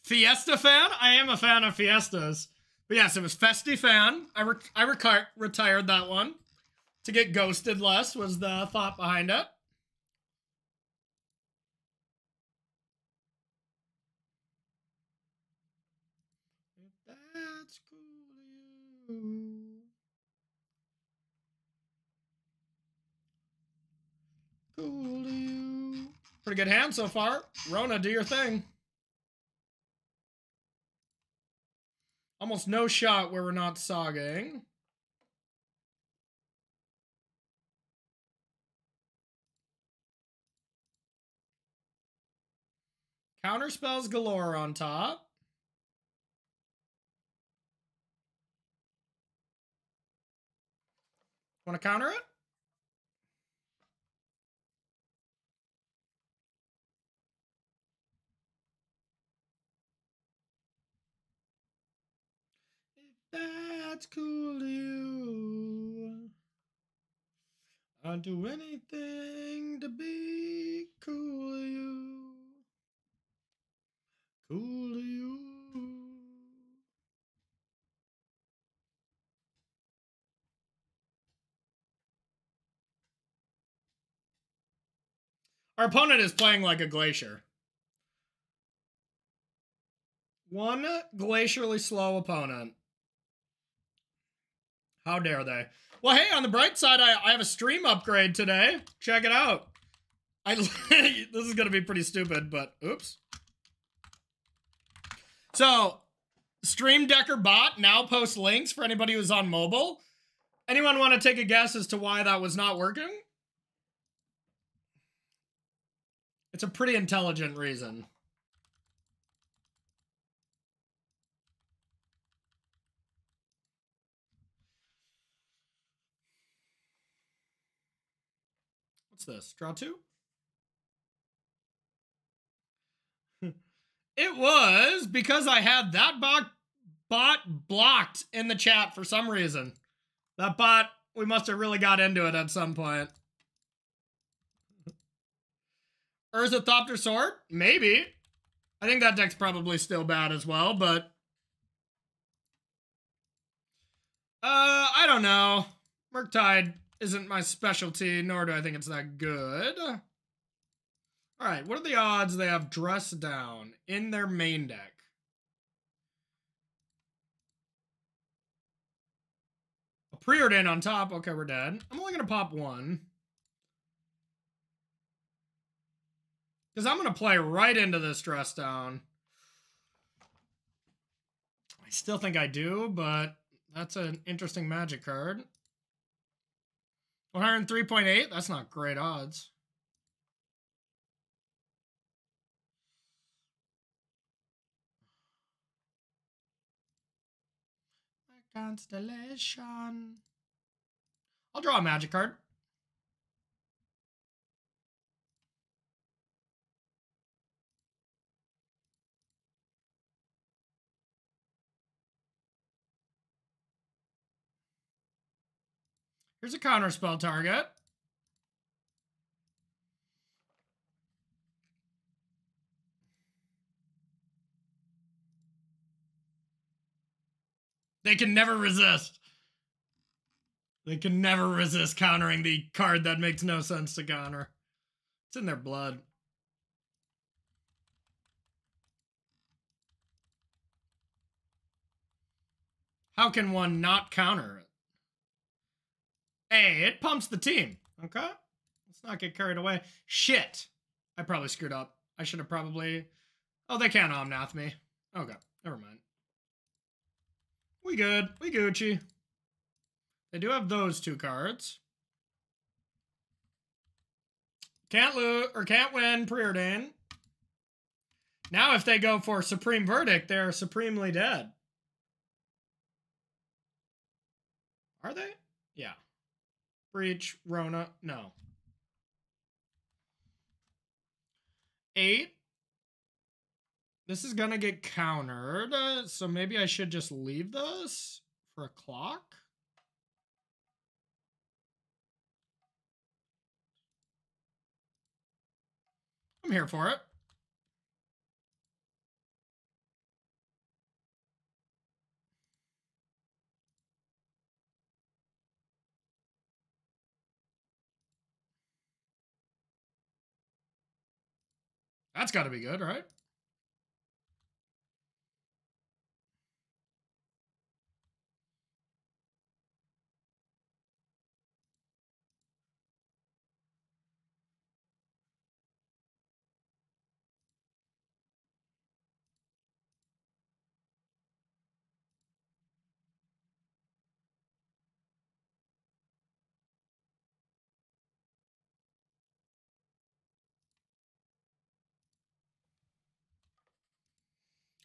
Fiesta fan? I am a fan of Fiestas. But yes, it was Festi fan. I retired that one. To get ghosted less was the thought behind it. That's cool. Cool you. Pretty good hand so far. Rona, do your thing. Almost no shot where we're not sogging. Counter spells galore on top. Want to counter it? If that's cool to you, I'd do anything to be cool to you. Cool to you. Our opponent is playing like a glacier. One glacially slow opponent. How dare they? Well, hey, on the bright side, I have a stream upgrade today. Check it out. This is going to be pretty stupid, but oops. So, Stream Decker bot now posts links for anybody who's on mobile. Anyone want to take a guess as to why that was not working? It's a pretty intelligent reason. What's this? Draw two? It was because I had that bot blocked in the chat for some reason. That bot, we must have really got into it at some point. Urza Thopter Sword? Maybe. I think that deck's probably still bad as well, but... I don't know. Murktide isn't my specialty, nor do I think it's that good. Alright, what are the odds they have Dress Down in their main deck? A Preordain on top. Okay, we're dead. I'm only going to pop one. Because I'm going to play right into this Dress Down. I still think I do, but that's an interesting Magic card. 103.8? That's not great odds. Constellation. I'll draw a Magic card. Here's a counterspell target. They can never resist. They can never resist countering the card that makes no sense to counter. It's in their blood. How can one not counter it? Hey, it pumps the team. Okay? Let's not get carried away. Shit. I probably screwed up. I should have probably... Oh, they can't Omnath me. Okay, never mind. We good. We Gucci. They do have those 2 cards. Can't lose, or can't win, Preordain. Now if they go for Supreme Verdict, they're supremely dead. Are they? Yeah. Breach, Rona, no. 8. This is gonna get countered, so maybe I should just leave this for a clock. I'm here for it. That's gotta be good, right?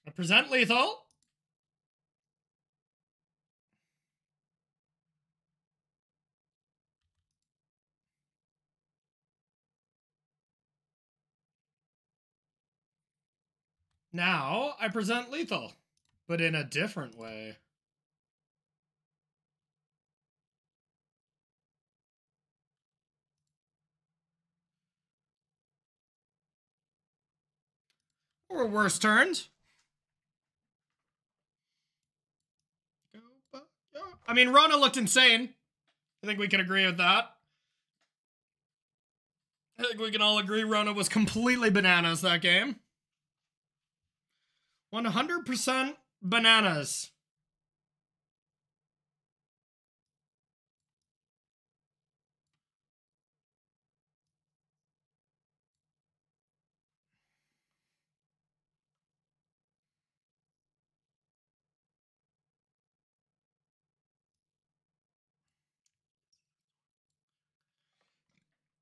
I present lethal. Now I present lethal, but in a different way. Or worse turns. I mean, Rona looked insane. I think we can agree with that. I think we can all agree Rona was completely bananas that game. 100% bananas.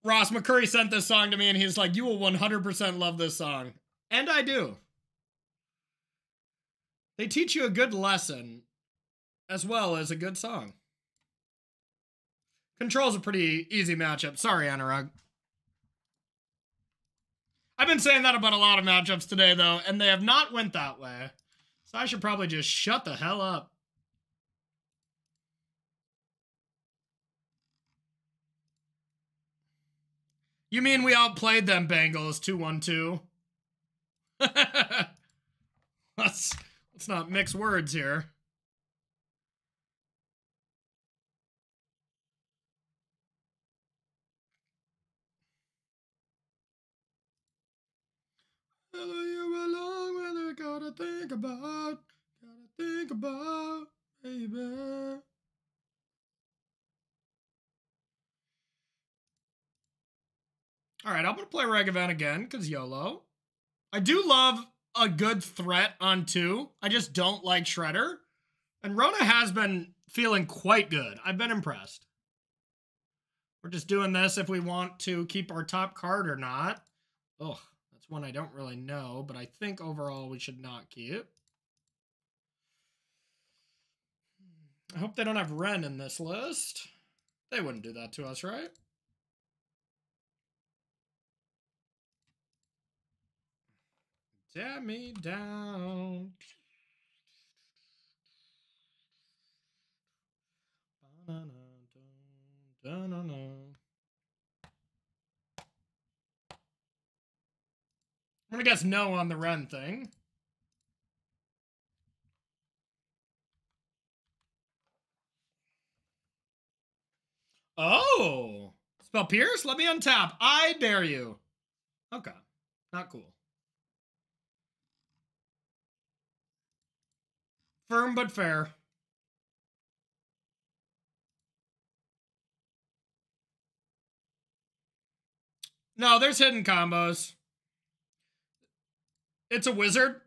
Ross McCurry sent this song to me and he's like, you will 100% love this song. And I do. They teach you a good lesson as well as a good song. Control's a pretty easy matchup. Sorry, Anurag. I've been saying that about a lot of matchups today, though, and they have not went that way. So I should probably just shut the hell up. You mean we outplayed them Bengals 2-1-2? Let's not mix words here. You alone when I gotta think about, baby. All right, I'm gonna play Ragavan again because YOLO. I do love a good threat on 2. I just don't like Shredder. And Rona has been feeling quite good. I've been impressed. We're just doing this if we want to keep our top card or not. Ugh, that's one I don't really know, but I think overall we should not keep. I hope they don't have Ren in this list. They wouldn't do that to us, right? Tear me down. I'm gonna guess no on the Ren thing. Oh! Spell Pierce? Let me untap. I dare you. Okay. Not cool. Firm but fair. No, there's hidden combos. It's a wizard.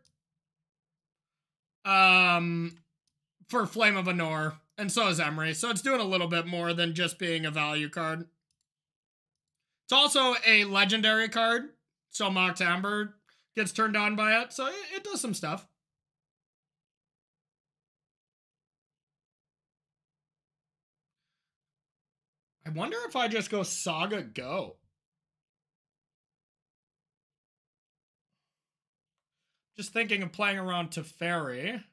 For Flame of Anor. And so is Emery. So it's doing a little bit more than just being a value card. It's also a legendary card. So Mox Amber gets turned on by it. So it does some stuff. I wonder if I just go Saga Go. Just thinking of playing around Teferi.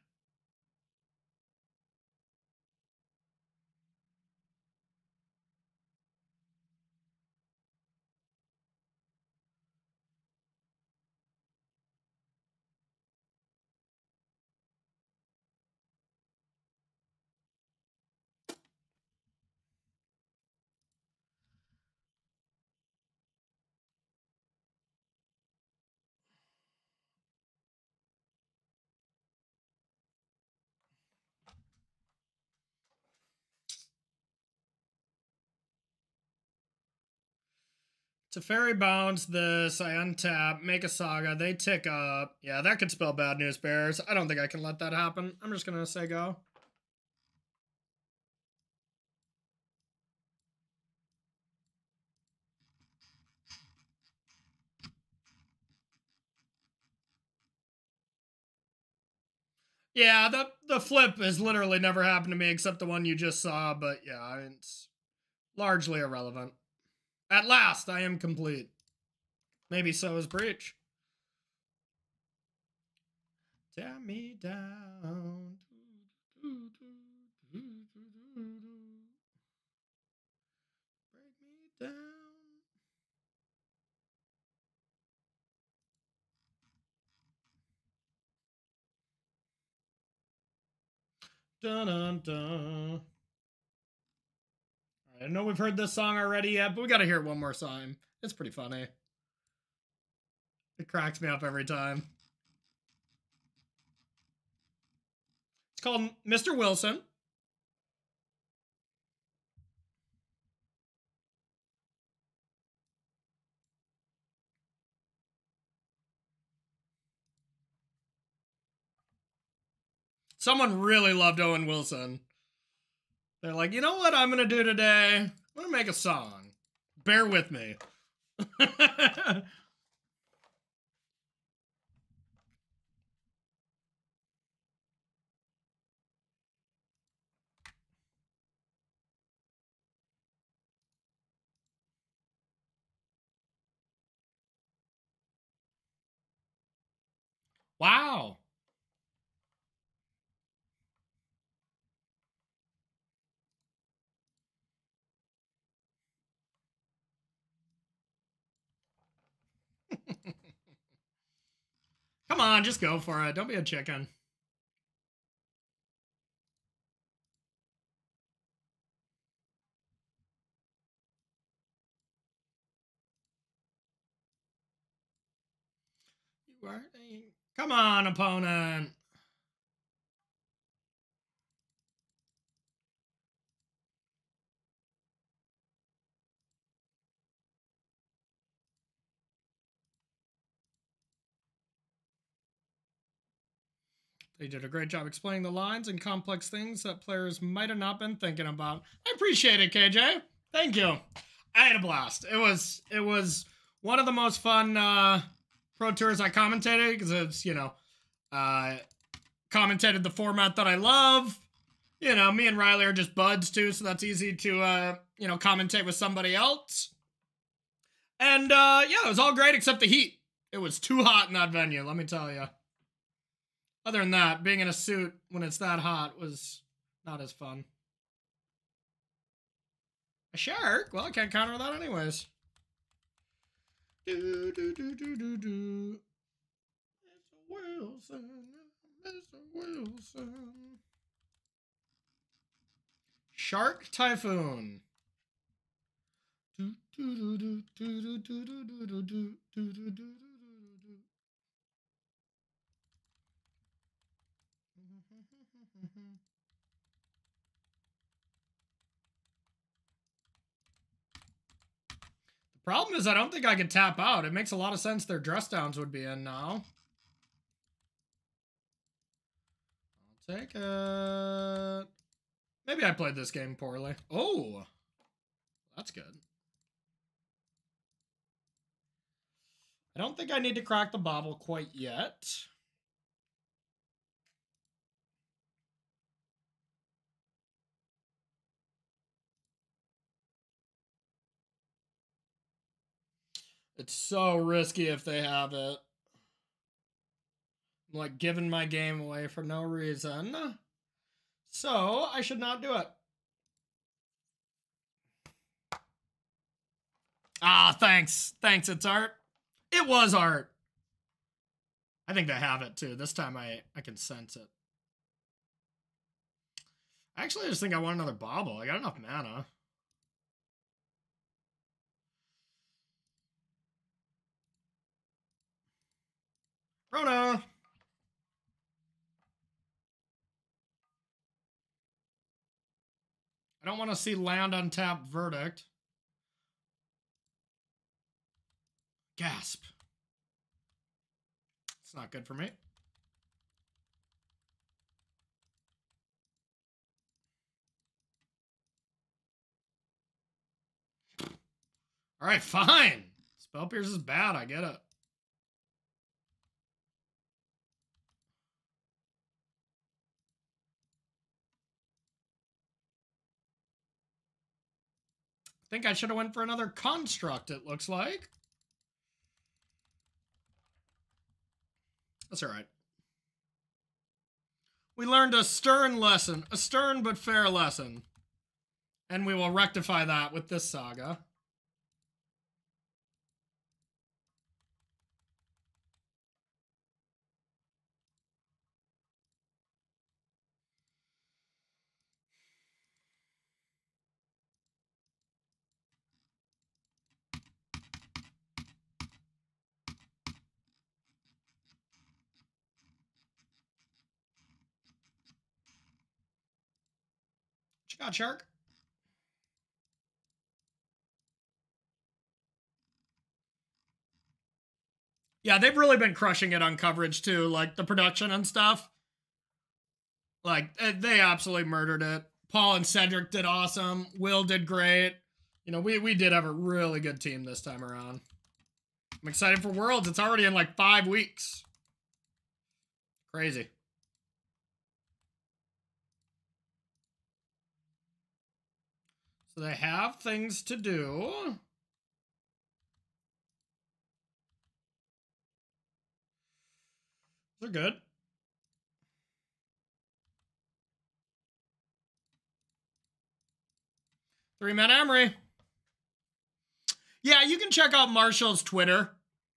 Teferi bounce this, I untap, make a Saga, they tick up. Yeah, that could spell bad news bears. I don't think I can let that happen. I'm just gonna say go. Yeah, the flip has literally never happened to me except the one you just saw, but yeah, it's largely irrelevant. At last, I am complete. Maybe so is Breach. Tear me down. Break me down. Dun dun dun. I know we've heard this song already yet, but we gotta hear it one more time. It's pretty funny. It cracks me up every time. It's called Mr. Wilson. Someone really loved Owen Wilson. They're like, you know what I'm gonna do today? I'm gonna make a song. Bear with me. Wow. Come on, just go for it. Don't be a chicken. You are. Come on, opponent. They did a great job explaining the lines and complex things that players might have not been thinking about. I appreciate it, KJ. Thank you. I had a blast. It was one of the most fun Pro Tours I commentated because it's, commentated the format that I love. You know, me and Riley are just buds too, so that's easy to, commentate with somebody else. And, yeah, it was all great except the heat. It was too hot in that venue, let me tell you. Other than that, being in a suit when it's that hot was not as fun. A shark? Well, I can't counter that anyways. Do, do, do, do, do, do. Mr. Wilson. Mr. Wilson. Shark Typhoon. Do, do, do, do, do, do, do, do, do, do, do, do, do. Problem is, I don't think I can tap out. It makes a lot of sense their dress downs would be in now. I'll take it. Maybe I played this game poorly. Oh, that's good. I don't think I need to crack the bobble quite yet. It's so risky if they have it. I'm like giving my game away for no reason. So I should not do it. Ah, thanks. Thanks, it's art. It was art. I think they have it too. This time I can sense it. Actually, I just think I want another bobble. I got enough mana. Rona! I don't want to see land untapped Verdict. Gasp. It's not good for me. All right, fine. Spell Pierce is bad. I get it. I think I should have went for another construct, it looks like. That's all right. We learned a stern lesson, a stern but fair lesson. And we will rectify that with this saga. What you got, Shark? Yeah, they've really been crushing it on coverage too, like the production and stuff. Like, they absolutely murdered it. Paul and Cedric did awesome. Will did great. You know, we did have a really good team this time around. I'm excited for Worlds. It's already in like 5 weeks. Crazy. So they have things to do. They're good. 3-man Emery. Yeah, you can check out Marshall's Twitter.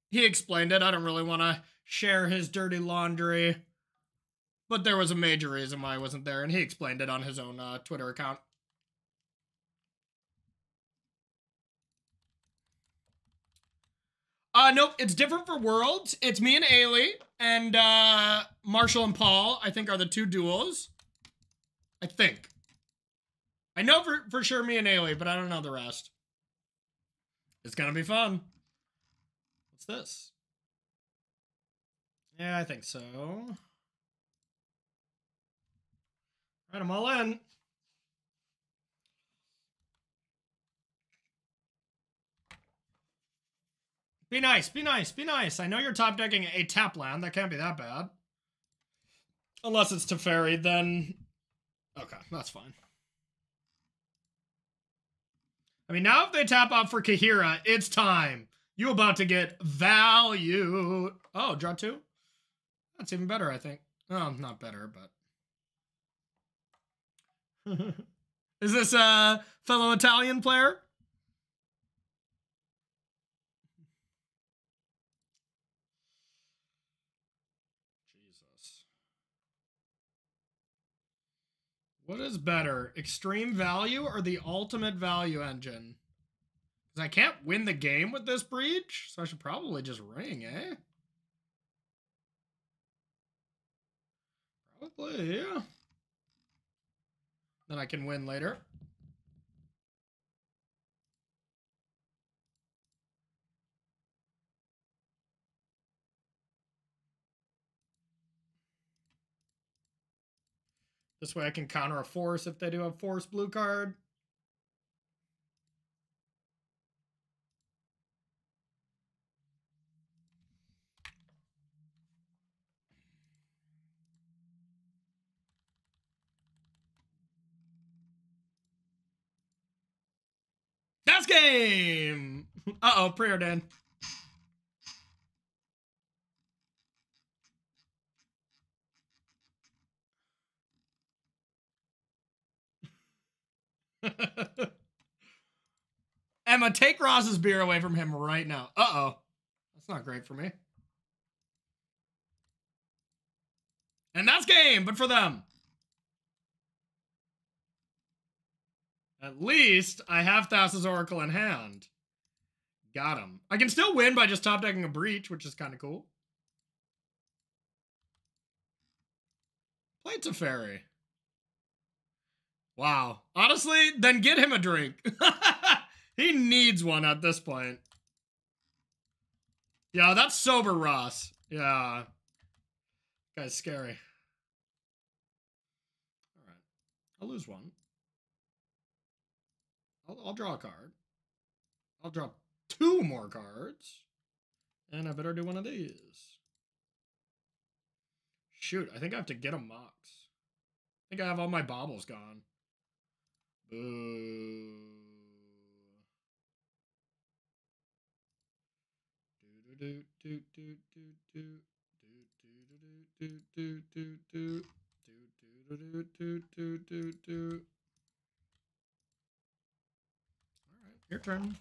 He explained it. I don't really want to share his dirty laundry. But there was a major reason why I wasn't there, and he explained it on his own Twitter account. Nope, it's different for Worlds. It's me and Ailey, and Marshall and Paul, I think, are the 2 duos. I think. I know for sure me and Ailey, but I don't know the rest. It's gonna be fun. What's this? Yeah, I think so. All right, I'm all in. Be nice, be nice, be nice. I know you're top decking a tap land. That can't be that bad. Unless it's Teferi, then... Okay, that's fine. I mean, now if they tap out for Kahira, it's time. You about to get value. Oh, draw 2? That's even better, I think. Oh, not better, but... Is this a fellow Italian player? Jesus. What is better, extreme value or the ultimate value engine? Because I can't win the game with this breach, so I should probably just ring, eh? Probably, yeah. Then I can win later. This way I can counter a force if they do have force blue card. That's game! Uh-oh, preordained. Emma, take Ross's beer away from him right now. Uh-oh. That's not great for me. And that's game, but for them. At least I have Thassa's Oracle in hand. Got him. I can still win by just top decking a Breach, which is kind of cool. Play Teferi. Wow. Honestly, then get him a drink. He needs one at this point. Yeah, that's sober Ross. Yeah. Guy's scary. All right. I'll lose one. I'll draw a card. I'll draw 2 more cards. And I better do one of these. Shoot, I think I have to get a Mox. I think I have all my baubles gone. Boo. All right, your turn.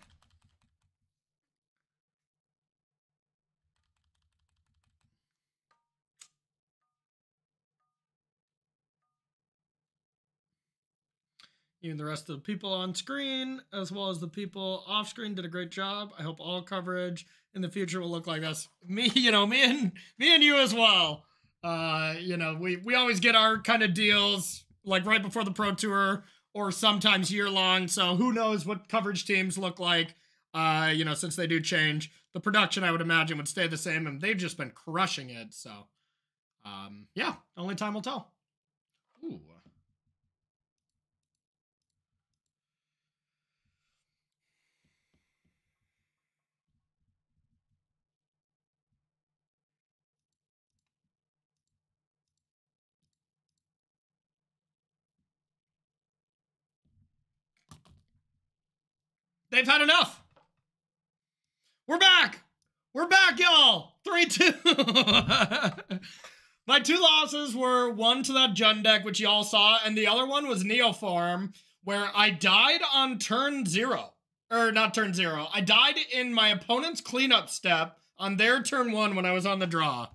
You and the rest of the people on screen, as well as the people off screen, did a great job. I hope all coverage in the future will look like this. Me and you as well. We always get our kind of deals like right before the Pro Tour or sometimes year long. So who knows what coverage teams look like, since they do change. The production, I would imagine, would stay the same, and they've just been crushing it. So, yeah, only time will tell. Ooh. They've had enough. We're back. We're back, y'all. 3-2. My 2 losses were one to that Jund deck, which y'all saw, and the other one was Neoform, where I died on turn 0. Or not turn 0. I died in my opponent's cleanup step on their turn 1 when I was on the draw.